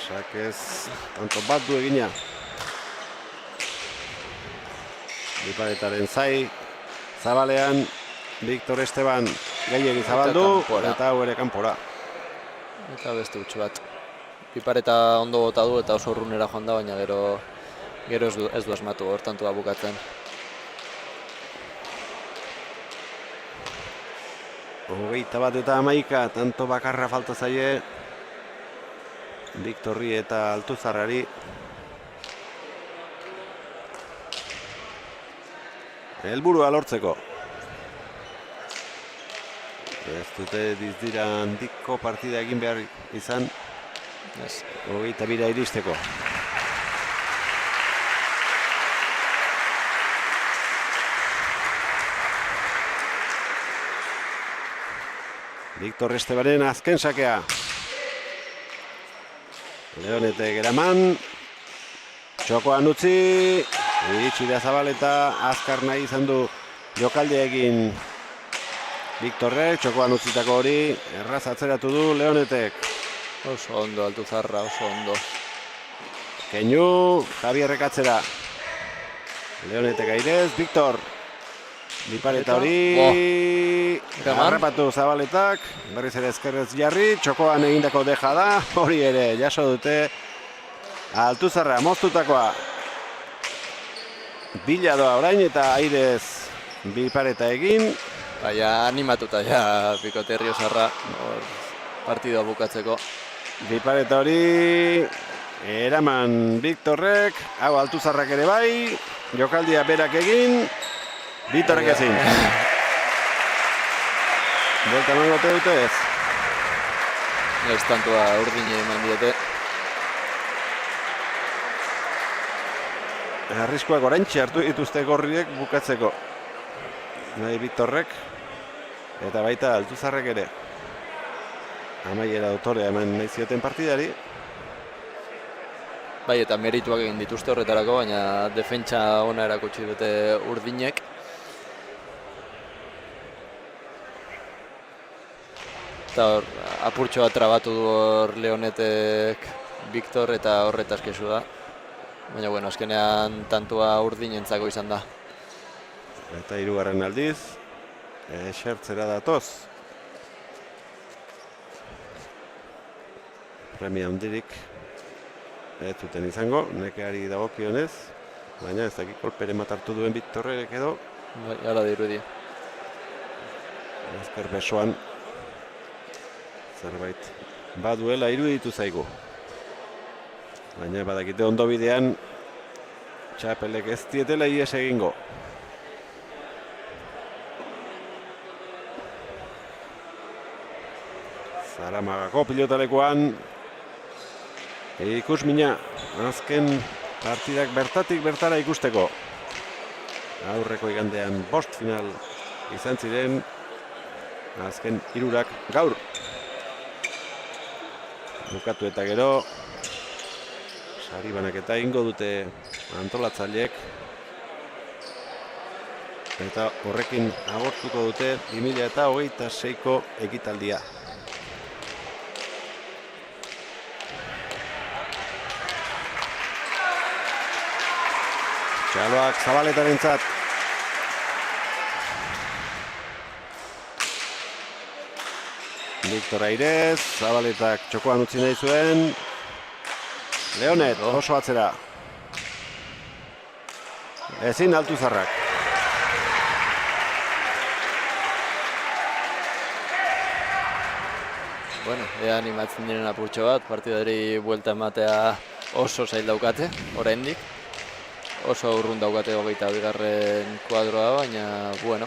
Sakez tanto bat du egina. Biparetaren zai, zabalean, Victor Esteban gehiegi zabaldu, eta hau ere kanpora. Eta beste utxu bat. Bipareta ondo bota du eta oso urrunera joan da, baina gero ez du asmatu, hortantu da bukatzen. Hogeita bat eta 11, tanto bakarra falta zaie Victorri eta Altuzarrari. Helburua lortzeko. Ez dute dizdira handiko partida egin behar izan. Hogeita bira iristeko. Victor Estebanen azken sakea. Leonetek eraman. Txokoan utzi. Iritsi da Zabaleta. Azkar nahi izan du jokalde egin Victorrek. Txokoan utzitako hori. Erraz atzeratu du Leonetek. Oso ondo, Altuzarra, oso ondo. Keinu, Javierrek atzera. Leonetek airez, Victor. Bipareta hori. Harrapatu Zabaletak. Berriz ere ezkerrez jarri. Txokoan egindako deja da. Hori ere, jaso dute. Altuzarra, moztutakoa. Bila doa orain eta airez Bipareta egin. Baina animatuta ja Bikote Erriozarra partidua bukatzeko. Bipareta hori eraman Victorrek. Hau Altuzarrak ere bai. Jokaldia berak egin. Bitorrek ezin. Buelta emango dute ez? Ez tantua urdine eman diote. Arriskuak oraintxe hartu dituzte gorriek bukatzeko. Nahi Victorrek eta baita Altuzarrek ere. Amaiera autorea eman nahi zioten partidari. Bai, eta merituak egin dituzte horretarako, baina defentsa ona erakutsi dute urdinek. Eta hor, apurtxo bat trabatu du hor Leonetek Victor eta horretaz kesu da. Baina, bueno, azkenean tantua urdinentzako izan da. Eta hirugarren aldiz, esertzera datoz. Premia handirik ez zuten izango, nekeari dagokionez, baina ez dakik kolperen bat hartu duen Victorrek edo. Bai, hala dirudi. Ezker besoan zerbait baduela iruditu zaigu. Baina badakite ondo bidean txapelek ez dietela ies egingo. Zaramagako pilotalekoan ikusmina azken partidak bertatik bertara ikusteko. Aurreko igandean 5 final izan ziren, azken 3 gaur. Bukatu eta gero sari banaketa ingo dute antolatzaileek. Eta horrekin agortuko dute 2026ko ekitaldia. Txaloak Zabaletarentzat. Victor Airez, Zabaletak txokoan utzi nahi zuen. Leonet, oso atzera. Ezin Altuzarrak. Bueno, ea animatzen diren apurtxo bat, partidari buelta ematea oso zail daukate, oraindik. Oso urrun daukate 22. kuadroa, baina, bueno,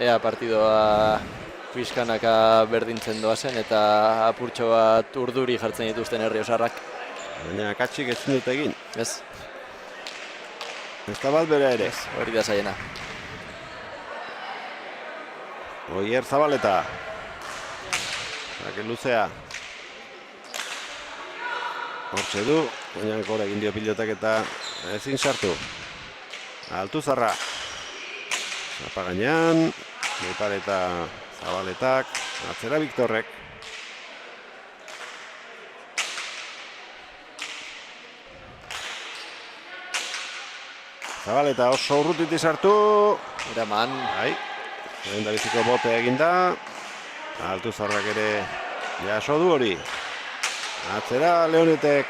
ea partidoa pixkanaka berdintzen doazen eta apurtxo bat urduri jartzen dituzten Erriozarrak. Baina akatsik ezin dut egin. Ez. Ez da bat bera ere. Hori da zaiena. Oier Zabaleta. Rakel luzea. Hortxe du, baina gora egin dio pilotak eta ezin sartu. Altuzarra. Zapa gainean, Bipareta Zabaletak, atzera Victorrek. Zabaleta oso urrutitik sartu. Eraman. Bai, lehen da biziko bote eginda. Altuzarrak ere jaso du hori. Atzera Leonetek.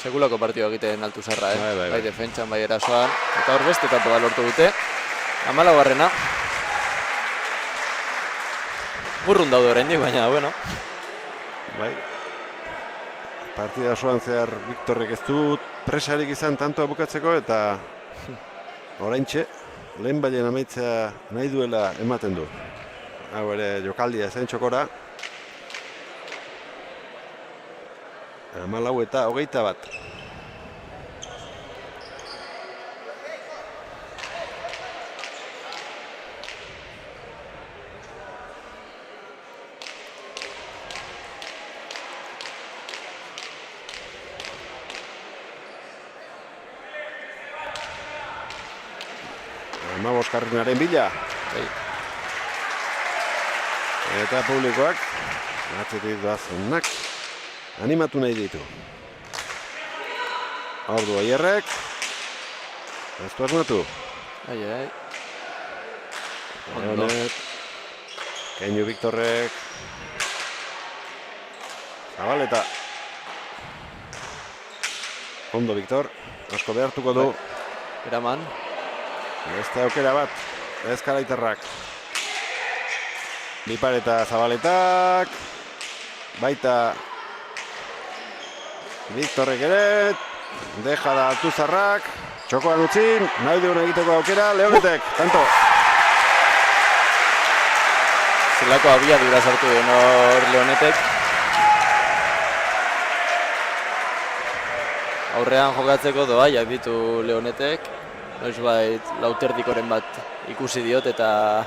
Segulako partioa egiten Altuzarra, Bai. Bai defentsan, bai erasoan. Eta hor beste tanto lortu dute. 14. Burrun daude oraindik, baina, bueno. Bai. Partida osoan zehar Viktorrek ez du presarik izan tantoa bukatzeko eta oraintxe lehen bailen amaitzea nahi duela ematen du. Hau ere jokaldia zen txokora. 14-21. Amaboskarrenaren bila. Bai. Eta publikoak atzetik doazenak animatu nahi ditu. Ordu Aierrek. Ez du asmatu. Ai. Ondo. Keinu Viktorrek. Zabaleta. Ondo Viktor. Asko behartuko du. Eraman. Beste aukera bat. Ezkaraitarrak. Bipareta Zabaletak. Baita Viktorrek ere. Deja da Altuzarrak. Txokoan utzin. Nahi duen egiteko aukera. Leonetek. Tanto. Zelako abiadura sartu duen hor Leonetek. Aurrean jokatzeko doaiak ditu Leonetek. Noizbait lauterdikoren bat ikusi diot eta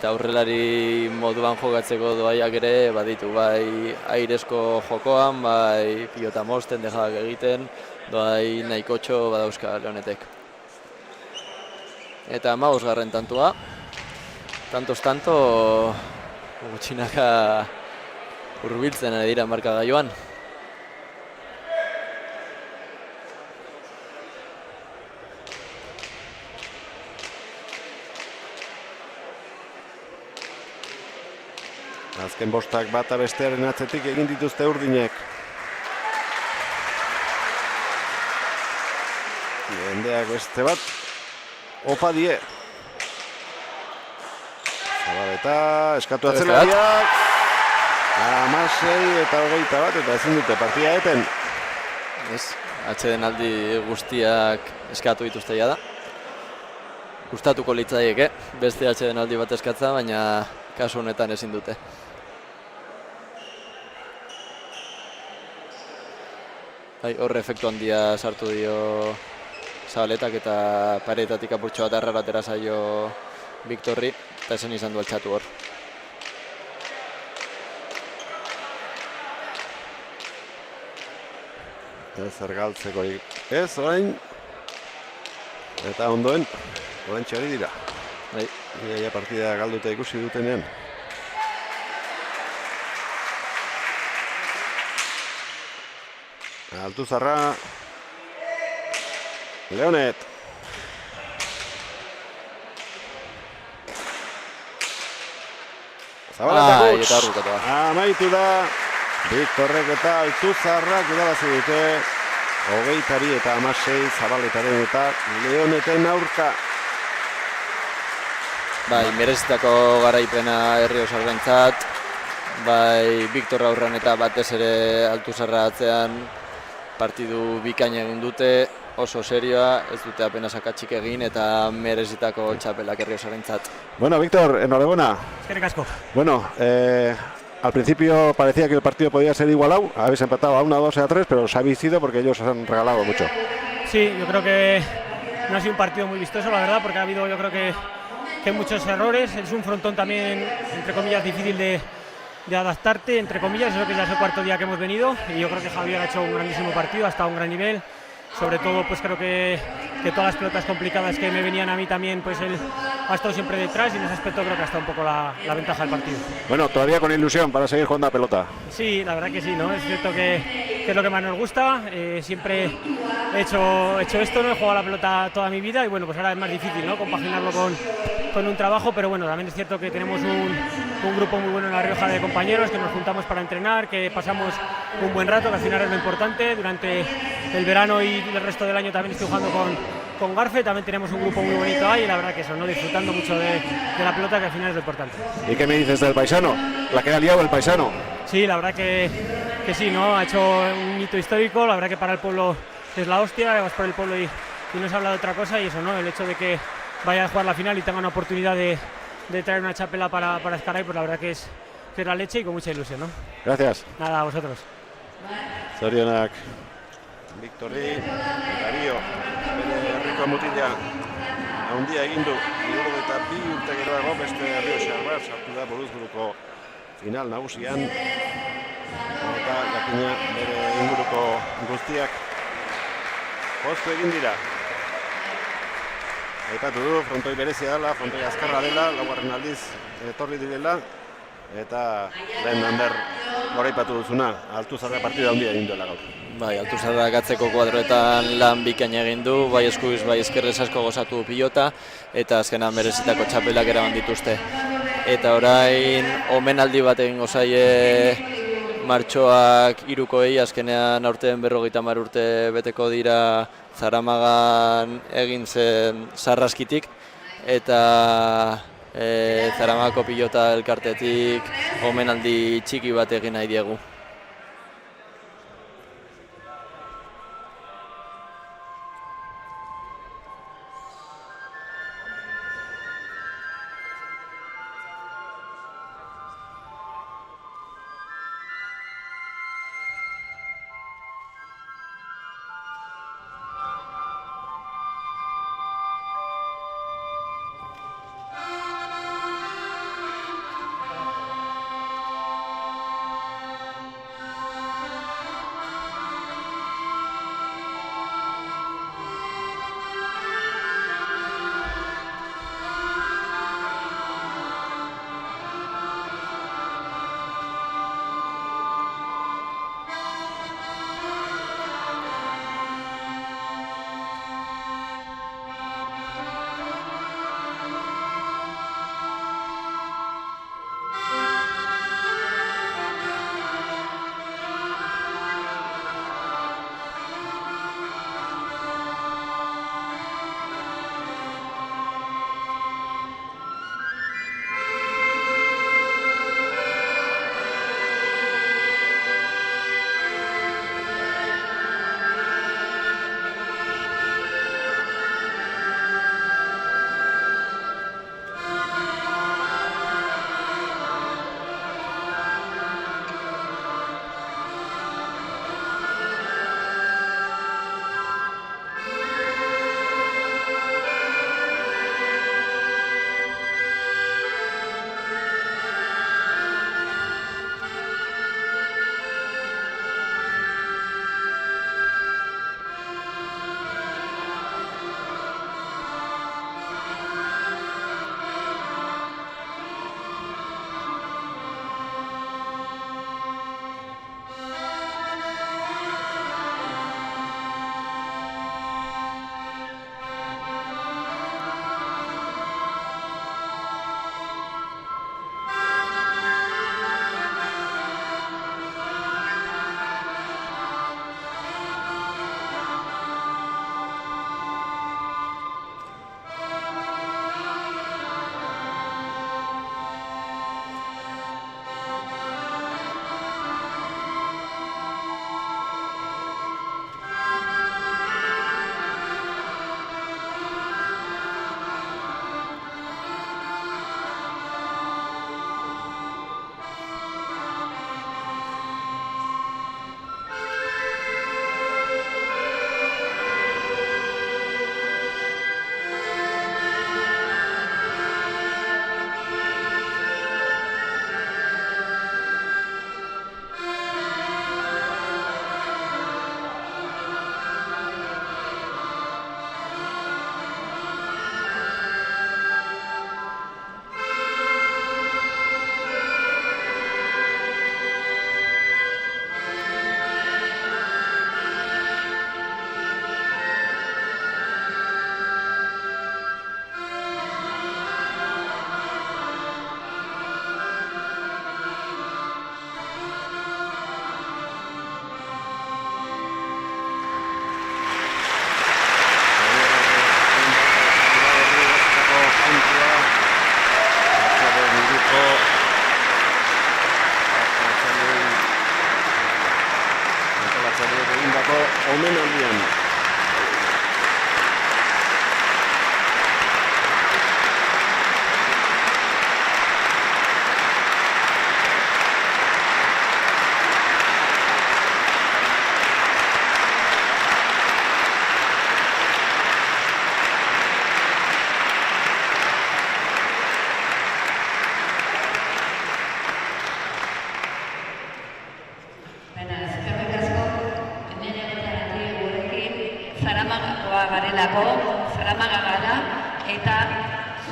aurrelari moduan jokatzeko doaiak ere baditu. Bai airezko jokoan, bai pilota mosten dejak egiten, doai nahikotxo badauzka Leonetek. Eta 15. tantua. Tantos tanto gutxinaka hurbiltzen ari dira markagailuan. Azken bostak bata bestearen atzetik egin dituzte urdinek. Jendeak beste bat opa die. Zabaleta, eskatu atzelariak. 16 eta 21 eta ezin dute partida eten. Ez, atsedenaldi guztiak eskatu dituzte da. Gustatuko litzaieke beste atsedenaldi bat eskatza, baina kasu honetan ezin dute. Bai, horre efektu handia sartu dio Zabaletak eta pareetatik apurtxo bat arrara atera zaio Viktorri, eta esen izan du altxatu hor. Ez argaltzeko ez orain. Eta ondoen, orain txari dira. Bai. Iaia partida galduta ikusi dutenean. Altuzarra. Leonet. Zabaletak Ai, huts. eta arrukatu da. Amaitu da. Viktorrek eta Altuzarrak irabazi dute. 22 eta 16 Zabaletaren eta Leoneten aurka. Bai, merezitako garaipena Errioxarrentzat. Bai, Viktor aurrean eta batez ere Altuzarra atzean partidu bikaina egin dute, oso serioa, ez dute apenas akatsik egin eta merezitako txapelak Errioxarrentzat. Bueno, Víctor, enhorabuena. Eskerrik asko. Bueno, al principio parecía que el partido podía ser igualado, habéis empatado a 1, 2 y a 3, pero os habéis ido porque ellos os han regalado mucho. Sí, yo creo que no ha sido un partido muy vistoso, la verdad, porque ha habido, yo creo que muchos errores. Es un frontón también, entre comillas, difícil de adaptarte, entre comillas. Creo que ya es el cuarto día que hemos venido y yo creo que Javier ha hecho un grandísimo partido, ha estado a un gran nivel. Sobre todo, pues creo que todas las pelotas complicadas que me venían a mí también, pues él ha estado siempre detrás y en ese aspecto creo que ha estado un poco la ventaja del partido. Bueno, todavía con ilusión para seguir jugando a pelota. Sí, la verdad que sí, ¿no? Es cierto que es lo que más nos gusta. Siempre he hecho esto, ¿no? He jugado a la pelota toda mi vida y bueno, pues ahora es más difícil, ¿no? Compaginarlo con un trabajo, pero bueno, también es cierto que tenemos un grupo muy bueno en La Rioja de compañeros, que nos juntamos para entrenar, que pasamos un buen rato, que al final es lo importante. Durante el verano y el resto del año también estoy jugando con Garfe, también tenemos un grupo muy bonito ahí y la verdad que eso, ¿no? Disfrutando mucho de la pelota, que al final es lo importante. ¿Y qué me dices del paisano? La que ha liado el paisano. Sí, la verdad que sí, ¿no? Ha hecho un hito histórico, la verdad que para el pueblo es la hostia, vas por el pueblo y no se habla de otra cosa y eso, ¿no? El hecho de que vaya a jugar la final y tenga una oportunidad de traer una txapela para Ezkarai, pues la verdad que es la leche y con mucha ilusión, ¿no? Gracias. Nada, a vosotros. Zorionak Victori, Dario, bere herriko mutila handia egin du, 72 urte geroago beste Errioxar bat sartu da buruzburuko final nagusian eta jakina bere inguruko guztiak poztu egin dira. Aipatu du, frontoi berezia dela, frontoi azkarra dela, laugarren aldiz etorri direla eta lehen Ander goraipatu duzuna, Altuzarra partida handia egin duela gaur. Bai, Altuzarrak atzeko kuadroetan lan bikaina egin du, bai eskubiz, bai ezkerrez asko gozatu pilota eta azkenan merezitako txapelak eraman dituzte. Eta orain omenaldi bat egingo zaie martxoak 3koei, azkenean aurten 50 urte beteko dira Zaramagan egin zen sarraskitik eta Zaramagako pilota elkartetik omenaldi txiki bat egin nahi diegu.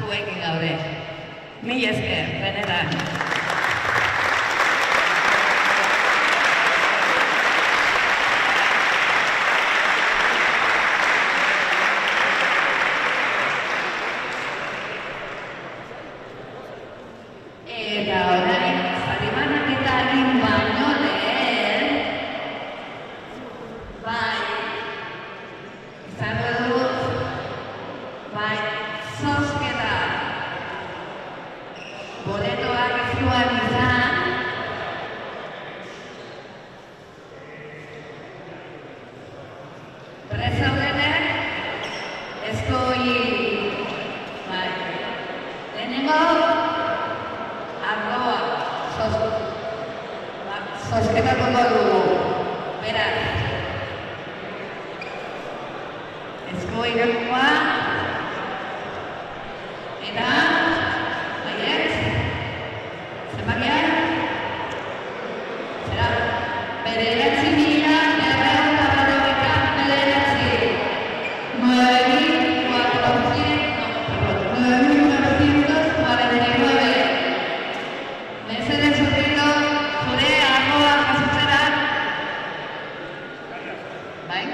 zuekin gaude. Mila esker, benetan. Eta orain, zarimanak eta egin baino lehen, bai, izango dut, bai, zozketa, boletoak zuan izan, prezaudenek, ezkoi, bai, lehenengo, arroa, zozketako dugu, beraz, ezko irekoa, eta, baiet, zenbakiak, zera, bederatzi mila, berreun eta berrogeita bederatzi, 9.449. Mesedez urriko, zure arroa jasotzera. Bai?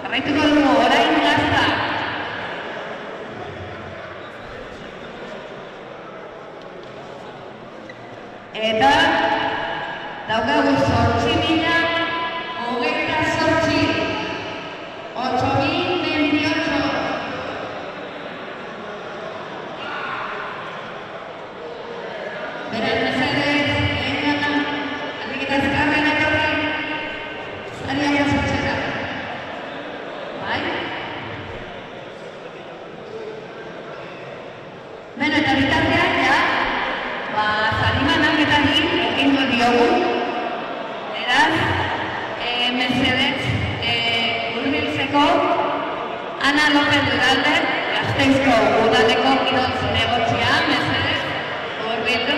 Jarraituko dugu, orain gazta. Eta daukagu 8.028. 8.028. Beraz, mesedez, lehengana, argiketa azkarren ekarri, zaria jasotzera. Bai? Beno, eta bitartean, ja, zarimanak eta ekingo diogu. Beraz, mesedez, hurbiltzeko, Ana López Duralde, Gasteizko udaleko kirol zinegotzia, mesedez, hurbildu.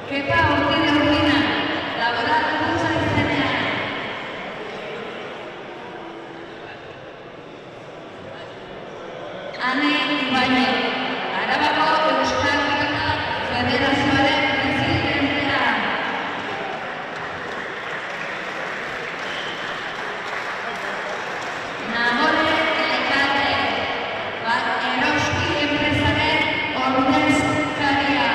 Kepa Urtide Urbina, laboral funtsa izenean. Ane Ibañez, Arabako Euskal Kirol Federazioaren presidentea. Nagore Elekate, Eroski enpresaren ordezkaria.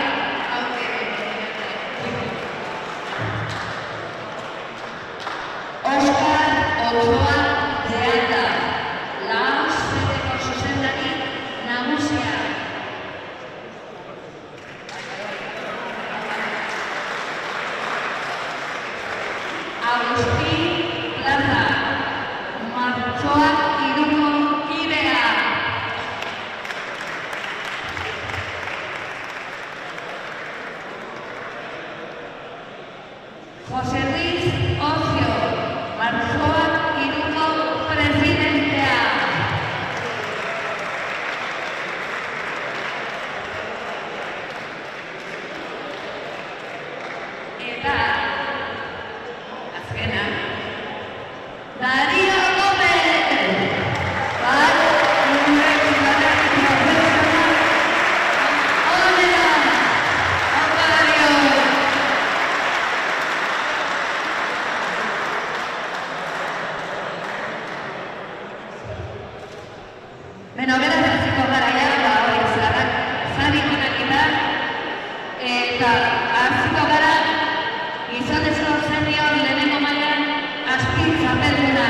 Oskar Ochoa de Anda, Laos Zeteko zuzendari nagusia. Agustín Plaza, Martxoak Iruko kidea. José Luis Ocio, Martxoak Iruko presidentea. Eta, azkena, Darío Gómez, bat, unibertsitatean profesional, onera, opa Darío. Beno, beraz hasiko gara ja, hori zari konakita, eta hasiko gara gizonezko senior lehenengo mailan azpitzapelduna.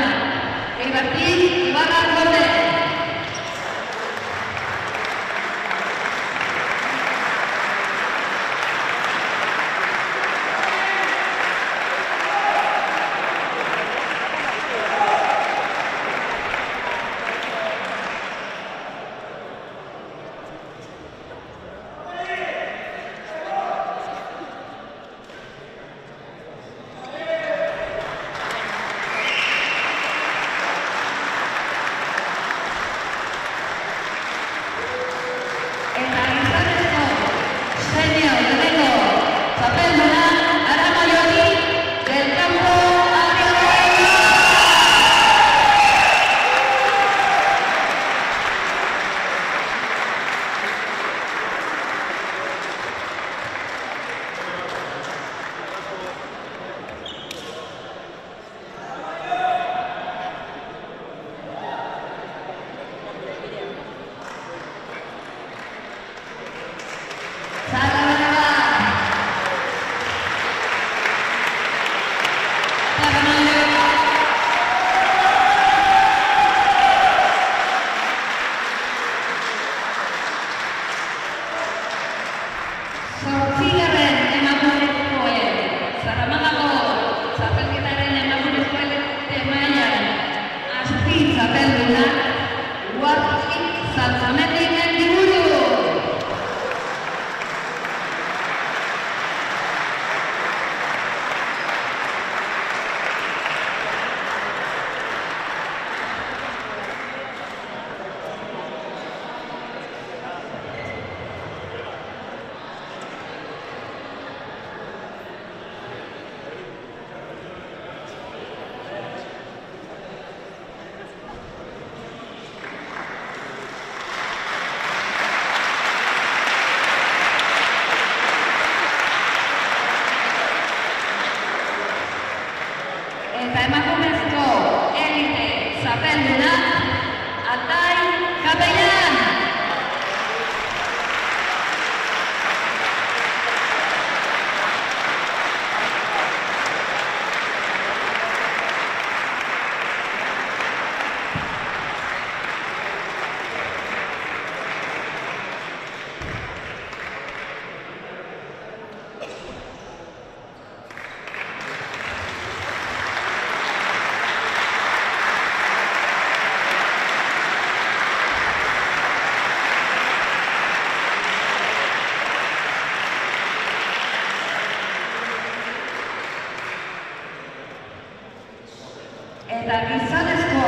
Eta gizonezko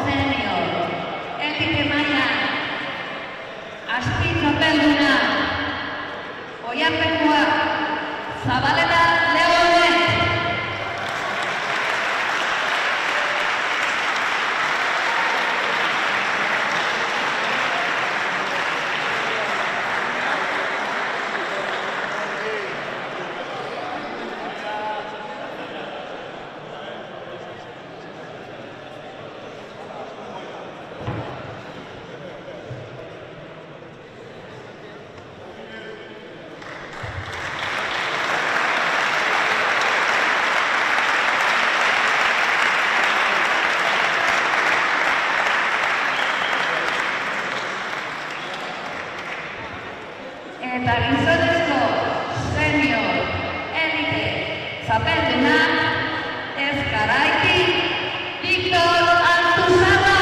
senior elite mailan azpi txapelduna Oiarpekoa Zabaleta Leonet. Eta gizonezko senior elite txapelduna Ezkaraiti Victor Altuzaba.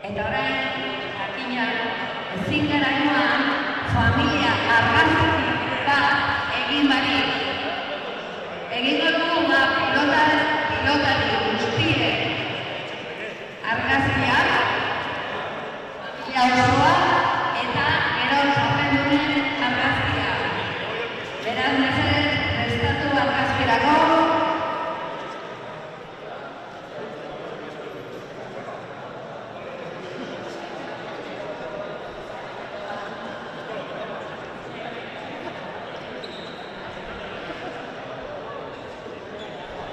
Eta orain, jakina, ezin gara joan, familia argazki bat egin barik. Egingo dugu pilotari guztiek argazkiak, familia osoa eta gero txapeldunen argazkiak. Beraz, mesedez, prestatu argazkirako.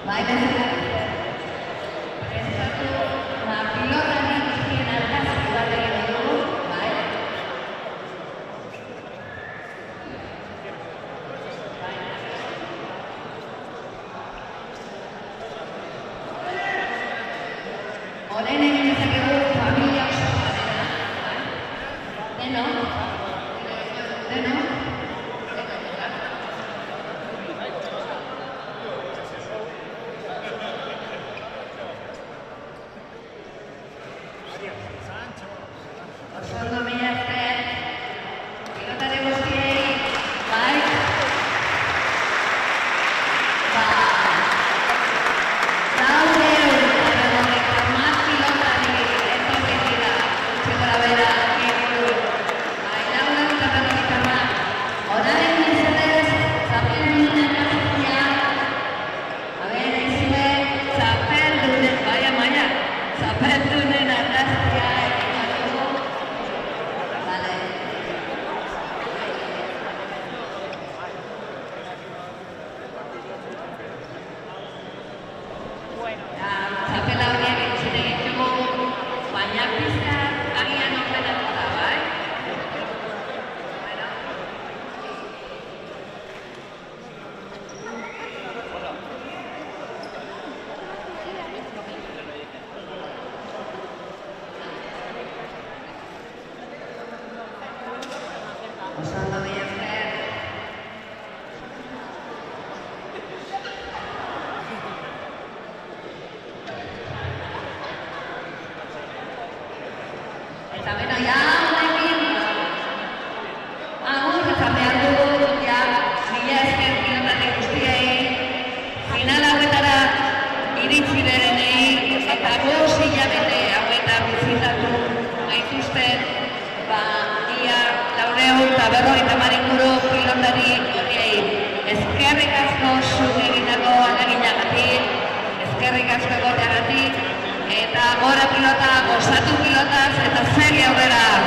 Bai, prestatu pilotari guztien argazki bat egin dugu, bai? Orain egin dezakegu familia osoa dena, deno? Oso mila esker, pilotari guztiei, bai? Pilotari etorri dira, gutxi gora bera, orain mesedez, txapeldunen argazkia, txapeldunen argazkia egin dugu. Vale. Txapela horiek entzun egin dugu, baina pizka agian horrenako da, bai? Oso ondo mila esker. Eta beno, ja, honekin, agur, esan behar dugu, ja, mila esker pilotari guztiei, final hauetara iritsi berenei, eta 5 hilabete hauetan bizitatu gaituzten, ia 450 inguru pilotari horiei. Eskerrik asko zuk egindako ahaleginagatik, eskerrik asko egoteagatik, eta gora pilota, gozatu pilotaz, eta segi aurrera!